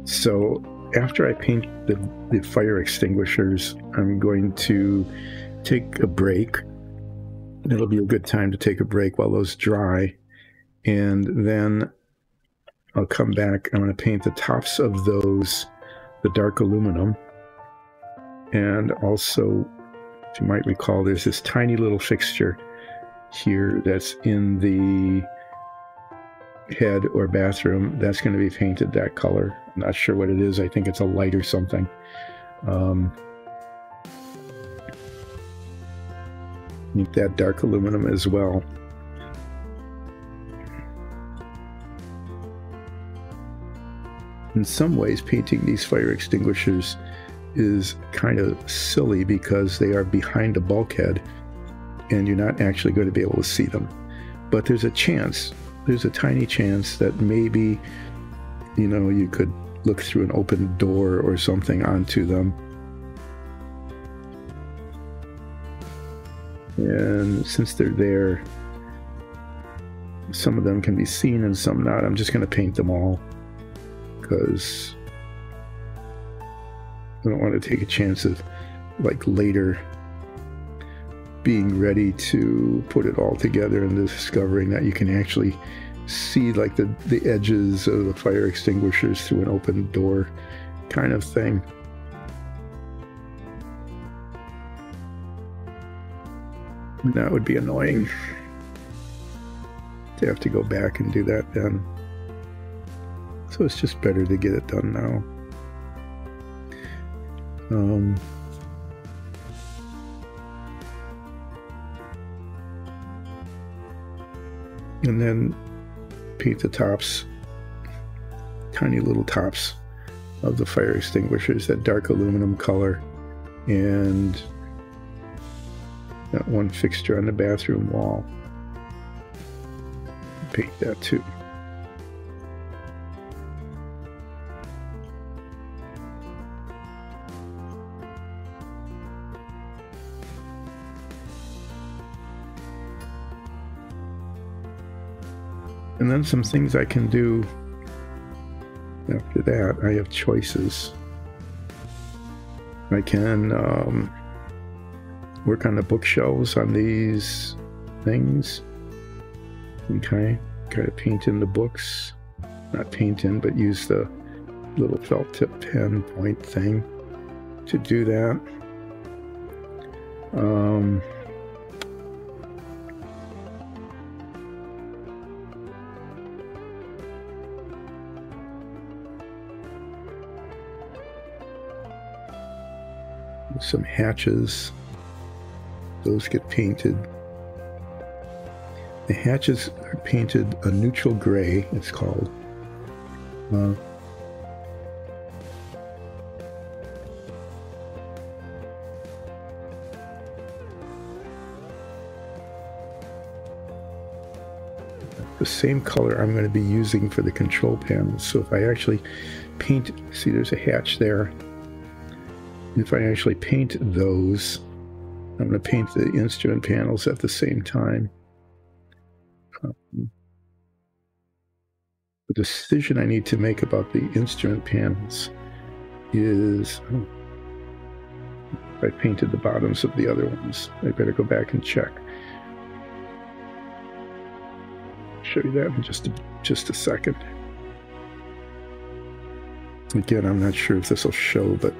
So after I paint the fire extinguishers, I'm going to take a break. It'll be a good time to take a break while those dry, and then I'll come back. I'm going to paint the tops of those the dark aluminum. And also, if you might recall, there's this tiny little fixture here that's in the head or bathroom. That's going to be painted that color. I'm not sure what it is. I think it's a light or something. Need that dark aluminum as well. In some ways, painting these fire extinguishers is kind of silly because they are behind a bulkhead and you're not actually going to be able to see them. But there's a chance, there's a tiny chance that maybe, you could look through an open door or something onto them. And since they're there, some of them can be seen and some not. I'm just going to paint them all because I don't want to take a chance of later being ready to put it all together and discovering that you can actually see the edges of the fire extinguishers through an open door kind of thing. And that would be annoying to have to go back and do that then. So it's just better to get it done now. And then paint the tops, tiny little tops of the fire extinguishers, that dark aluminum color, and that one fixture on the bathroom wall. Paint that too. And then some things I can do after that. I have choices. I can work on the bookshelves on these things. Okay, gotta paint in the books. Not paint in, but use the little felt tip pen point thing to do that. Some hatches. Those get painted. The hatches are painted a neutral gray, it's called. The same color I'm going to be using for the control panels. So if I actually paint, see there's a hatch there. If I actually paint those, I'm going to paint the instrument panels at the same time. The decision I need to make about the instrument panels is, I painted the bottoms of the other ones. I better go back and check. Show you that in just a second. Again, I'm not sure if this will show, but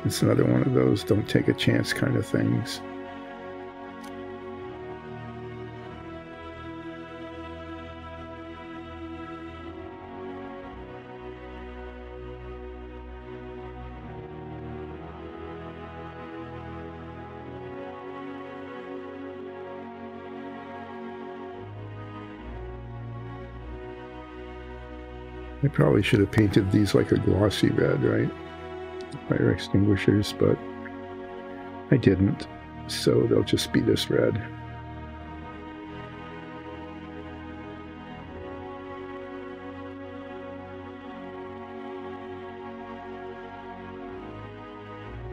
it's another one of those don't take a chance kind of things. I probably should have painted these like a glossy red, right? Fire extinguishers, but I didn't. So they'll just be this red.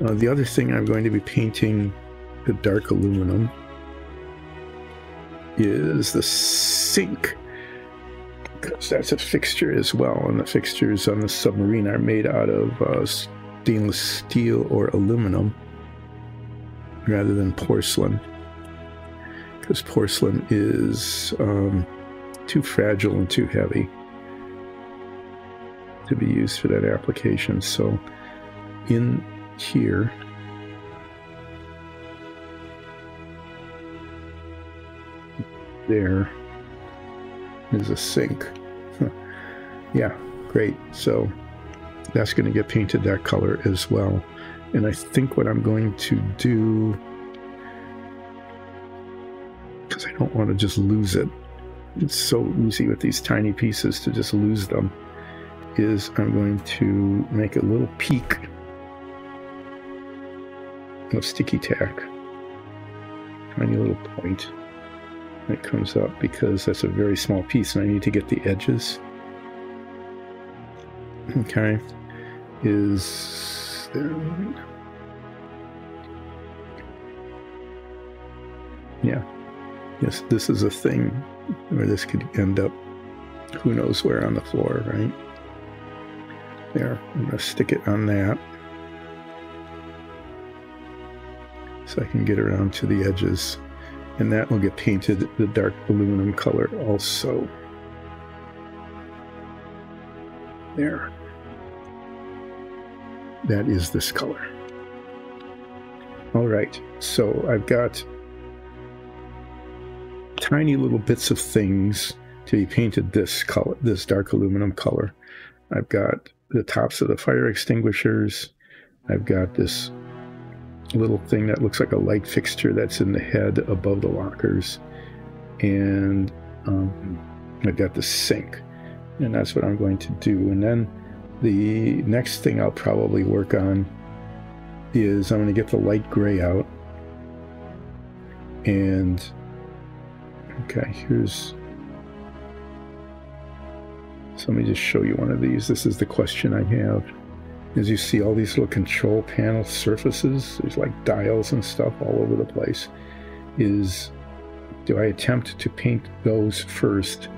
The other thing I'm going to be painting the dark aluminum is the sink, because that's a fixture as well, and the fixtures on the submarine are made out of stainless steel or aluminum rather than porcelain, because porcelain is too fragile and too heavy to be used for that application. So in here, there is a sink. Yeah, great. So that's going to get painted that color as well. And I think what I'm going to do, because I don't want to just lose it, it's so easy with these tiny pieces to just lose them, is I'm going to make a little peak of sticky tack, tiny little point that comes up, because that's a very small piece and I need to get the edges. Okay, is there one? Yeah, yes, this is a thing where this could end up who knows where on the floor, right? There, I'm going to stick it on that so I can get around to the edges. And that will get painted the dark aluminum color also. There. That is this color. All right, so I've got tiny little bits of things to be painted this color, this dark aluminum color. I've got the tops of the fire extinguishers. I've got this little thing that looks like a light fixture that's in the head above the lockers, and I've got the sink, and that's what I'm going to do. And then the next thing I'll probably work on is I'm going to get the light gray out, and okay, here's, so let me just show you one of these. This is the question I have. As you see all these little control panel surfaces, there's like dials and stuff all over the place, is do I attempt to paint those first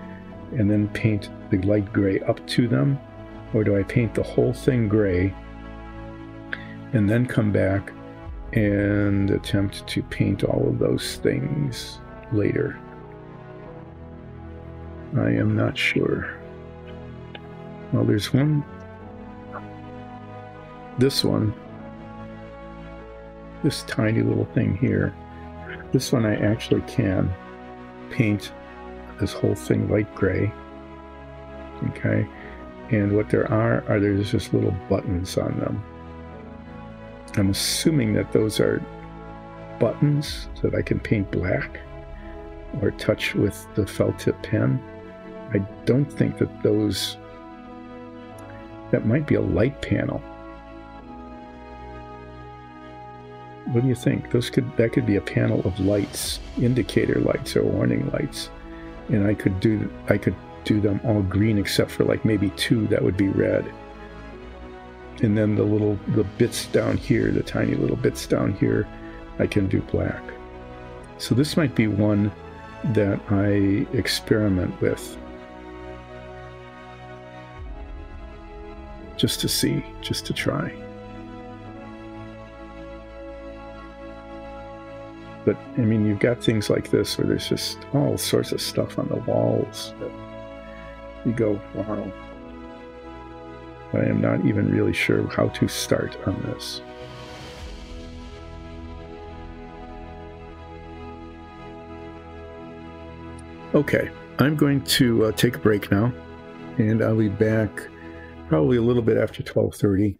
and then paint the light gray up to them, or do I paint the whole thing gray and then come back and attempt to paint all of those things later? I am not sure. Well, there's one. This one, this tiny little thing here, this one I actually can paint this whole thing light gray. Okay, and what there are there's just little buttons on them. I'm assuming that those are buttons that I can paint black or touch with the felt tip pen. I don't think that those, that might be a light panel. What do you think? That could be a panel of lights, indicator lights or warning lights, and I could do them all green except for like maybe two that would be red. And then the bits down here, the tiny little bits down here, I can do black. So this might be one that I experiment with. Just to see, just to try. But, I mean, you've got things like this where there's just all sorts of stuff on the walls that you go, wow. I am not even really sure how to start on this. Okay, I'm going to take a break now, and I'll be back probably a little bit after 12:30,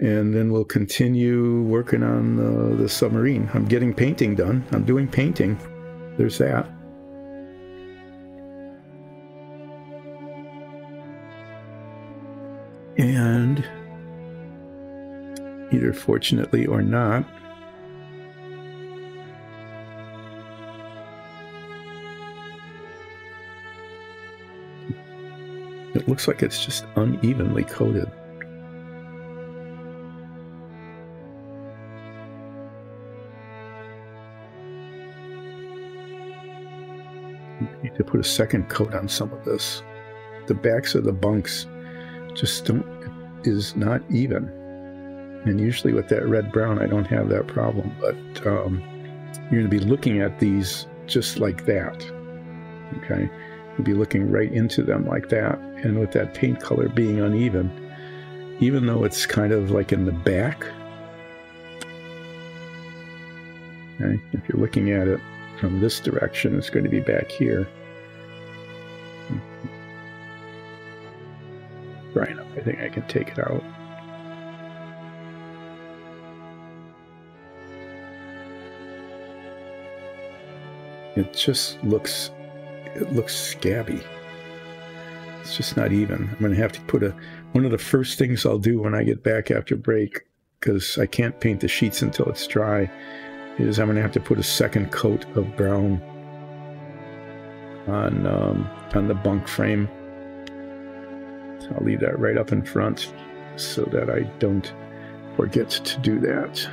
and then we'll continue working on the submarine. I'm getting painting done. I'm doing painting. There's that. And either fortunately or not, it looks like it's just unevenly coated. I need to put a second coat on some of this. The backs of the bunks just is not even, and usually with that red brown I don't have that problem, but you're going to be looking at these just like that. Okay, you'll be looking right into them like that, and with that paint color being uneven, even though it's kind of like in the back, okay, if you're looking at it from this direction, it's going to be back here. Right enough, I think I can take it out. It just looks, scabby. It's just not even. I'm going to have to put one of the first things I'll do when I get back after break, because I can't paint the sheets until it's dry, is I'm going to have to put a second coat of brown on the bunk frame. So I'll leave that right up in front so that I don't forget to do that.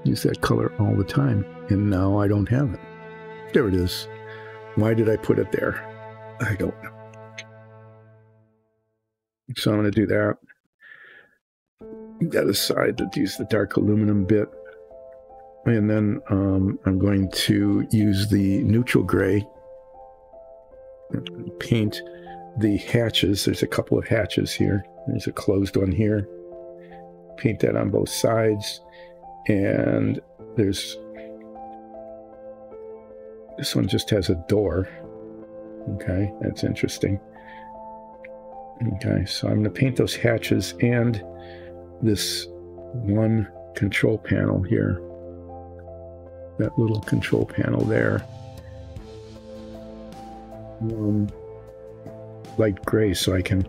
Use that color all the time, and now I don't have it. There it is. Why did I put it there? I don't know. So I'm going to do that. That aside, to use the dark aluminum bit, and then I'm going to use the neutral gray and paint the hatches. There's a couple of hatches here. There's a closed one here. Paint that on both sides, and this one just has a door. Okay, that's interesting. Okay, so I'm going to paint those hatches and this one control panel here, that little control panel there, light gray, so I can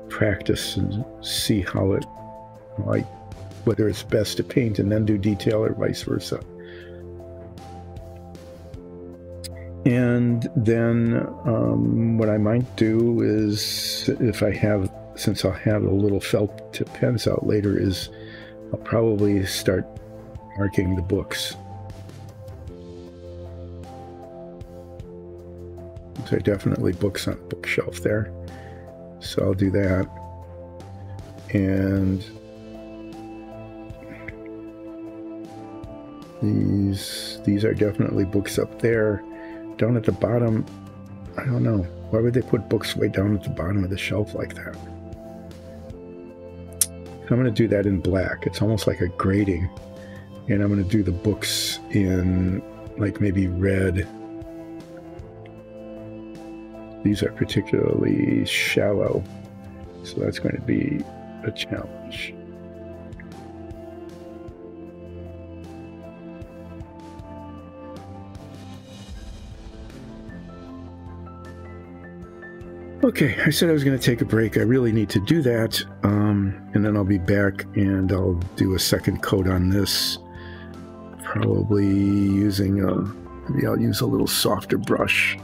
practice and see how it, whether it's best to paint and then do detail or vice versa. And then what I might do is, since I'll have a little felt tip pens out later, is I'll probably start marking the books. So definitely books on the bookshelf there. So I'll do that. And these are definitely books up there. Down at the bottom, I don't know. Why would they put books way down at the bottom of the shelf like that? I'm going to do that in black. It's almost like a grating And I'm going to do the books in like maybe red. These are particularly shallow, so that's going to be a challenge. Okay, I said I was going to take a break. I really need to do that, and then I'll be back and I'll do a second coat on this. Probably using maybe I'll use a little softer brush.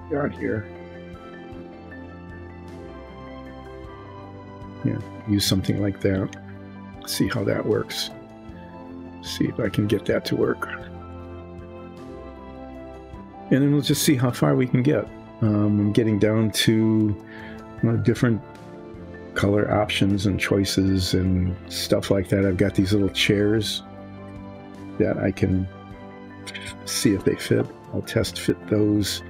Got here. Yeah, use something like that. See how that works. See if I can get that to work. And then we'll just see how far we can get. I'm getting down to different color options and choices and stuff like that. I've got these little chairs that I can see if they fit. I'll test fit those.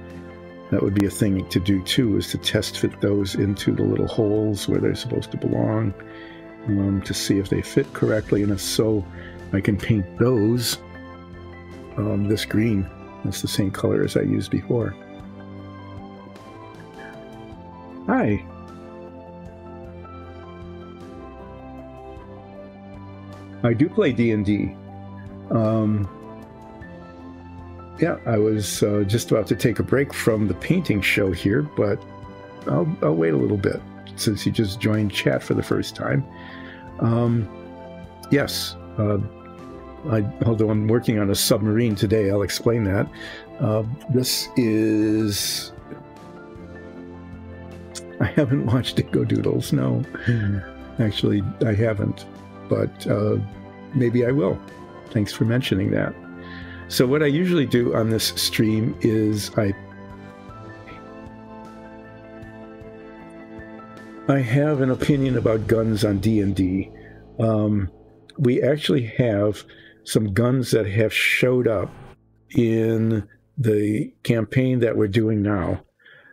That would be a thing to do too, is to test fit those into the little holes where they're supposed to belong, to see if they fit correctly. And if so, I can paint those this green. It's the same color as I used before. Hi. I do play D&D. Yeah, I was just about to take a break from the painting show here, but I'll wait a little bit since you just joined chat for the first time. Yes. Although I'm working on a submarine today, I'll explain that. This is... I haven't watched Dingo Doodles, no. Actually, I haven't, but maybe I will. Thanks for mentioning that. So what I usually do on this stream is I have an opinion about guns on D&D. We actually have some guns that have showed up in the campaign that we're doing now,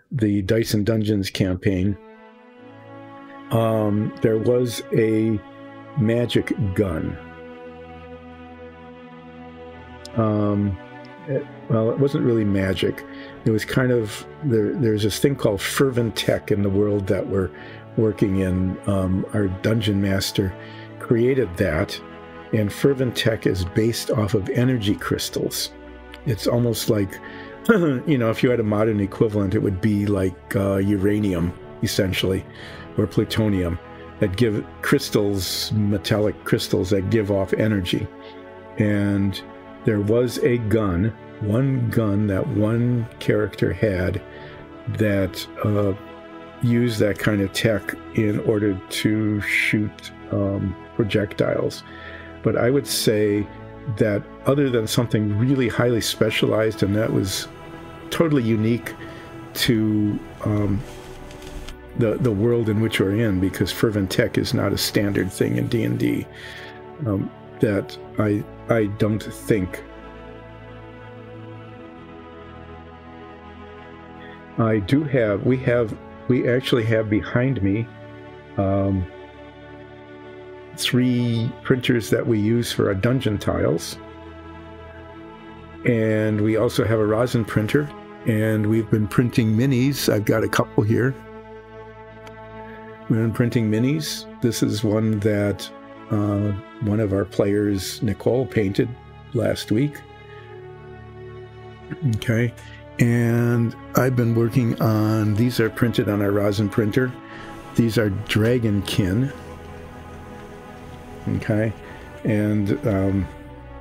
the Dice and Dungeons campaign. There was a magic gun. Well, it wasn't really magic. It was kind of, there's this thing called fervent tech in the world that we're working in. Our dungeon master created that, and fervent tech is based off of energy crystals. It's almost like, if you had a modern equivalent, it would be like uranium, essentially, or plutonium, that give crystals, metallic crystals that give off energy. And there was a gun, one gun that one character had that used that kind of tech in order to shoot projectiles. But I would say that other than something really highly specialized, and that was totally unique to the world in which we're in, because fervent tech is not a standard thing in D&D, that I don't think I do have. We actually have behind me 3 printers that we use for our dungeon tiles, and we also have a rosin printer, and we've been printing minis. I've got a couple here. We've been printing minis. This is one that one of our players, Nicole, painted last week. Okay, and I've been working on, these are printed on our rosin printer. These are dragonkin. Okay, and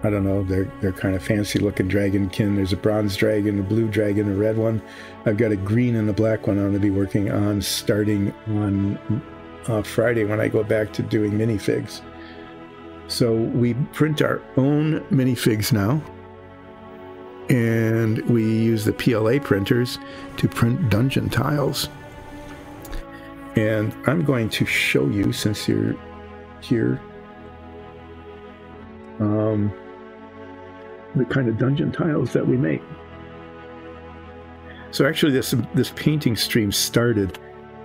I don't know, they're kind of fancy looking dragonkin. There's a bronze dragon, a blue dragon, a red one. I've got a green and a black one I'm going to be working on starting on Friday when I go back to doing minifigs. So we print our own minifigs now, and we use the PLA printers to print dungeon tiles. And I'm going to show you, since you're here, the kind of dungeon tiles that we make. So actually this painting stream started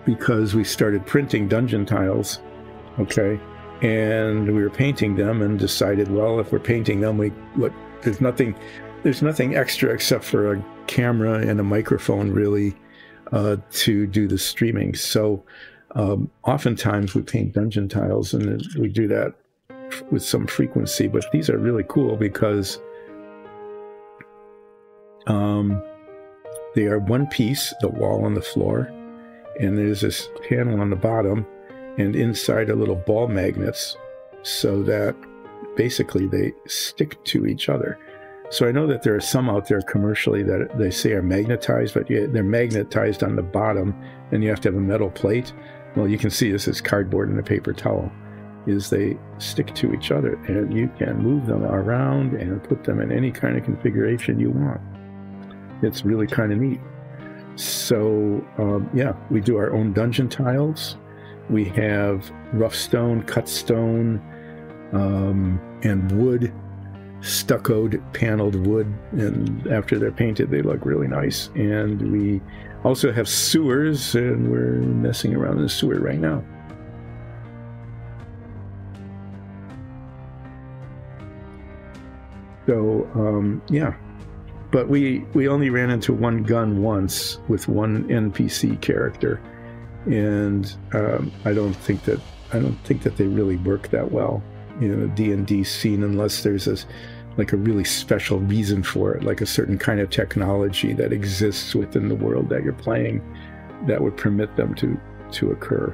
because we started printing dungeon tiles Okay, and we were painting them and decided, well, if we're painting them, there's nothing extra except for a camera and a microphone, really, to do the streaming. So oftentimes we paint dungeon tiles, and we do that with some frequency. But these are really cool because they are one piece, the wall and the floor, and there's this panel on the bottom, and inside are little ball magnets, so that basically they stick to each other. So I know that there are some out there commercially that they say are magnetized, but they're magnetized on the bottom, and you have to have a metal plate. Well, you can see this is cardboard and a paper towel. Is they stick to each other, and you can move them around and put them in any kind of configuration you want. It's really kind of neat. So yeah, we do our own dungeon tiles. We have rough stone, cut stone, and wood, stuccoed, paneled wood, and after they're painted, they look really nice. And we also have sewers, and we're messing around in the sewer right now. So, yeah. But we only ran into one gun once with one NPC character, and I don't think that they really work that well in a D&D scene unless there's a really special reason for it, like a certain kind of technology that exists within the world that you're playing that would permit them to occur.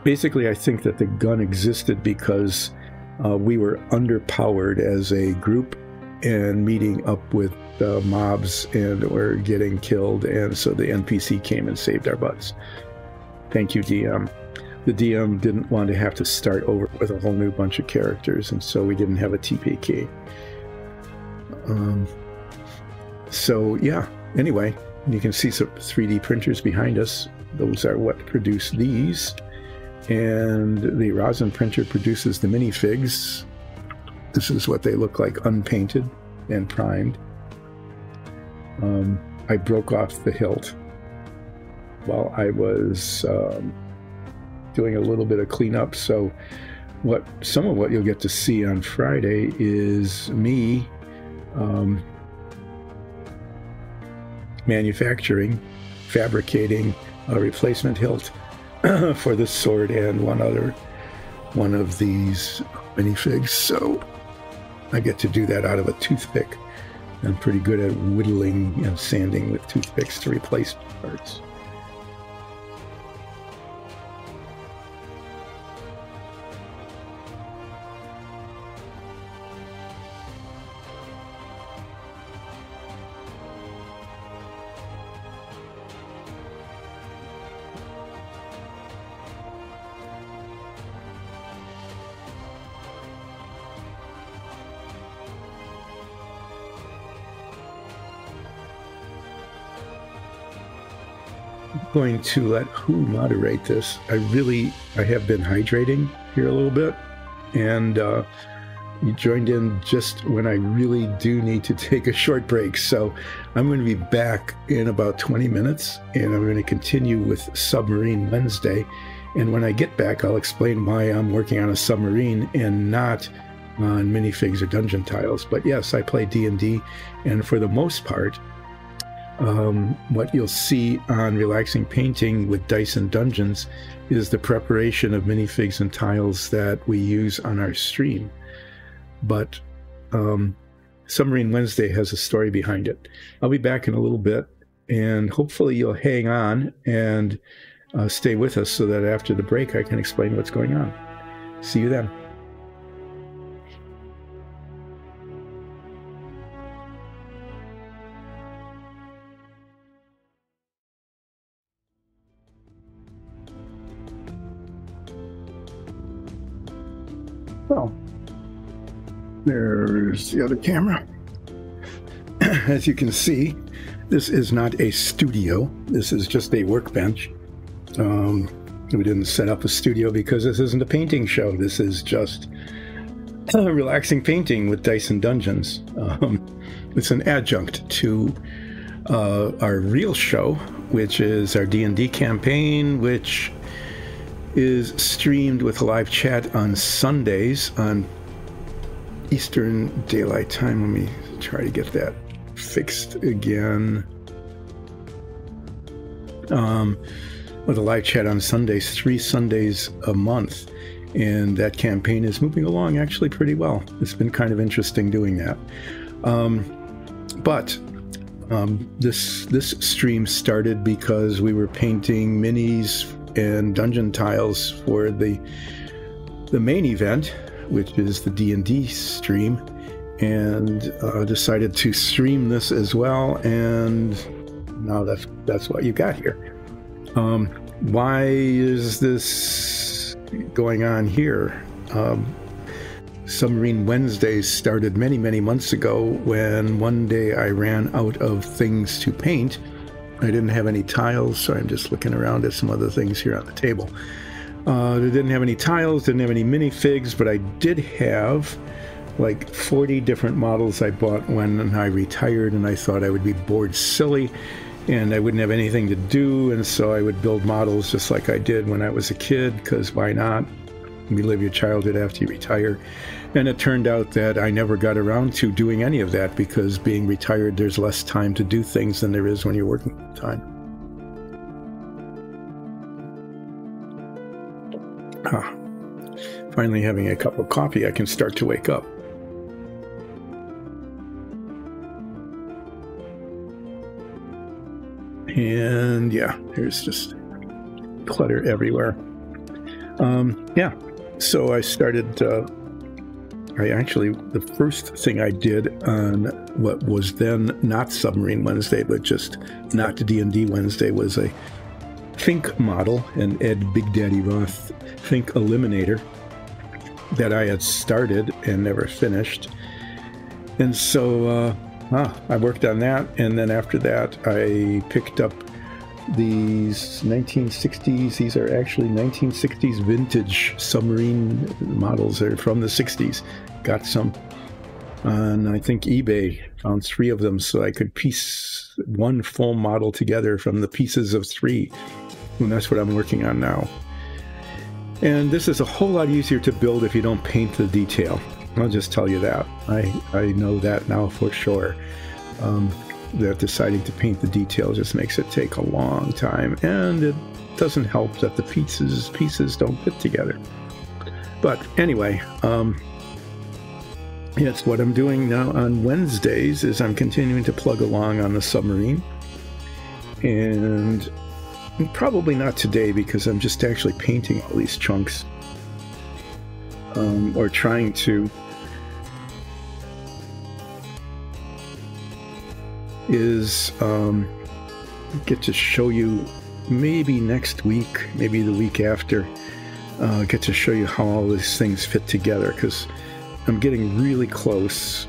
Basically, I think that the gun existed because we were underpowered as a group and meeting up with mobs and were getting killed, and so the NPC came and saved our butts. Thank you, DM. The DM didn't want to have to start over with a whole new bunch of characters, and so we didn't have a TPK. So yeah, anyway, you can see some 3D printers behind us. Those are what produce these, and the rosin printer produces the minifigs. This is what they look like unpainted and primed. I broke off the hilt while I was doing a little bit of cleanup. So some of what you'll get to see on Friday is me fabricating a replacement hilt for this sword and one of these minifigs. So I get to do that out of a toothpick. I'm pretty good at whittling and sanding with toothpicks to replace parts. Going to let who moderate this. I have been hydrating here a little bit, and you joined in just when I really do need to take a short break. So I'm going to be back in about 20 minutes, and I'm going to continue with Submarine Wednesday. And when I get back, I'll explain why I'm working on a submarine and not on minifigs or dungeon tiles. But yes, I play D&D, and for the most part, what you'll see on Relaxing Painting with Dice and Dungeons is the preparation of minifigs and tiles that we use on our stream. But Submarine Wednesday has a story behind it. I'll be back in a little bit, and hopefully you'll hang on and stay with us so that after the break I can explain what's going on. See you then. Well, there's the other camera. As you can see, this is not a studio. This is just a workbench. We didn't set up a studio because this isn't a painting show. This is just Relaxing Painting with Dice and Dungeons. It's an adjunct to our real show, which is our D&D campaign, which is streamed with live chat on Sundays on Eastern Daylight Time. Let me try to get that fixed again. With a live chat on Sundays, 3 Sundays a month. And that campaign is moving along actually pretty well. It's been kind of interesting doing that. But this stream started because we were painting minis and dungeon tiles for the main event, which is the D&D stream, and decided to stream this as well. And now that's what you got here. Why is this going on here? Submarine Wednesdays started many, many months ago when one day I ran out of things to paint. I didn't have any tiles, so I'm just looking around at some other things here on the table. I didn't have any tiles, didn't have any minifigs, but I did have like 40 different models I bought when I retired, and I thought I would be bored silly and I wouldn't have anything to do, and so I would build models just like I did when I was a kid, because why not? You live your childhood after you retire. And it turned out that I never got around to doing any of that, because being retired, there's less time to do things than there is when you're working full time. Finally having a cup of coffee, I can start to wake up. And yeah, there's just clutter everywhere. Yeah, so I started, the first thing I did on what was then not Submarine Wednesday, but just not D&D Wednesday, was a Think model, an Ed Big Daddy Roth Think Eliminator that I had started and never finished. And so I worked on that, and then after that I picked up these 1960s. These are actually 1960s vintage submarine models. They're from the 60s. Got some on, I think, eBay. Found 3 of them so I could piece one full model together from the pieces of 3. And that's what I'm working on now. And this is a whole lot easier to build if you don't paint the detail. I'll just tell you that. I know that now for sure. That deciding to paint the detail just makes it take a long time, and it doesn't help that the pieces don't fit together. But anyway, it's what I'm doing now on Wednesdays is I'm continuing to plug along on the submarine, and probably not today because I'm just actually painting all these chunks, or trying to. Is get to show you maybe next week, maybe the week after, get to show you how all these things fit together, because I'm getting really close,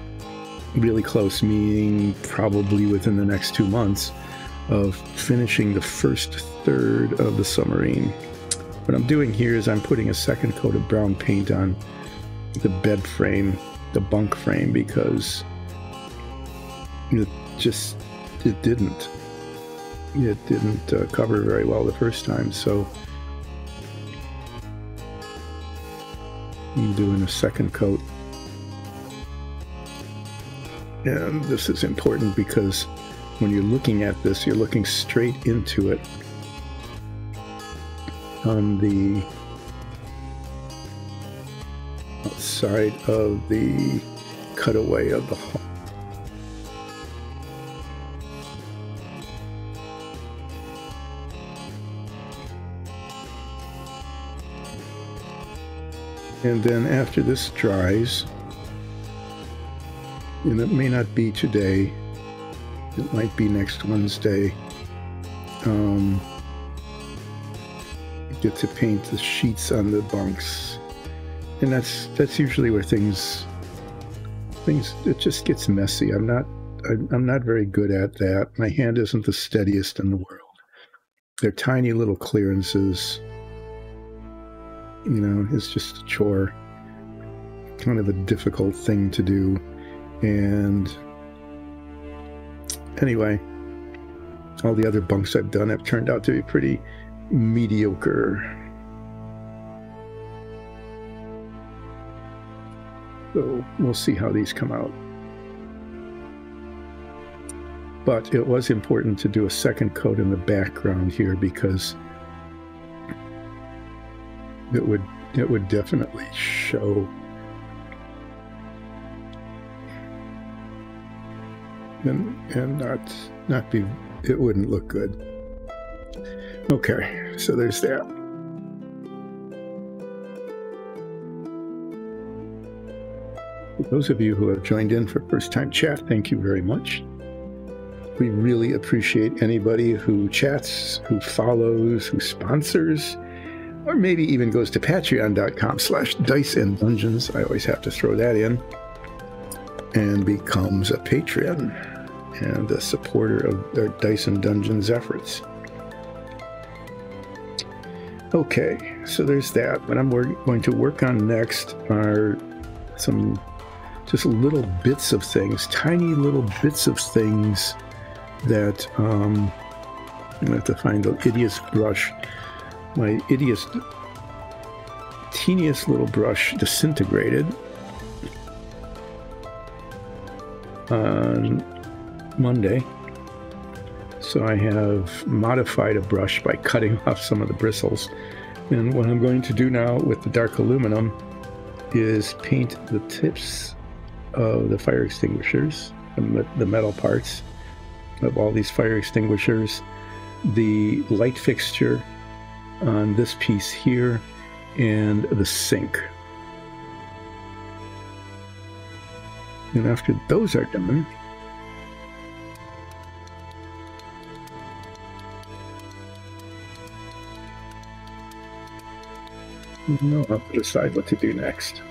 meaning probably within the next 2 months, of finishing the first third of the submarine. What I'm doing here is I'm putting a second coat of brown paint on the bed frame, the bunk frame, because it didn't cover very well the first time, so I'm doing a second coat. And this is important because when you're looking at this, you're looking straight into it on the outside of the cutaway of the hull. And then after this dries, and it may not be today, it might be next Wednesday, get to paint the sheets on the bunks. And that's usually where things it just gets messy. I'm not very good at that. My hand isn't the steadiest in the world. They're tiny little clearances. It's just a chore, kind of a difficult thing to do. And anyway, all the other bunks I've done have turned out to be pretty mediocre. So we'll see how these come out. But it was important to do a second coat in the background here because it would definitely show. And not be, it wouldn't look good. Okay, so there's that. For those of you who have joined in for first time chat, thank you very much. We really appreciate anybody who chats, who follows, who sponsors, or maybe even goes to patreon.com/diceanddungeons. I always have to throw that in. And becomes a patron and a supporter of their Dice and Dungeons efforts. Okay, so there's that. What I'm going to work on next are some just little bits of things, tiny little bits of things that I'm going to have to find the ittiest brush. My teeniest little brush disintegrated on Monday, so I have modified a brush by cutting off some of the bristles, and what I'm going to do now with the dark aluminum is paint the tips of the fire extinguishers, the metal parts of all these fire extinguishers, the light fixture on this piece here, and the sink. And after those are done, I'll decide what to do next.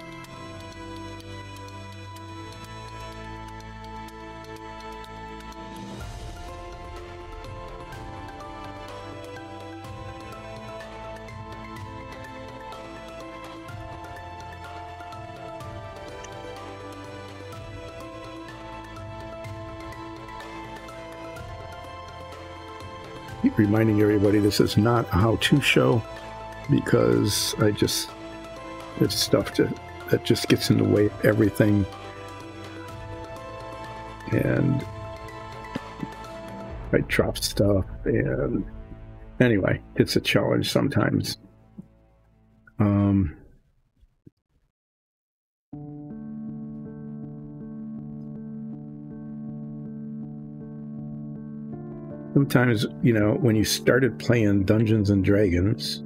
Keep reminding everybody this is not a how-to show, because it's stuff that just gets in the way of everything, and I drop stuff, and anyway, it's a challenge sometimes. Sometimes, when you started playing Dungeons and Dragons,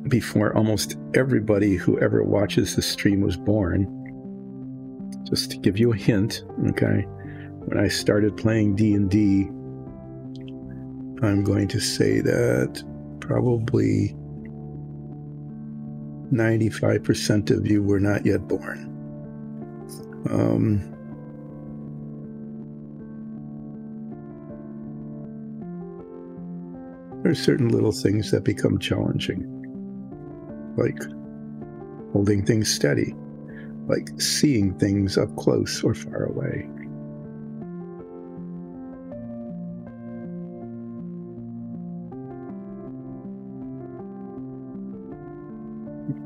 before almost everybody who ever watches the stream was born, just to give you a hint, okay, when I started playing D&D, I'm going to say that probably 95% of you were not yet born. There are certain little things that become challenging, like holding things steady, like seeing things up close or far away.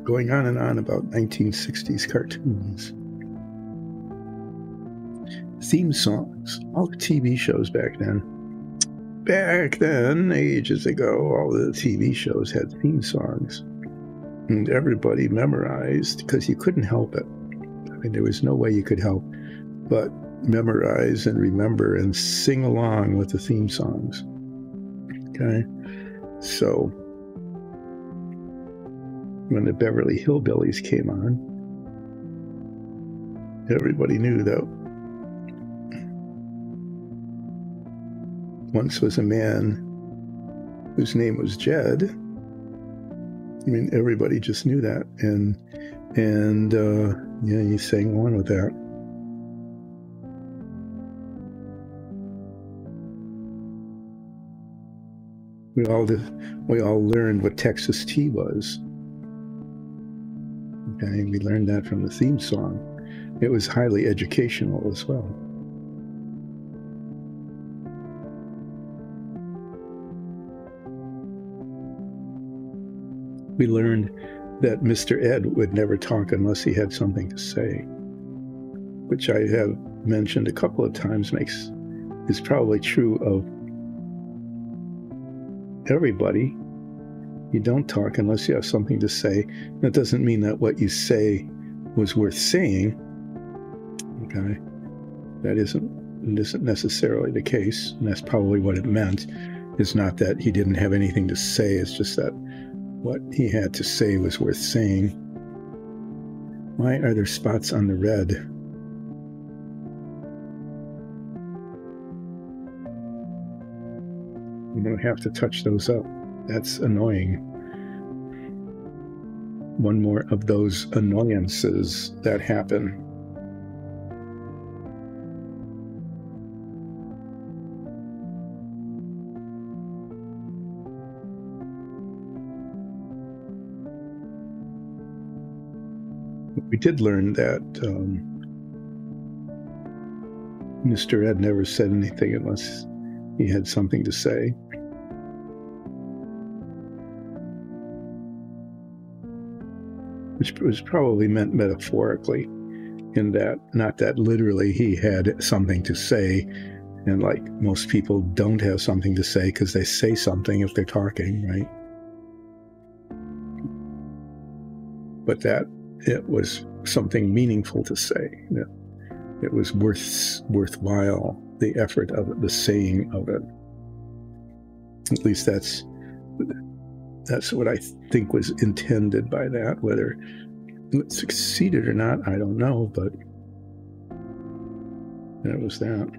Going on and on about 1960s cartoons. Theme songs, all the TV shows back then. Back then, ages ago, all the TV shows had theme songs. And everybody memorized, because you couldn't help it. I mean, there was no way you could help but memorize and remember and sing along with the theme songs. Okay? So, when the Beverly Hillbillies came on, everybody knew that once was a man whose name was Jed. I mean, everybody just knew that, and you sang along with that. We all learned what Texas tea was. Okay, we learned that from the theme song. It was highly educational as well. We learned that Mr. Ed would never talk unless he had something to say, which I have mentioned a couple of times is probably true of everybody. You don't talk unless you have something to say. That doesn't mean that what you say was worth saying. Okay, that isn't necessarily the case, and that's probably what it meant. It's not that he didn't have anything to say, it's just that what he had to say was worth saying. Why are there spots on the red? I'm going to have to touch those up. That's annoying. One more of those annoyances that happen. We did learn that Mr. Ed never said anything unless he had something to say. Which was probably meant metaphorically, in that, not that literally he had something to say, and like most people don't have something to say because they say something if they're talking, right? But that it was something meaningful to say, that it was worthwhile, the effort of it, the saying of it. At least that's what I think was intended by that. Whether it succeeded or not, I don't know, but that was that.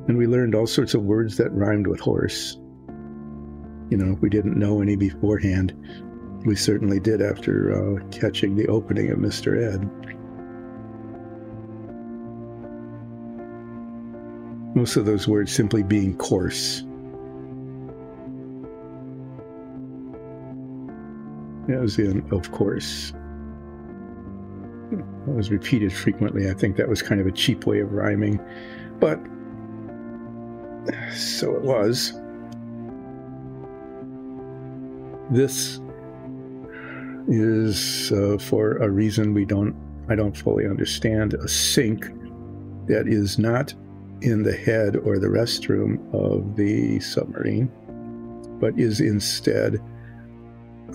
And we learned all sorts of words that rhymed with horse. You know, if we didn't know any beforehand, we certainly did after catching the opening of Mr. Ed. Most of those words simply being coarse. As in, of course. That was repeated frequently. I think that was kind of a cheap way of rhyming, but so it was. This is, for a reason I don't fully understand, a sink that is not in the head or the restroom of the submarine, but is instead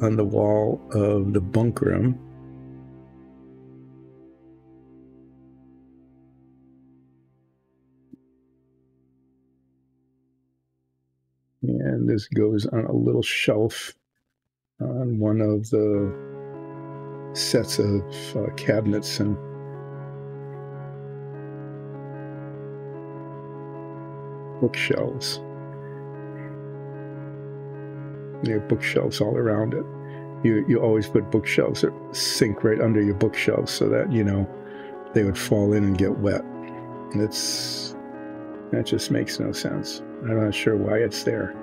on the wall of the bunk room. And this goes on a little shelf on one of the sets of cabinets and bookshelves. There are bookshelves all around it. You always put bookshelves that sink right under your bookshelves so that, you know, they would fall in and get wet. And that just makes no sense. I'm not sure why it's there,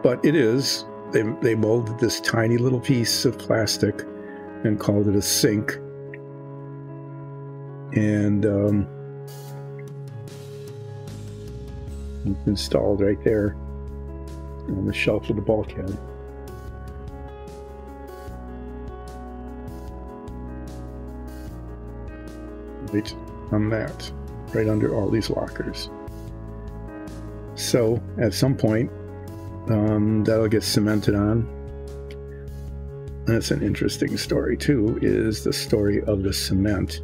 but it is. They molded this tiny little piece of plastic and called it a sink. And it's installed right there on the shelf of the bulkhead. Right on that, right under all these lockers. So at some point, that'll get cemented on. That's an interesting story too, is the story of the cement.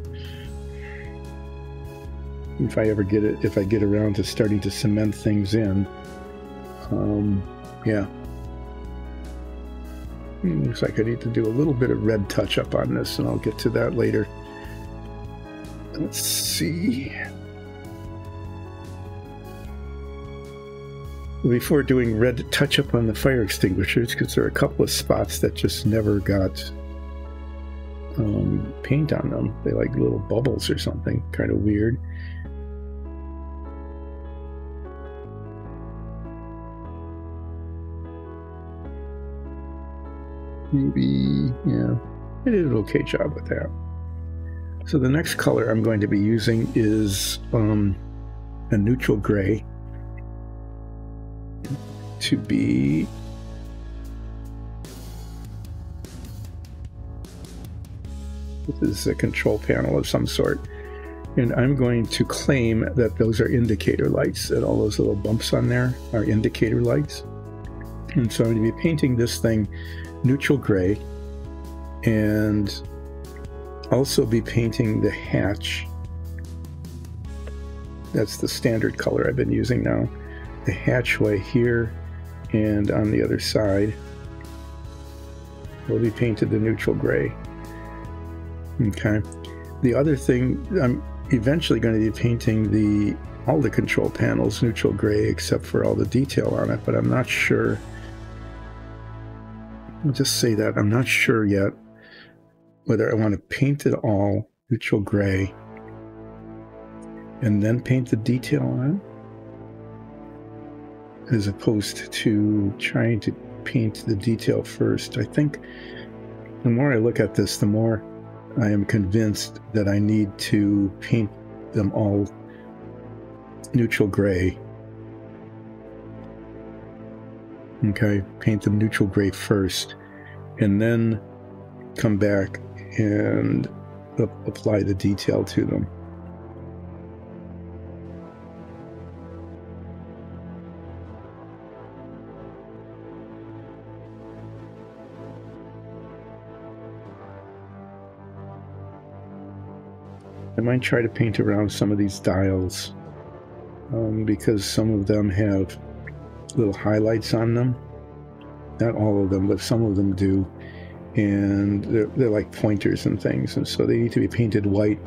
If I get around to starting to cement things in, yeah. Looks like I need to do a little bit of red touch up on this, and I'll get to that later. Let's see. Before doing red touch up on the fire extinguishers, because there are a couple of spots that just never got paint on them. They like little bubbles or something, kind of weird. Maybe, yeah, I did an okay job with that. So the next color I'm going to be using is a neutral gray to be This is a control panel of some sort. And I'm going to claim that those are indicator lights, that all those little bumps on there are indicator lights. And so I'm going to be painting this thing neutral gray, and also be painting the hatch. That's the standard color I've been using now. The hatchway here and on the other side will be painted the neutral gray. Okay. The other thing, I'm eventually going to be painting all the control panels neutral gray except for all the detail on it, but I'm not sure. I'll just say that I'm not sure yet whether I want to paint it all neutral gray and then paint the detail on it, as opposed to trying to paint the detail first. I think the more I look at this, the more I am convinced that I need to paint them all neutral gray. Okay, paint them neutral gray first, and then come back and apply the detail to them. I might try to paint around some of these dials because some of them have little highlights on them. Not all of them, but some of them do. And they're like pointers and things, and so they need to be painted white.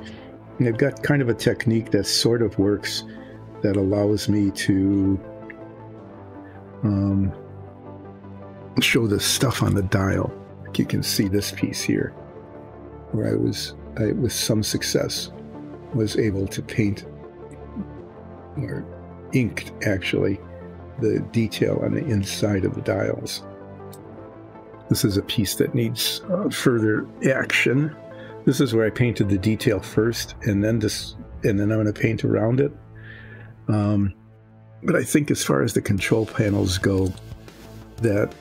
And they've got kind of a technique that sort of works, that allows me to show the stuff on the dial. Like you can see this piece here, where I with some success was able to paint, or inked actually, the detail on the inside of the dials. This is a piece that needs further action. This is where I painted the detail first, and then I'm going to paint around it. But I think as far as the control panels go, that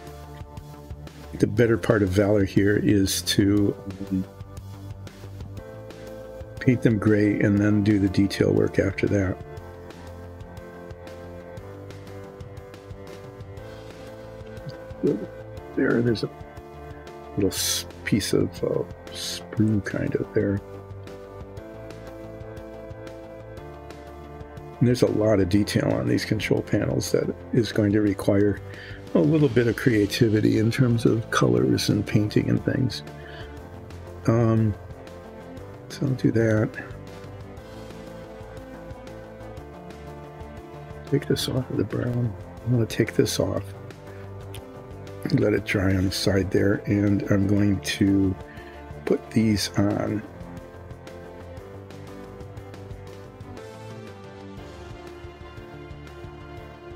the better part of valor here is to paint them gray and then do the detail work after that. There's a little piece of sprue kind of there. And there's a lot of detail on these control panels that is going to require a little bit of creativity in terms of colors and painting and things. So I'll do that. Take this off of the brown. I'm going to take this off. Let it dry on the side there, and I'm going to put these on.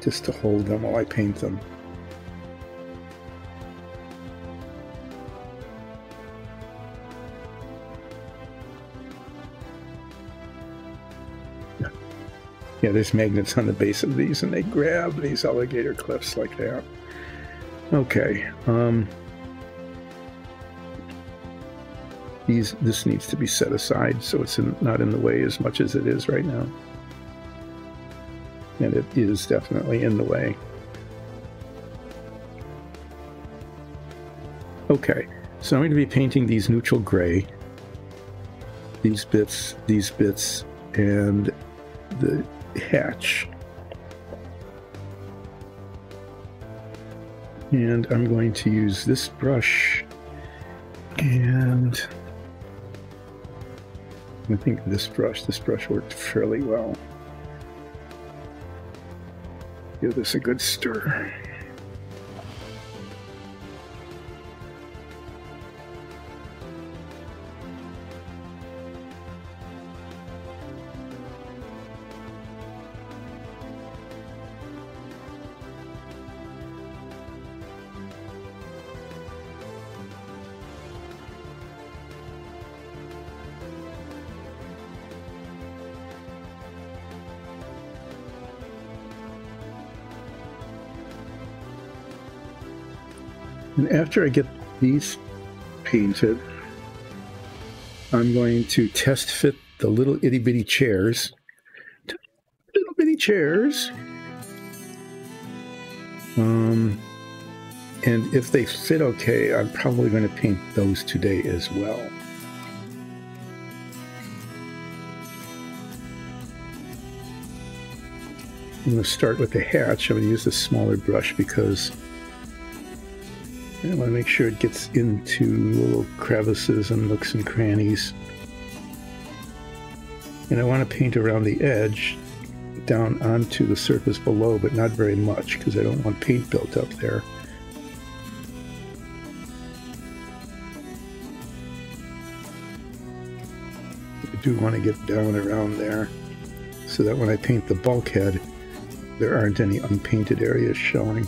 Just to hold them while I paint them. Yeah, there's magnets on the base of these, and they grab these alligator clips like that. Okay, this needs to be set aside so it's not in the way as much as it is right now. And it is definitely in the way. Okay, so I'm going to be painting these neutral gray, these bits, and the hatch. And I'm going to use this brush, and I think this brush worked fairly well. Give this a good stir. And after I get these painted, I'm going to test fit the little itty bitty chairs. Little bitty chairs. And if they fit okay, I'm probably going to paint those today as well. I'm going to start with the hatch. I'm going to use the smaller brush because I want to make sure it gets into little crevices and nooks and crannies. And I want to paint around the edge down onto the surface below, but not very much because I don't want paint built up there. I do want to get down around there so that when I paint the bulkhead, there aren't any unpainted areas showing.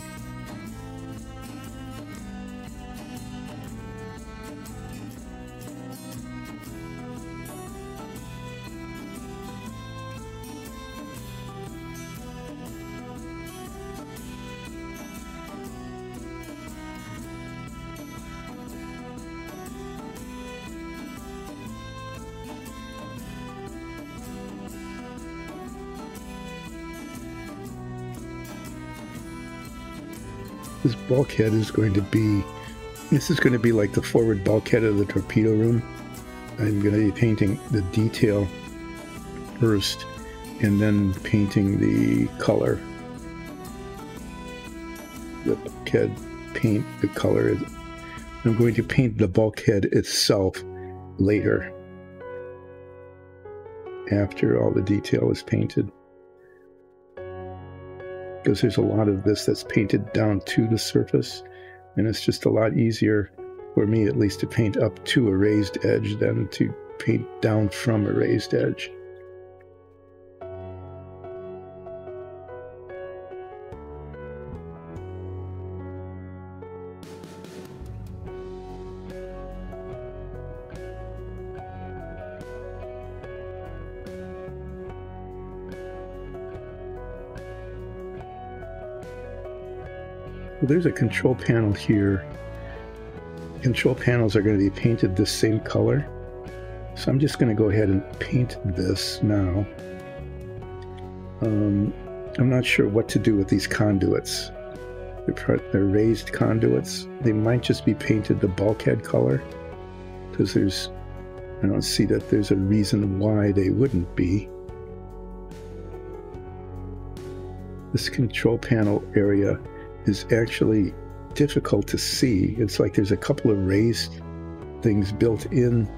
This bulkhead is going to be, this is going to be like the forward bulkhead of the torpedo room. I'm going to be painting the detail first and then painting the color. The bulkhead paint, the color. I'm going to paint the bulkhead itself later, after all the detail is painted. Because there's a lot of this that's painted down to the surface, and it's just a lot easier, for me at least, to paint up to a raised edge than to paint down from a raised edge. There's a control panel here. Control panels are going to be painted this same color. So I'm just going to go ahead and paint this now. I'm not sure what to do with these conduits. They're raised conduits. They might just be painted the bulkhead color, because I don't see that there's a reason why they wouldn't be. This control panel area is actually difficult to see. It's like there's a couple of raised things built in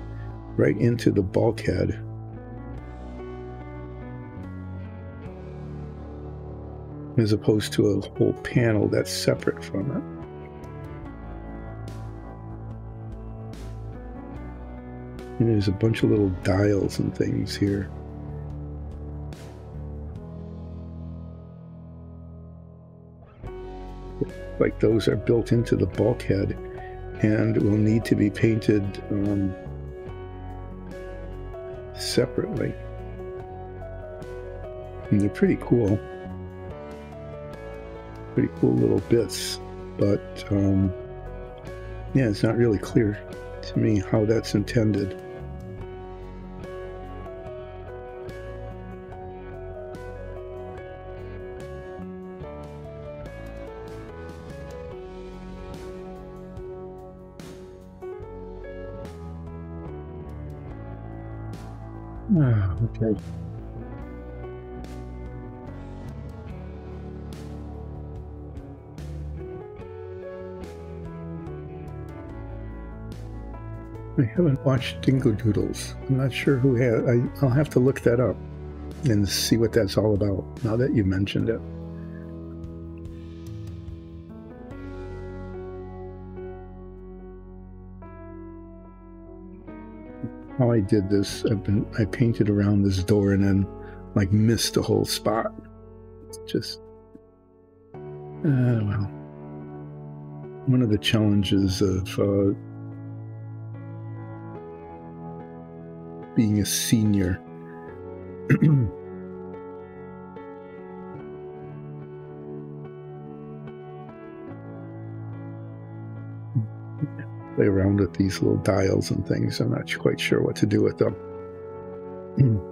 right into the bulkhead. As opposed to a whole panel that's separate from it. And there's a bunch of little dials and things here. Like those are built into the bulkhead and will need to be painted separately. And they're pretty cool. Pretty cool little bits, but yeah, it's not really clear to me how that's intended. Okay. I haven't watched Dingo Doodles. I'm not sure who has. I'll have to look that up and see what that's all about, now that you mentioned it. How I did this, I painted around this door and then like missed a whole spot. Just, well, one of the challenges of being a senior. play around with these little dials and things. I'm not quite sure what to do with them.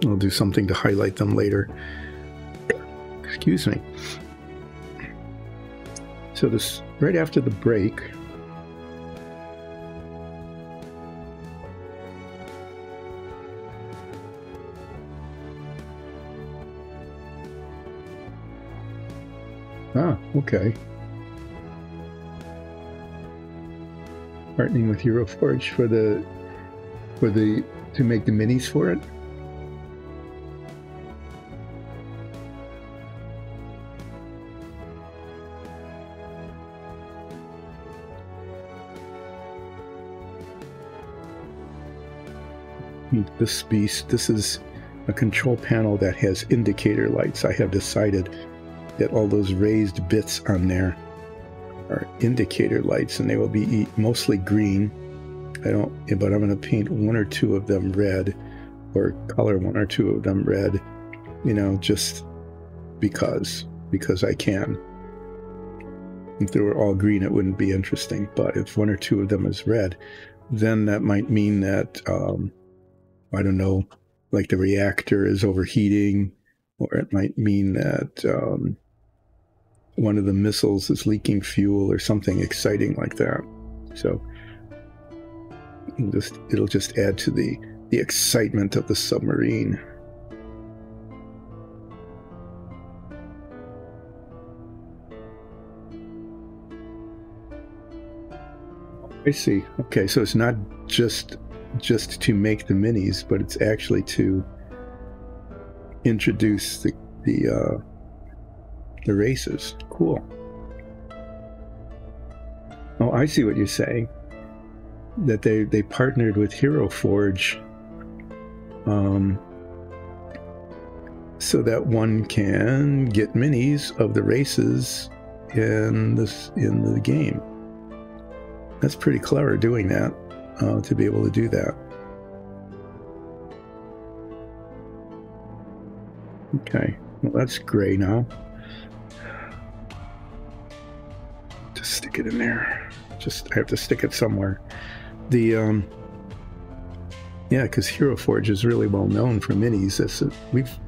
I'll do something to highlight them later. Excuse me. So this, right after the break, okay. Partnering with Euroforge to make the minis for it. This beast, this is a control panel that has indicator lights. I have decided that all those raised bits on there are indicator lights, and they will be mostly green. But I'm going to paint one or two of them red, or color one or two of them red, you know, just because I can. If they were all green, it wouldn't be interesting, but if one or two of them is red, then that might mean that I don't know, like the reactor is overheating, or it might mean that one of the missiles is leaking fuel or something exciting like that. So it'll just add to the excitement of the submarine. I see. Okay, so it's not just to make the minis, but it's actually to introduce the races. Cool. Oh, I see what you're saying. That they partnered with HeroForge, so that one can get minis of the races in the game. That's pretty clever doing that. To be able to do that. Okay, well that's gray now. Just stick it in there. I have to stick it somewhere. Yeah, because HeroForge is really well known for minis.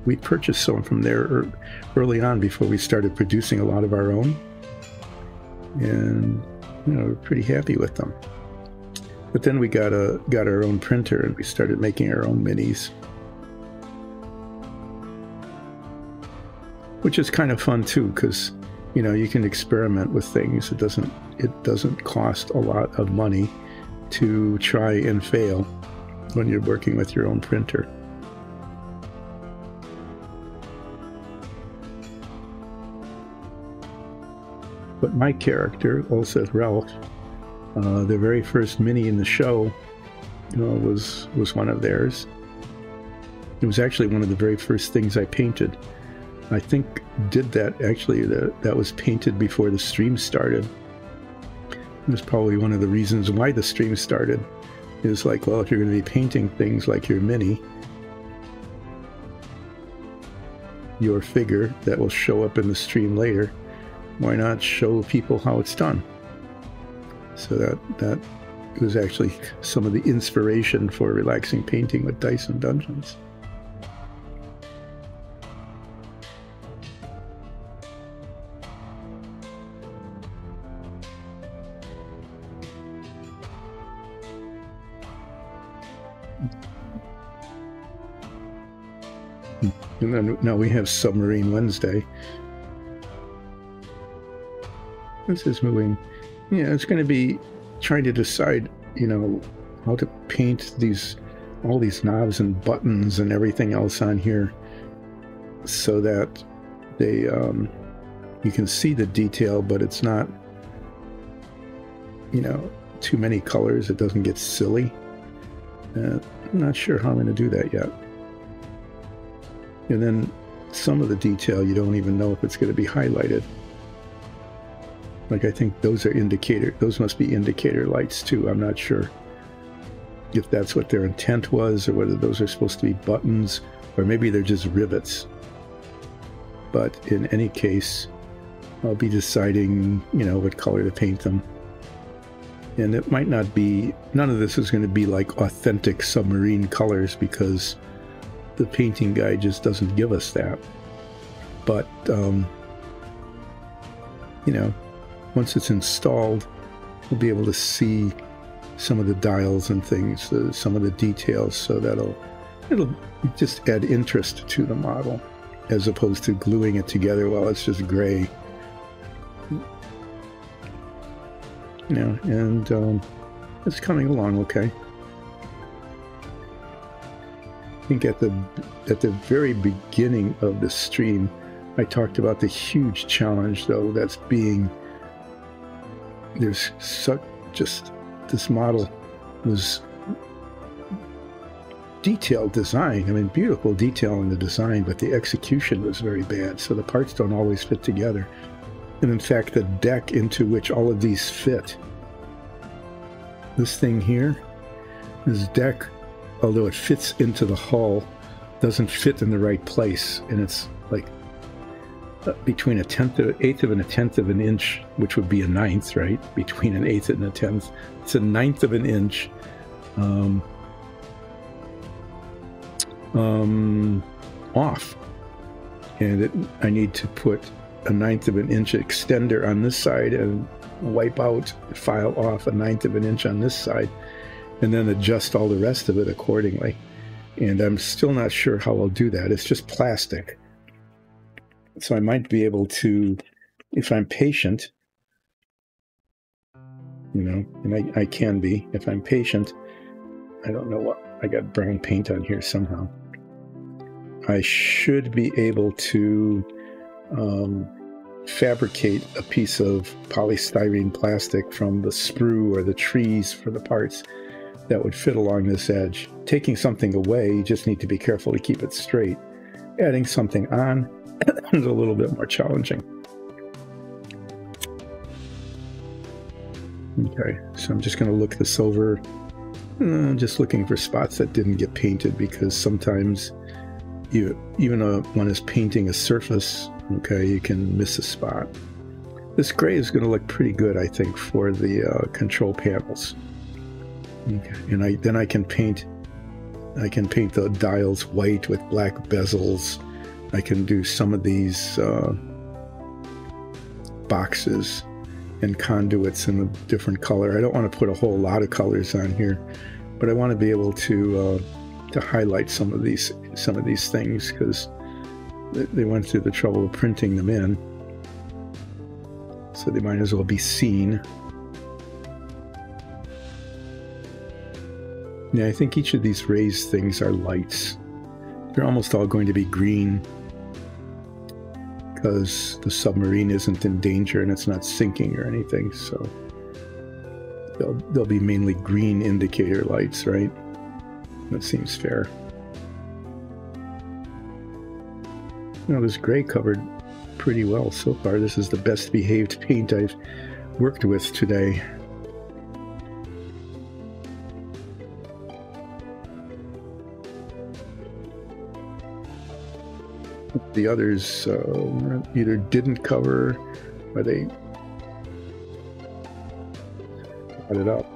We purchased some from there early on before we started producing a lot of our own, and you know, we're pretty happy with them. But then we got our own printer and we started making our own minis, which is kind of fun too, because you know, you can experiment with things. It doesn't cost a lot of money to try and fail when you're working with your own printer. But my character, also Ralph, the very first mini in the show was one of theirs. It was actually one of the very first things I painted. I think that was painted before the stream started. It was probably one of the reasons why the stream started. It was like, well, if you're going to be painting things like your mini, your figure that will show up in the stream later, why not show people how it's done? So that was actually some of the inspiration for relaxing painting with Dice and Dungeons. And then now we have Submarine Wednesday. This is moving. Yeah, it's going to be trying to decide, you know, how to paint all these knobs and buttons and everything else on here, so that you can see the detail, but it's not, you know, too many colors. It doesn't get silly. I'm not sure how I'm going to do that yet. And then some of the detail, you don't even know if it's going to be highlighted. Like, I think those must be indicator lights too. I'm not sure if that's what their intent was, or whether those are supposed to be buttons, or maybe they're just rivets. But in any case, I'll be deciding, you know, what color to paint them. And it might not be, none of this is going to be like authentic submarine colors because the painting guide just doesn't give us that. But, you know, once it's installed, we'll be able to see some of the dials and things, some of the details, so it'll just add interest to the model as opposed to gluing it together while it's just gray. You know, and it's coming along okay. I think at the very beginning of the stream, I talked about the huge challenge, though, that's being, there's such, just, this model was detailed design. I mean, beautiful detail in the design, but the execution was very bad, so the parts don't always fit together. And in fact, the deck into which all of these fit, this thing here, this deck, although it fits into the hull, doesn't fit in the right place, and it's like between eighth of an inch, which would be a ninth, right? Between an eighth and a tenth, it's a ninth of an inch off, and I need to put a ninth of an inch extender on this side and wipe out, file off a ninth of an inch on this side, and then adjust all the rest of it accordingly. And I'm still not sure how I'll do that. It's just plastic. So I might be able to, if I'm patient, you know, and I can be, if I'm patient, I don't know what, I got brown paint on here somehow. I should be able to fabricate a piece of polystyrene plastic from the sprue or the trees for the parts that would fit along this edge. Taking something away, you just need to be careful to keep it straight. Adding something on is a little bit more challenging. Okay, so I'm just going to look this over. Just looking for spots that didn't get painted, because sometimes even though one is painting a surface, okay, you can miss a spot. This gray is going to look pretty good, I think, for the control panels. Okay, and then I can paint the dials white with black bezels. I can do some of these boxes and conduits in a different color. I don't want to put a whole lot of colors on here, but I want to be able to highlight some of these things, because they went through the trouble of printing them in, so they might as well be seen. Yeah, I think each of these raised things are lights. They're almost all going to be green, because the submarine isn't in danger and it's not sinking or anything, so they'll be mainly green indicator lights, right? That seems fair. You know, this gray covered pretty well so far. This is the best behaved paint I've worked with today. The others either didn't cover or they got it up.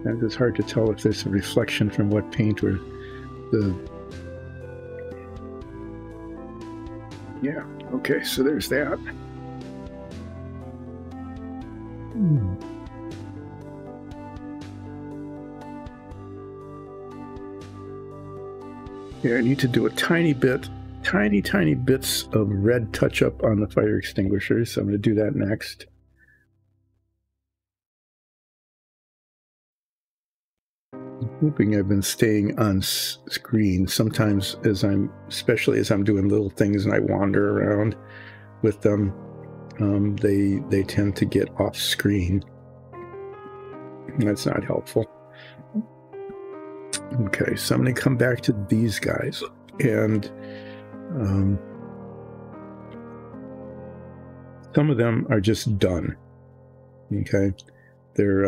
And it's hard to tell if there's a reflection from what paint or the... Yeah, okay, so there's that. Yeah, I need to do a tiny bits of red touch-up on the fire extinguishers, so I'm going to do that next. I'm hoping I've been staying on screen. Sometimes, especially as I'm doing little things and I wander around with them, they tend to get off screen. That's not helpful. Okay, so I'm going to come back to these guys, and some of them are just done. Okay, they're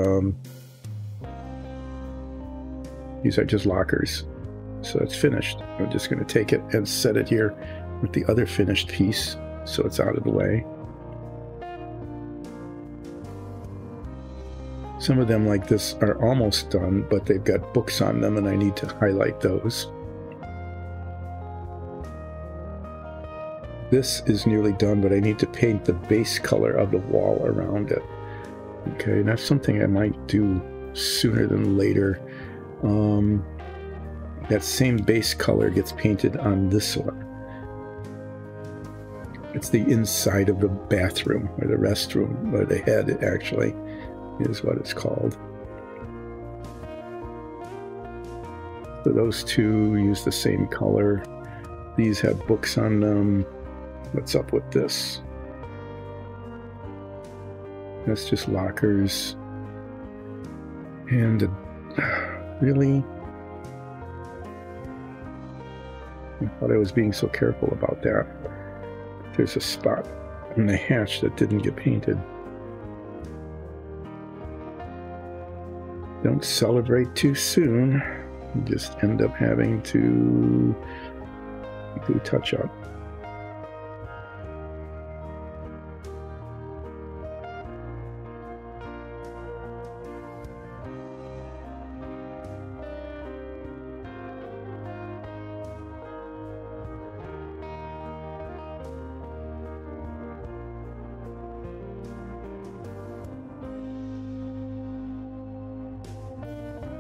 These are just lockers. So it's finished. I'm just going to take it and set it here with the other finished piece so it's out of the way. Some of them like this are almost done, but they've got books on them and I need to highlight those. This is nearly done, but I need to paint the base color of the wall around it. Okay, that's something I might do sooner than later. That same base color gets painted on this one. It's the inside of the bathroom, or the restroom, or the head, actually, is what it's called. So those two use the same color. These have books on them. What's up with this? That's just lockers. And really? I thought I was being so careful about that. There's a spot on the hatch that didn't get painted. Don't celebrate too soon. You just end up having to do touch-up.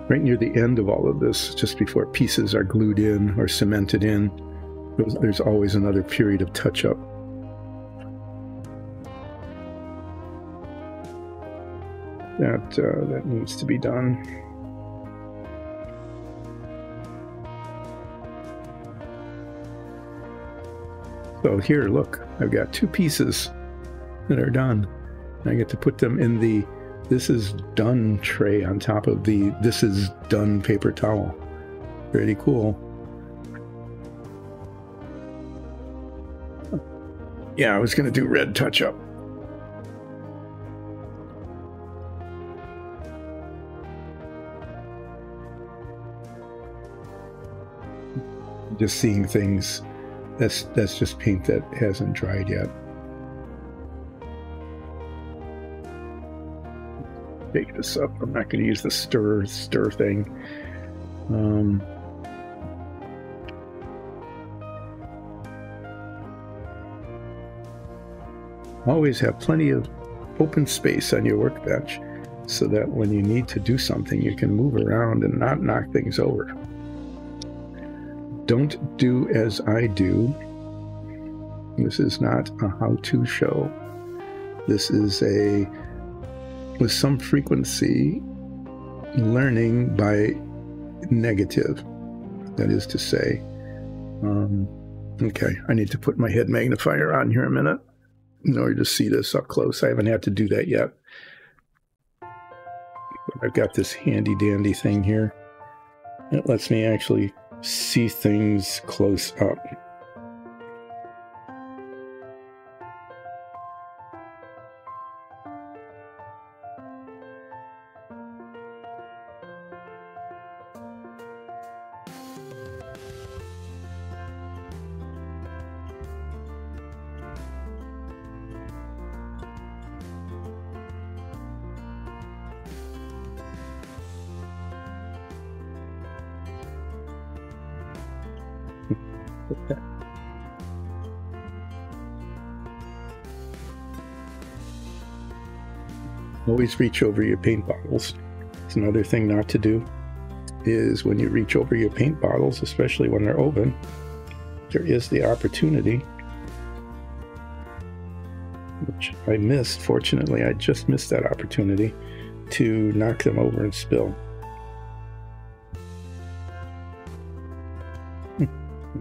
Right near the end of all of this, just before pieces are glued in or cemented in, there's always another period of touch-up. That needs to be done. So here, look, I've got two pieces that are done. I get to put them in the "This is done" tray on top of the "This is done" paper towel. Pretty cool. Yeah, I was going to do red touch-up. Just seeing things. That's just paint that hasn't dried yet. Take this up. I'm not going to use the stir thing. Always have plenty of open space on your workbench so that when you need to do something, you can move around and not knock things over. Don't do as I do. This is not a how-to show. This is a, with some frequency, learning by negative. That is to say, okay, I need to put my head magnifier on here a minute in order to see this up close. I haven't had to do that yet. But I've got this handy dandy thing here. It lets me actually see things close up. Always reach over your paint bottles. It's another thing not to do is when you reach over your paint bottles, especially when they're open, there is the opportunity, which I missed. Fortunately, I just missed that opportunity to knock them over and spill.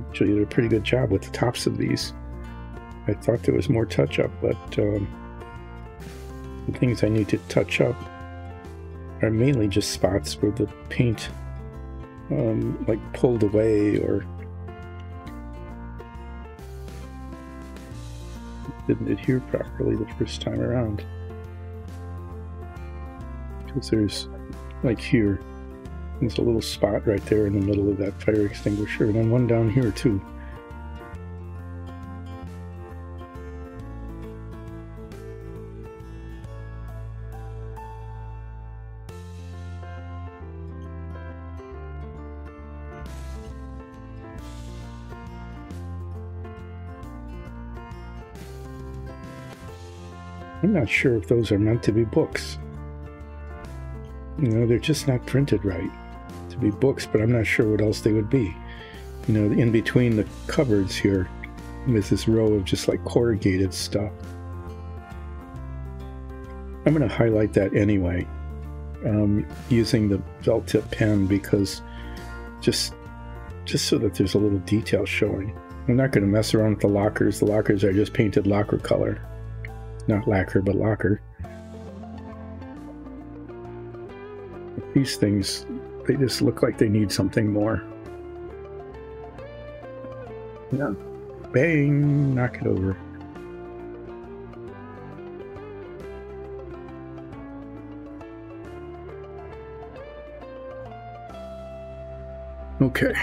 Actually, you did a pretty good job with the tops of these. I thought there was more touch-up, but the things I need to touch up are mainly just spots where the paint like pulled away or didn't adhere properly the first time around. Because there's, like here, There's a little spot right there in the middle of that fire extinguisher, and then one down here too. I'm not sure if those are meant to be books. You know, they're just not printed right to be books, but I'm not sure what else they would be. You know, in between the cupboards here is this row of just like corrugated stuff. I'm going to highlight that anyway, using the felt tip pen, because just so that there's a little detail showing. I'm not going to mess around with the lockers. The lockers are just painted lacquer color. Not lacquer, but lacquer. These things, they just look like they need something more. Yeah. Bang! Knock it over. Okay.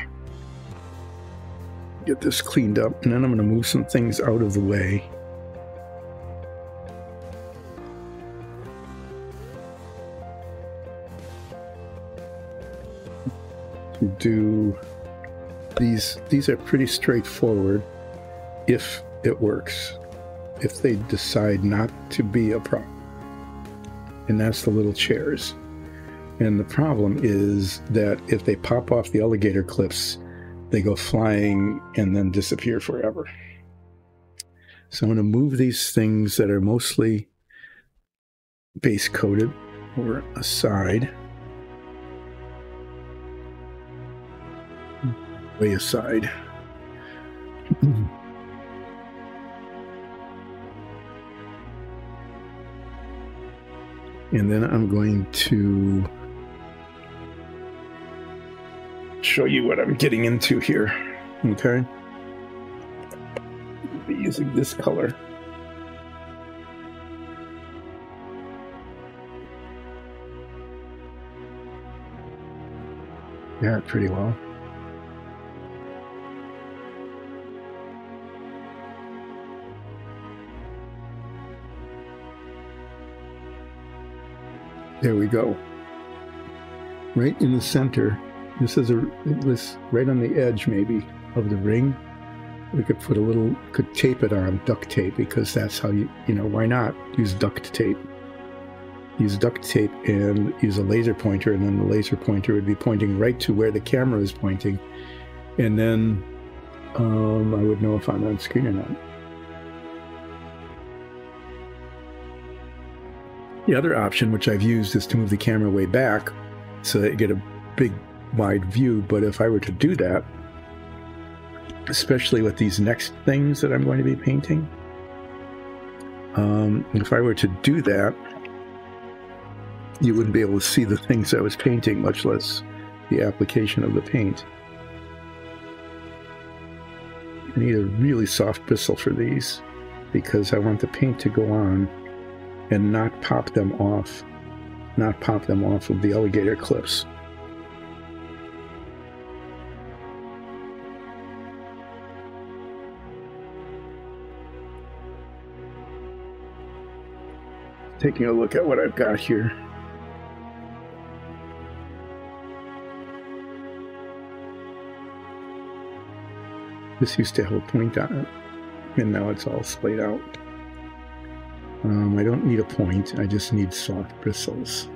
Get this cleaned up, and then I'm going to move some things out of the way. Do these are pretty straightforward if it works, if they decide not to be a problem, and that's the little chairs. And the problem is that if they pop off the alligator clips, they go flying and then disappear forever. So I'm going to move these things that are mostly base coated or aside. Way aside. And then I'm going to show you what I'm getting into here. Okay? I'll be using this color. Yeah, pretty well. There we go. Right in the center. This is this right on the edge maybe of the ring. We could put a little, could tape it on, duct tape, because that's how you know, why not use duct tape? Use duct tape and use a laser pointer, and then the laser pointer would be pointing right to where the camera is pointing. And then I would know if I'm on screen or not. The other option, which I've used, is to move the camera way back so that you get a big, wide view. But if I were to do that, especially with these next things that I'm going to be painting, if I were to do that, you wouldn't be able to see the things I was painting, much less the application of the paint. I need a really soft bristle for these, because I want the paint to go on and not pop them off of the alligator clips. Taking a look at what I've got here. This used to have a point on it, and now it's all splayed out. I don't need a point, I just need soft bristles.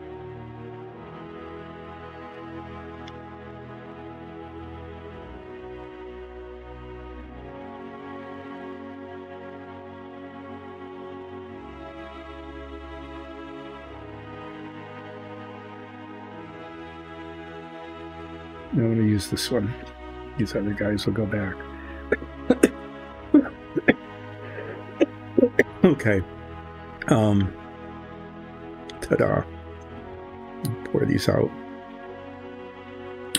I'm going to use this one. These other guys will go back. Okay. Ta-da. Pour these out.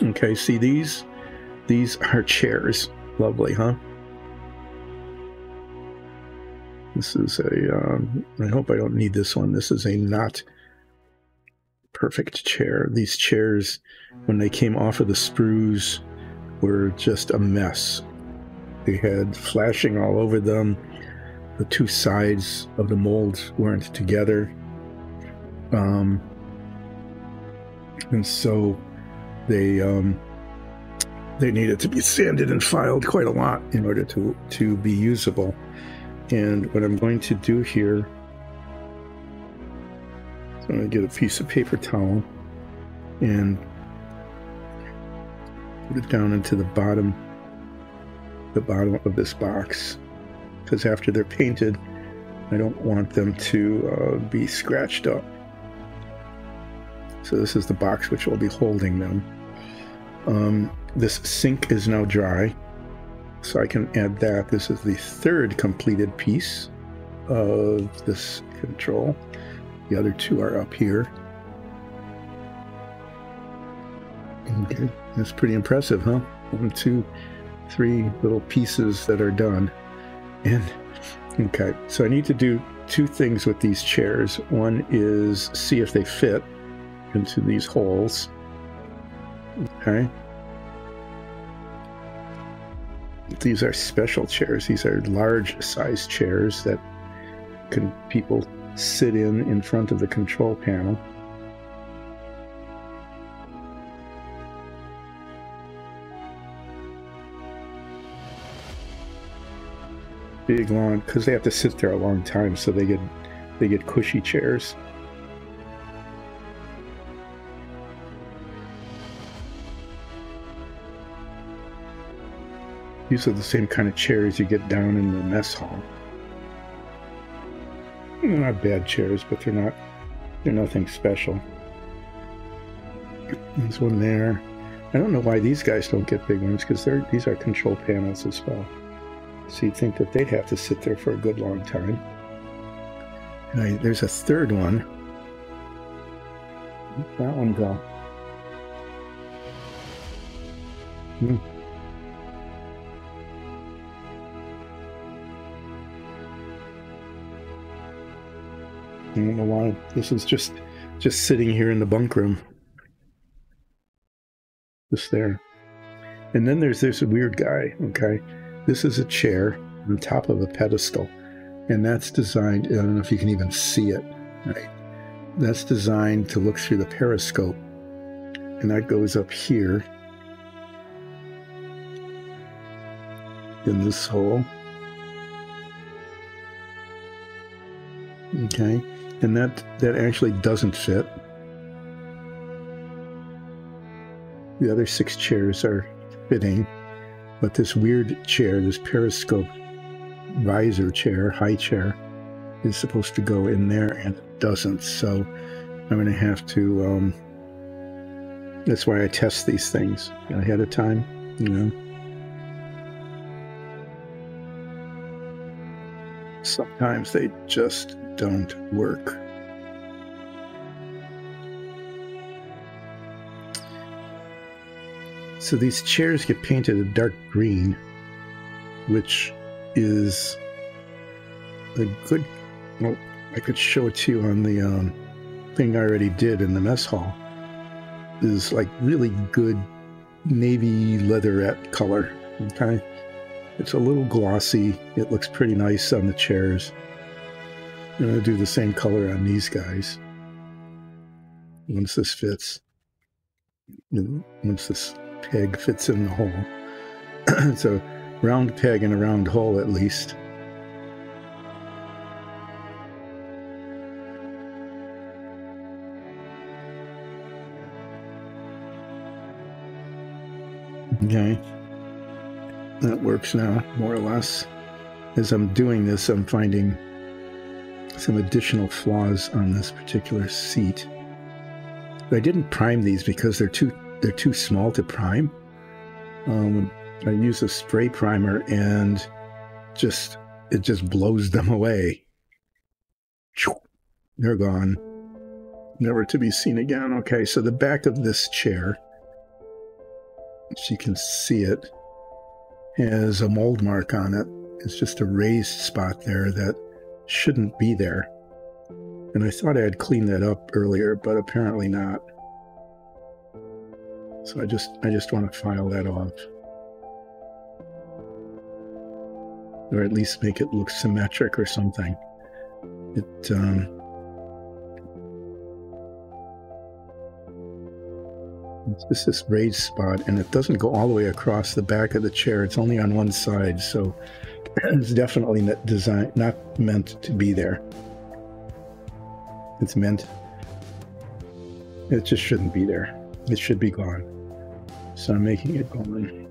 Okay, see these? These are chairs. Lovely, huh? This is a, I hope I don't need this one. This is a not perfect chair. These chairs, when they came off of the sprues, were just a mess. They had flashing all over them. The two sides of the molds weren't together. And so they needed to be sanded and filed quite a lot in order to be usable. And what I'm going to do here, so I'm going to get a piece of paper towel and put it down into the bottom of this box, because after they're painted, I don't want them to be scratched up. So this is the box which will be holding them. This sink is now dry, so I can add that. This is the third completed piece of this control. The other two are up here. Okay, that's pretty impressive, huh? 1, 2, 3 little pieces that are done. And okay, so I need to do two things with these chairs. One is see if they fit into these holes. Okay. These are special chairs. These are large size chairs that people sit in front of the control panel. Big long, because they have to sit there a long time, so they get cushy chairs. These are the same kind of chairs you get down in the mess hall. They're not bad chairs, but they're nothing special. There's one there. I don't know why these guys don't get big ones, because these are control panels as well. So you'd think that they'd have to sit there for a good long time. And there's a third one. Where'd that one go? I don't know why. This is just sitting here in the bunk room. Just there. And then there's this weird guy, okay? This is a chair on top of a pedestal. And that's designed, I don't know if you can even see it, right? That's designed to look through the periscope. And that goes up here in this hole. Okay, and that actually doesn't fit. The other 6 chairs are fitting, but this weird chair, this periscope visor chair, high chair, is supposed to go in there, and it doesn't. So I'm going to have to, that's why I test these things ahead of time, you know. Sometimes they just don't work. So these chairs get painted a dark green, which is a good, well, I could show it to you on the thing I already did in the mess hall. Is like really good navy leatherette color, okay? It's a little glossy. It looks pretty nice on the chairs. I'm going to do the same color on these guys. Once this fits. Once this peg fits in the hole. It's a round peg and a round hole at least. Okay. That works now, more or less. As I'm doing this, I'm finding some additional flaws on this particular seat. I didn't prime these because they're too small to prime. I use a spray primer and it just blows them away. They're gone. Never to be seen again. Okay, so the back of this chair, as you can see it, has a mold mark on it. It's just a raised spot there that shouldn't be there. And I thought I had cleaned that up earlier, but apparently not. So I just want to file that off. Or at least make it look symmetric or something. It's this raised spot, and it doesn't go all the way across the back of the chair. It's only on one side, so it's definitely not meant to be there. It's meant, it just shouldn't be there. It should be gone. So I'm making it gone.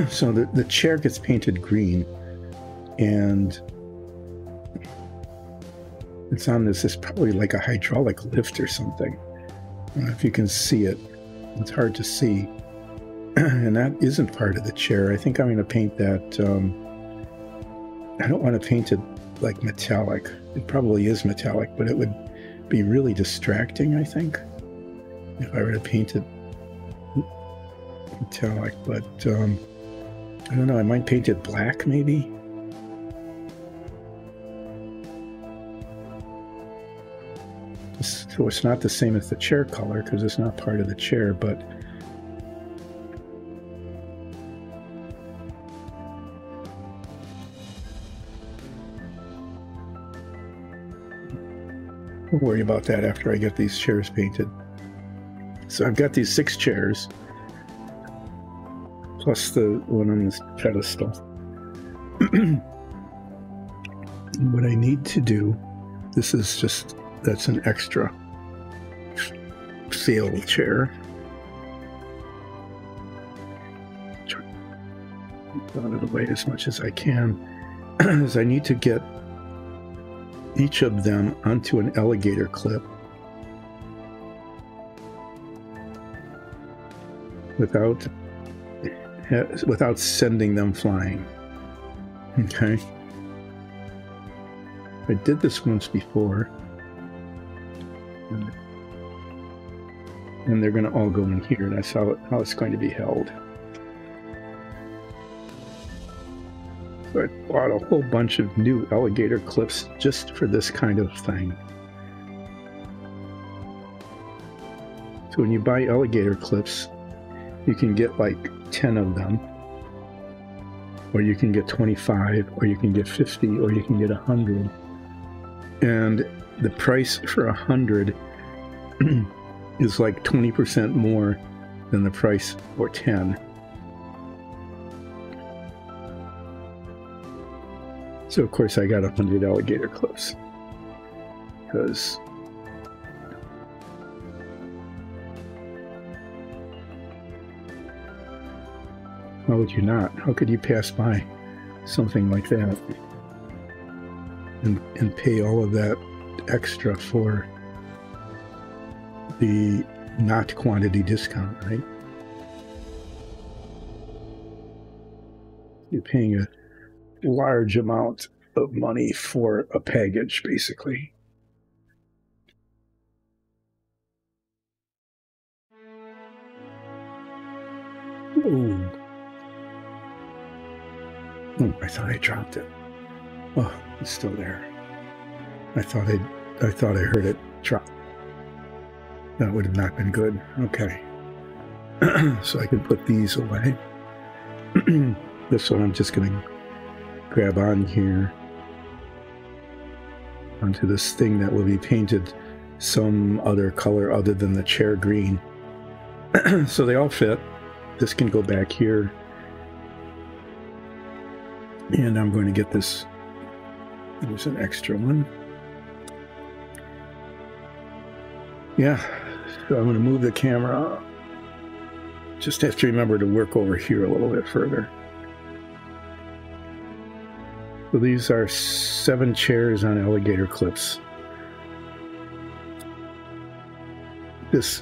So the chair gets painted green, and it's on this. It's probably like a hydraulic lift or something. I don't know if you can see it. It's hard to see. And that isn't part of the chair. I think I'm going to paint that. I don't want to paint it like metallic. It probably is metallic, but it would be really distracting, I think, if I were to paint it metallic. But I don't know. I might paint it black, maybe. So it's not the same as the chair color because it's not part of the chair, but we'll worry about that after I get these chairs painted. So I've got these 6 chairs, plus the one on this pedestal. What I need to do, this is just, that's an extra sail chair. Try to get out of the way as much as I can, is I need to get each of them onto an alligator clip without sending them flying. Okay. I did this once before, and they're going to all go in here. That's how it's going to be held. So I bought a whole bunch of new alligator clips just for this kind of thing. So when you buy alligator clips, you can get like 10 of them, or you can get 25, or you can get 50, or you can get 100. And the price for 100 is like 20% more than the price for 10. So of course I got 100 alligator clips because how would you not? How could you pass by something like that and pay all of that extra for the not quantity discount, right? You're paying a large amount of money for a package, basically. Ooh. Oh, I thought I dropped it. Oh, it's still there. I thought I heard it drop. That would have not been good. Okay. So I can put these away. This one I'm just going to grab on here onto this thing that will be painted some other color other than the chair green. So they all fit. This can go back here. And I'm going to get this. There's an extra one. Yeah, so I'm going to move the camera. Just have to remember to work over here a little bit further. So these are 7 chairs on alligator clips. This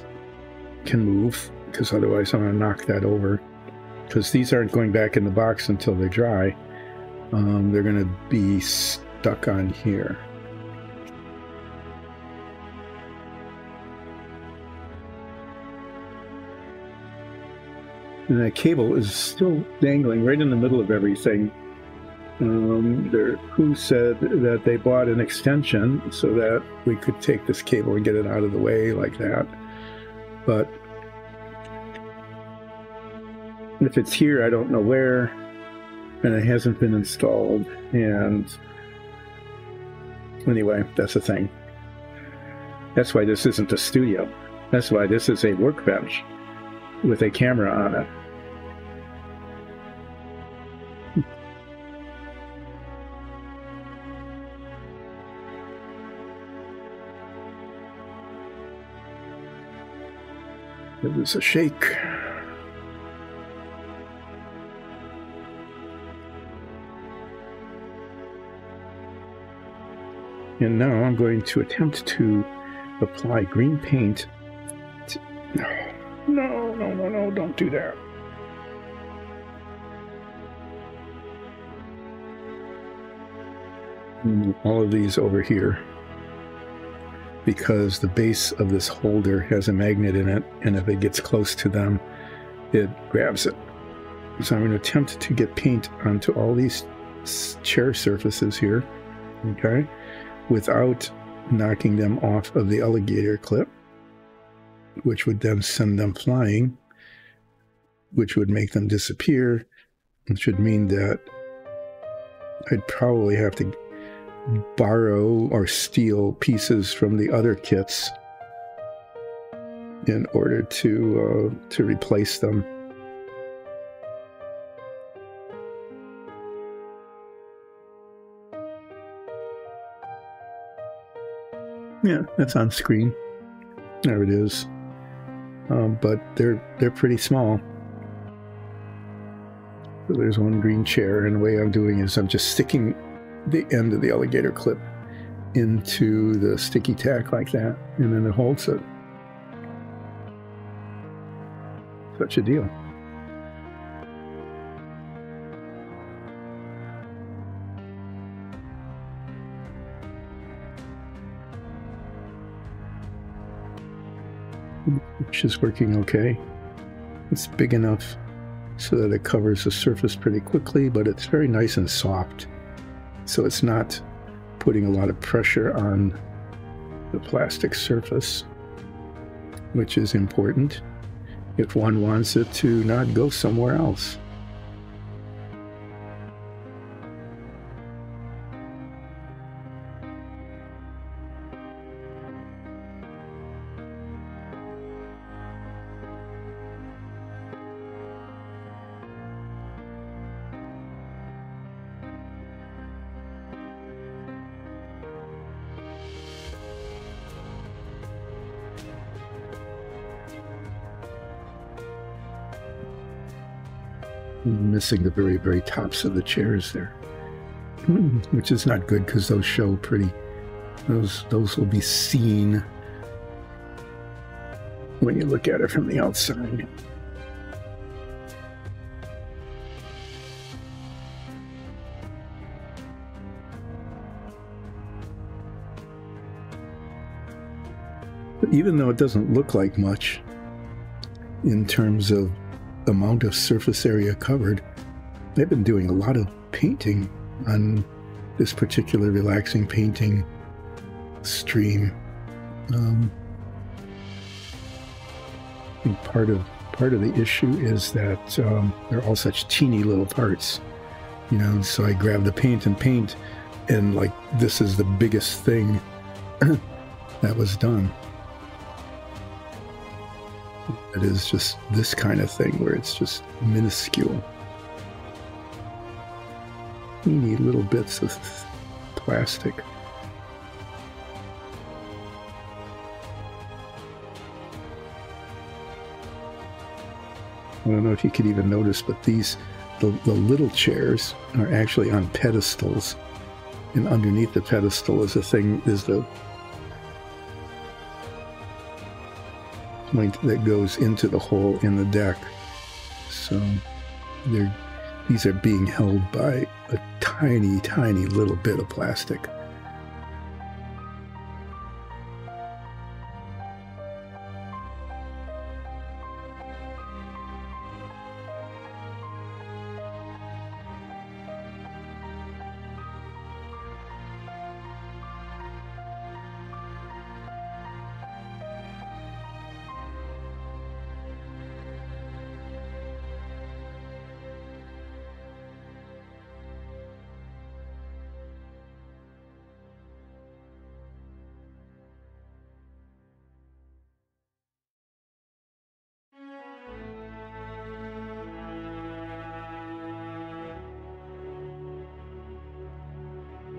can move, because otherwise I'm going to knock that over. Because these aren't going back in the box until they dry. They're going to be stuck on here. And that cable is still dangling right in the middle of everything. Who said that they bought an extension so that we could take this cable and get it out of the way like that. But if it's here, I don't know where, and it hasn't been installed. And anyway, that's the thing. That's why this isn't a studio. That's why this is a workbench with a camera on it. It was a shake. And now I'm going to attempt to apply green paint. No, don't do that. All of these over here, because the base of this holder has a magnet in it, and if it gets close to them, it grabs it. So I'm going to attempt to get paint onto all these chair surfaces here, okay, without knocking them off of the alligator clip, which would then send them flying, which would make them disappear, which would mean that I'd probably have to borrow or steal pieces from the other kits in order to replace them. Yeah, that's on screen. There it is. But they're pretty small. So there's one green chair, and the way I'm doing is I'm just sticking the end of the alligator clip into the sticky tack like that, and then it holds it. Such a deal. Which is working okay. It's big enough so that it covers the surface pretty quickly, but it's very nice and soft. So it's not putting a lot of pressure on the plastic surface, which is important if one wants it to not go somewhere else. Missing the very, very tops of the chairs there, which is not good because those show pretty. Those will be seen when you look at it from the outside. But even though it doesn't look like much in terms of amount of surface area covered, I've been doing a lot of painting on this particular relaxing painting stream. I think part of the issue is that they're all such teeny little parts, you know. So I grab the paint, and like this is the biggest thing that was done. It is just this kind of thing where it's just minuscule. Teeny little bits of plastic. I don't know if you could even notice, but the little chairs are actually on pedestals, and underneath the pedestal is the point that goes into the hole in the deck. So these are being held by a tiny, tiny little bit of plastic.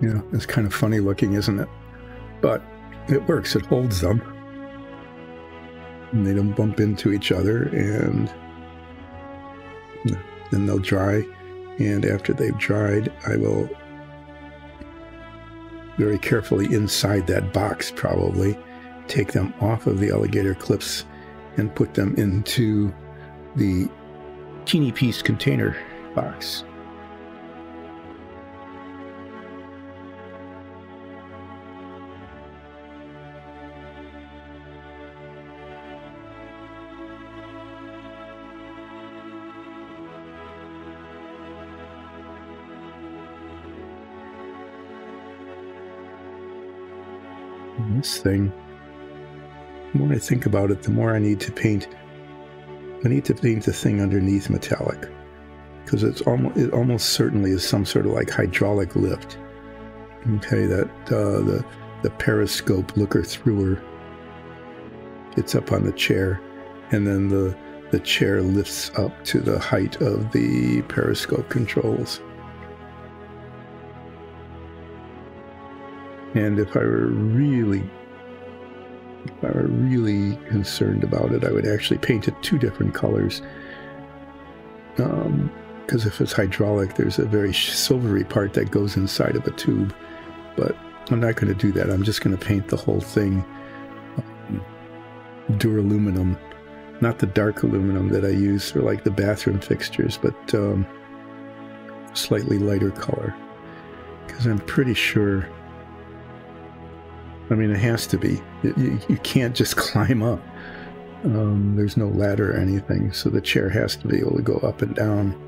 Yeah, it's kind of funny looking, isn't it? But it works. It holds them. And they don't bump into each other, and then they'll dry. And after they've dried, I will very carefully inside that box probably take them off of the alligator clips and put them into the teeny piece container box. This thing, the more I think about it, the more I need to paint. I need to paint the thing underneath metallic, because it almost certainly is some sort of like hydraulic lift. Okay, that the periscope looker thrower, it's up on the chair, and then the chair lifts up to the height of the periscope controls. And if I were really concerned about it, I would actually paint it 2 different colors. Because if it's hydraulic, there's a very silvery part that goes inside of a tube. But I'm not going to do that. I'm just going to paint the whole thing duraluminum, not the dark aluminum that I use for like the bathroom fixtures, but slightly lighter color. Because I'm pretty sure. I mean, it has to be. You can't just climb up. There's no ladder or anything, so the chair has to be able to go up and down.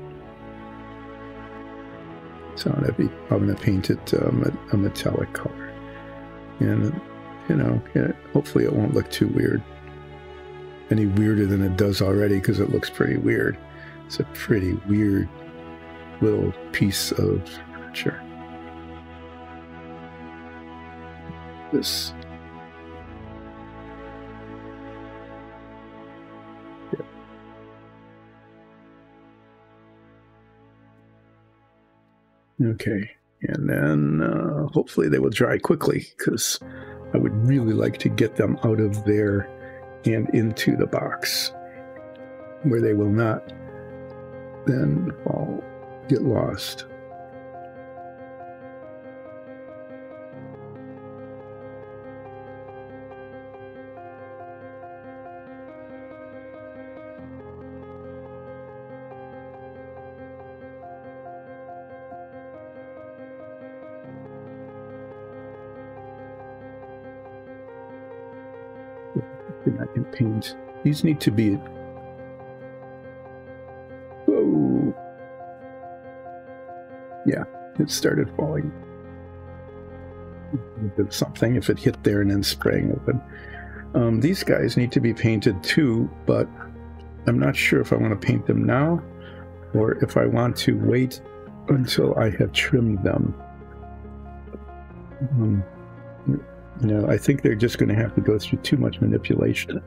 So I'm going to paint it a metallic color. And, you know, hopefully it won't look too weird. Any weirder than it does already, because it looks pretty weird. It's a pretty weird little piece of furniture. This. Yeah. Okay, and then hopefully they will dry quickly, because I would really like to get them out of there and into the box, where they will not then get lost. I can paint. These need to be. Whoa! Yeah, it started falling. Did something if it hit there and then sprang open. These guys need to be painted too, but I'm not sure if I want to paint them now or if I want to wait until I have trimmed them. You know, I think they're just going to have to go through too much manipulation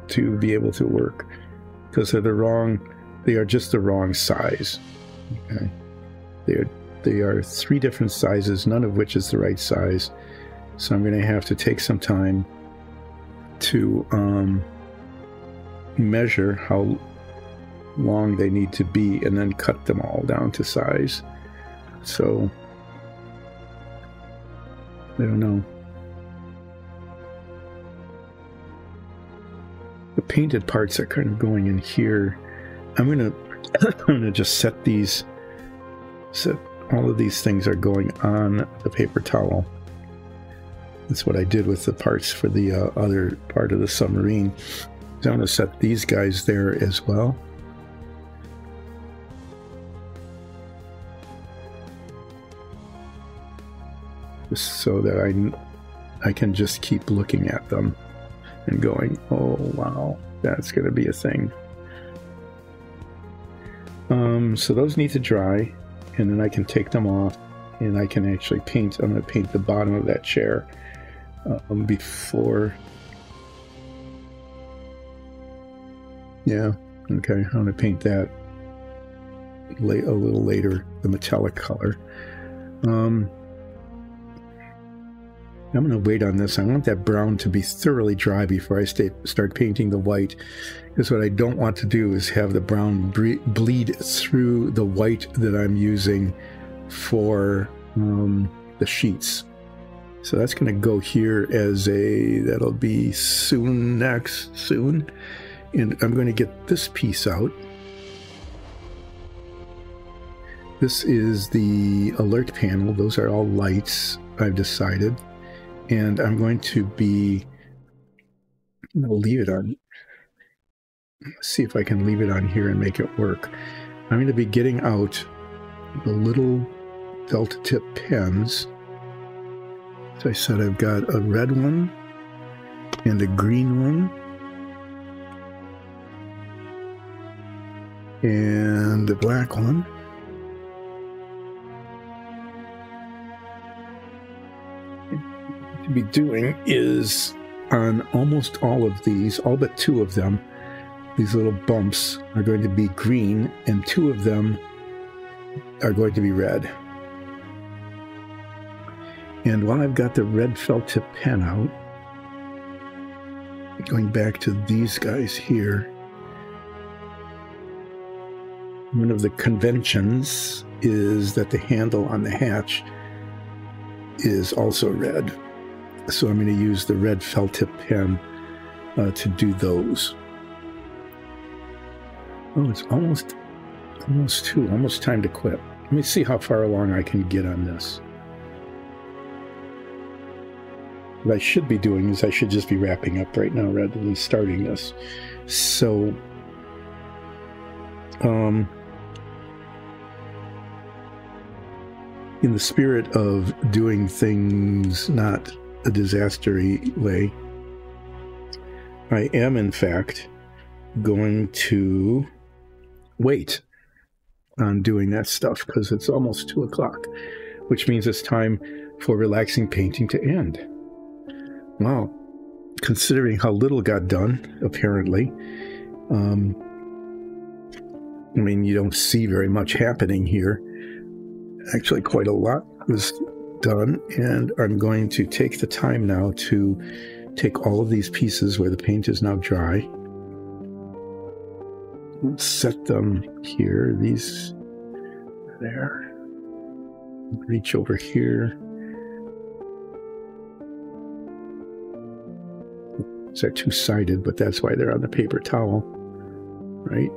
to be able to work, because they are just the wrong size. Okay, they are 3 different sizes, none of which is the right size. So I'm going to have to take some time to measure how long they need to be and then cut them all down to size. So I don't know. The painted parts are kind of going in here. I'm gonna just set all of these things are going on the paper towel. That's what I did with the parts for the other part of the submarine. So I'm going to set these guys there as well. Just so that I can just keep looking at them and going, oh wow, that's going to be a thing. So those need to dry, and then I can take them off, and I can actually paint. I'm going to paint the bottom of that chair before. Yeah, okay, I'm going to paint that a little later, the metallic color. I'm going to wait on this. I want that brown to be thoroughly dry before I start painting the white, because what I don't want to do is have the brown bleed through the white that I'm using for the sheets. So that's going to go here as that'll be soon. And I'm going to get this piece out. This is the alert panel. Those are all lights, I've decided. And I'm going to leave it on. Let's see if I can leave it on here and make it work. I'm going to be getting out the little delta tip pens. As I said, I've got a red one and a green one and a black one. What to be doing is on almost all of these, all but 2 of them, these little bumps are going to be green, and 2 of them are going to be red. And while I've got the red felt tip pen out, going back to these guys here, one of the conventions is that the handle on the hatch is also red. So I'm going to use the red felt tip pen to do those. Oh, it's almost time to quit. Let me see how far along I can get on this. What I should be doing is I should just be wrapping up right now rather than starting this. So, in the spirit of doing things not a disastery way, I am in fact going to wait on doing that stuff because it's almost 2 o'clock, which means it's time for relaxing painting to end. Wow, considering how little got done, apparently. I mean, you don't see very much happening here. Actually, quite a lot was done, and I'm going to take the time now to take all of these pieces where the paint is now dry, set them here, these there, reach over here. They're two-sided, but that's why they're on the paper towel, right?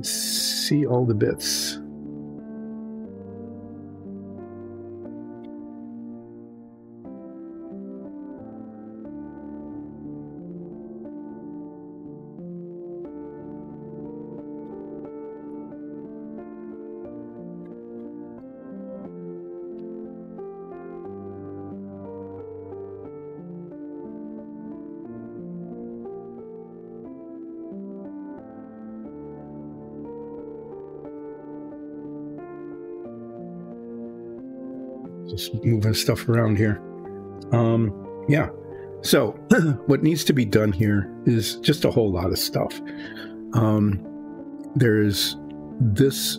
See all the bits. Just moving stuff around here. Yeah. So what needs to be done here is just a whole lot of stuff. There's this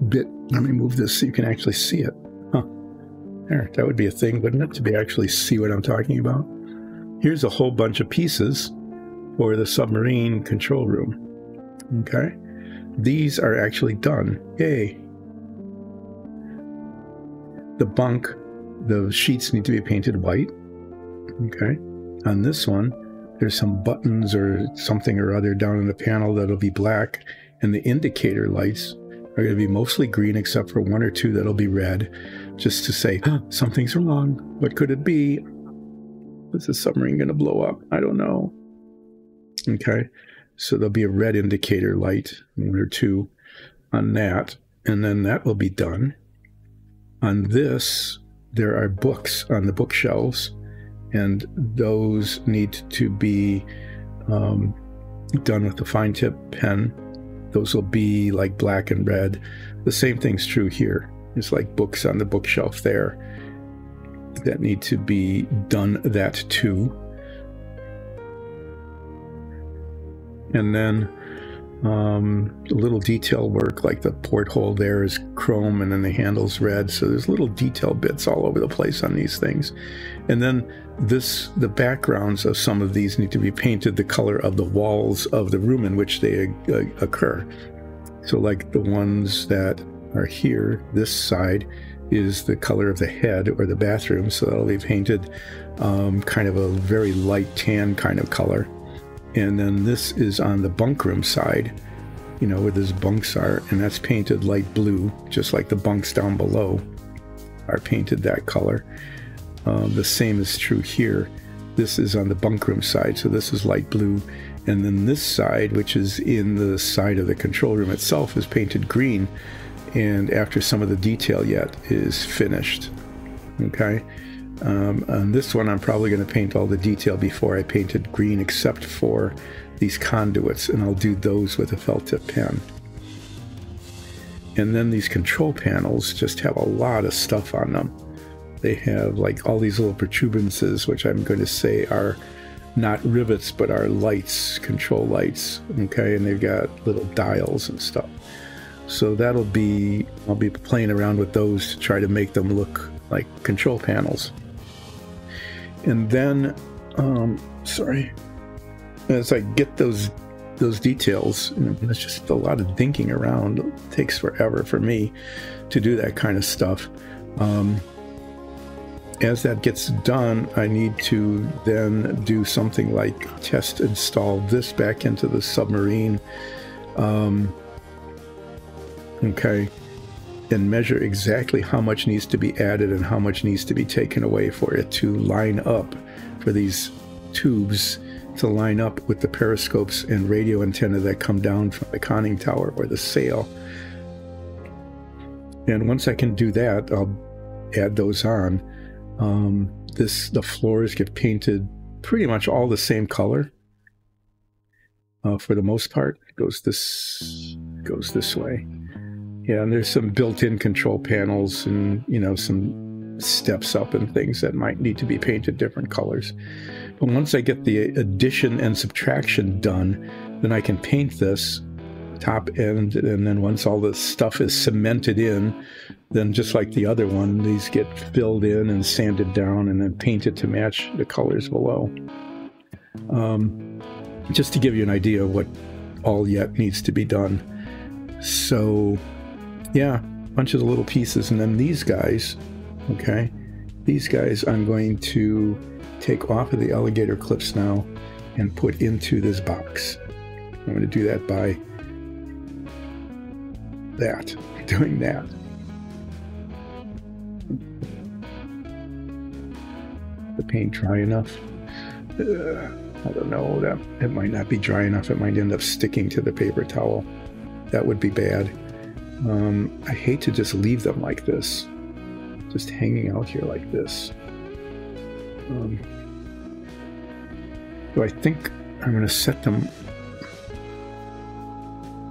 bit. Let me move this so you can actually see it. Huh. There, that would be a thing, wouldn't it, to be actually see what I'm talking about? Here's a whole bunch of pieces for the submarine control room. Okay. These are actually done. Yay. The bunk, the sheets need to be painted white. Okay. On this one, there's some buttons or something or other down in the panel that'll be black, and the indicator lights are going to be mostly green except for 1 or 2 that'll be red, just to say, something's wrong. What could it be? Is the submarine going to blow up? I don't know. Okay. So there'll be a red indicator light, 1 or 2 on that, and then that will be done. On this, there are books on the bookshelves, and those need to be done with the fine tip pen. Those will be like black and red. The same thing's true here. It's like books on the bookshelf there that need to be done that too. And then Little detail work, like the porthole there is chrome and then the handle's red. So there's little detail bits all over the place on these things. And then the backgrounds of some of these need to be painted the color of the walls of the room in which they occur. So like the ones that are here, this side is the color of the head or the bathroom. So that'll be painted kind of a very light tan kind of color. And then this is on the bunk room side, you know, where those bunks are, and that's painted light blue, just like the bunks down below are painted that color. The same is true here. This is on the bunk room side, so this is light blue. And then this side, which is in the side of the control room itself, is painted green, and after some of the detail yet is finished. Okay. On this one, I'm probably going to paint all the detail before I painted green, except for these conduits, and I'll do those with a felt tip pen. And then these control panels just have a lot of stuff on them. They have like all these little protuberances, which I'm going to say are not rivets, but are lights, control lights. Okay, and they've got little dials and stuff. So I'll be playing around with those to try to make them look like control panels. And then, as I get those details, it's just a lot of thinking around. It takes forever for me to do that kind of stuff. As that gets done, I need to then do something like test install this back into the submarine. Okay. And measure exactly how much needs to be added and how much needs to be taken away for it to line up, for these tubes to line up with the periscopes and radio antenna that come down from the conning tower or the sail. And once I can do that, I'll add those on. The floors get painted pretty much all the same color. For the most part, it goes this way. Yeah, and there's some built-in control panels and, you know, some steps up and things that might need to be painted different colors. But once I get the addition and subtraction done, then I can paint this top end, and then once all the stuff is cemented in, then just like the other one, these get filled in and sanded down and then painted to match the colors below. Just to give you an idea of what all yet needs to be done. So yeah, a bunch of the little pieces. And then these guys, okay, these guys I'm going to take off of the alligator clips now and put into this box. I'm going to do that by doing that. The paint dry enough? I don't know, that it might not be dry enough. It might end up sticking to the paper towel. That would be bad. I hate to just leave them like this, just hanging out here like this. So I think I'm going to set them.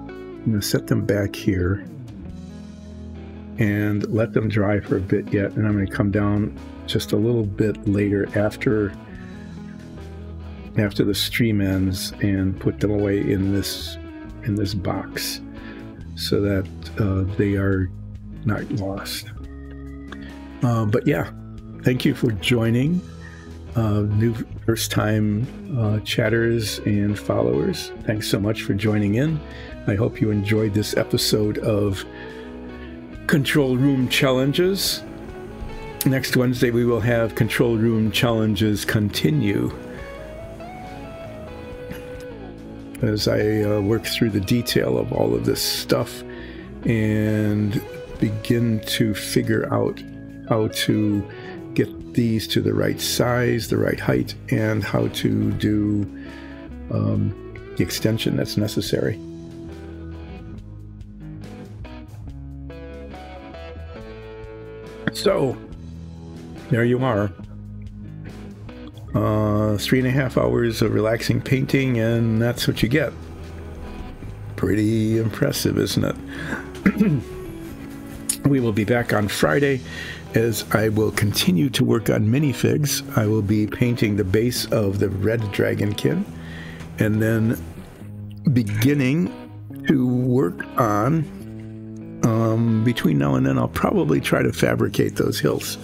I'm going to set them back here and let them dry for a bit yet, and I'm going to come down just a little bit later after the stream ends and put them away in this box, so that they are not lost. But yeah, thank you for joining, new first-time chatters and followers. Thanks so much for joining in. I hope you enjoyed this episode of Control Room Challenges. Next Wednesday we will have Control Room Challenges continue, as I work through the detail of all of this stuff and begin to figure out how to get these to the right size, the right height, and how to do the extension that's necessary. So, there you are. 3.5 hours of relaxing painting, and that's what you get. Pretty impressive, isn't it? We will be back on Friday, as I will continue to work on minifigs. I will be painting the base of the red dragonkin, and then beginning work on. Between now and then, I'll probably try to fabricate those hilts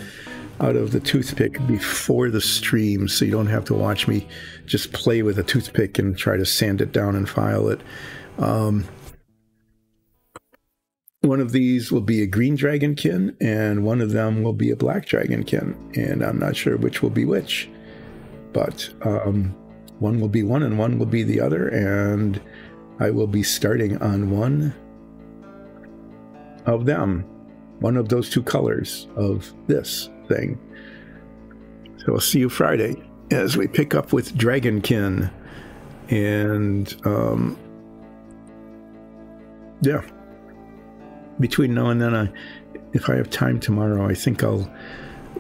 out of the toothpick before the stream, so you don't have to watch me just play with a toothpick and try to sand it down and file it. One of these will be a green dragonkin, and one of them will be a black dragonkin, and I'm not sure which will be which, but one will be one and one will be the other, and I will be starting on one of them, one of those two colors of this thing. So I'll see you Friday as we pick up with Dragonkin. And yeah, between now and then, if I have time tomorrow, I think I'll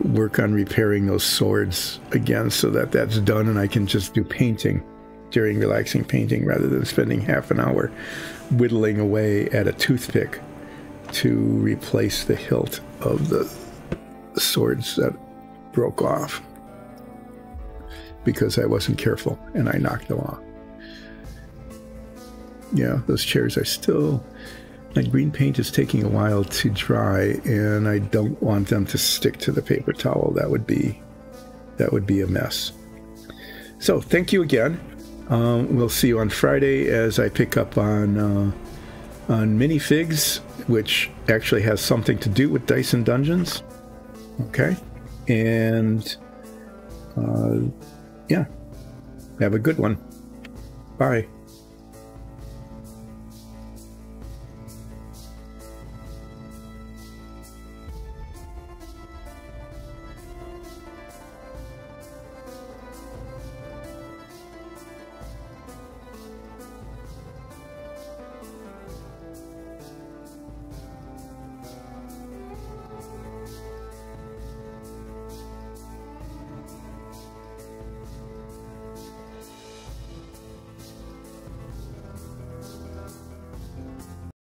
work on repairing those swords again so that that's done and I can just do painting during relaxing painting rather than spending half an hour whittling away at a toothpick to replace the hilt of the swords that broke off because I wasn't careful and I knocked them off. Yeah, those chairs are still... My green paint is taking a while to dry, and I don't want them to stick to the paper towel. That would be a mess. So thank you again. We'll see you on Friday as I pick up on minifigs, which actually has something to do with Dice and Dungeons. Okay, and yeah, have a good one. Bye.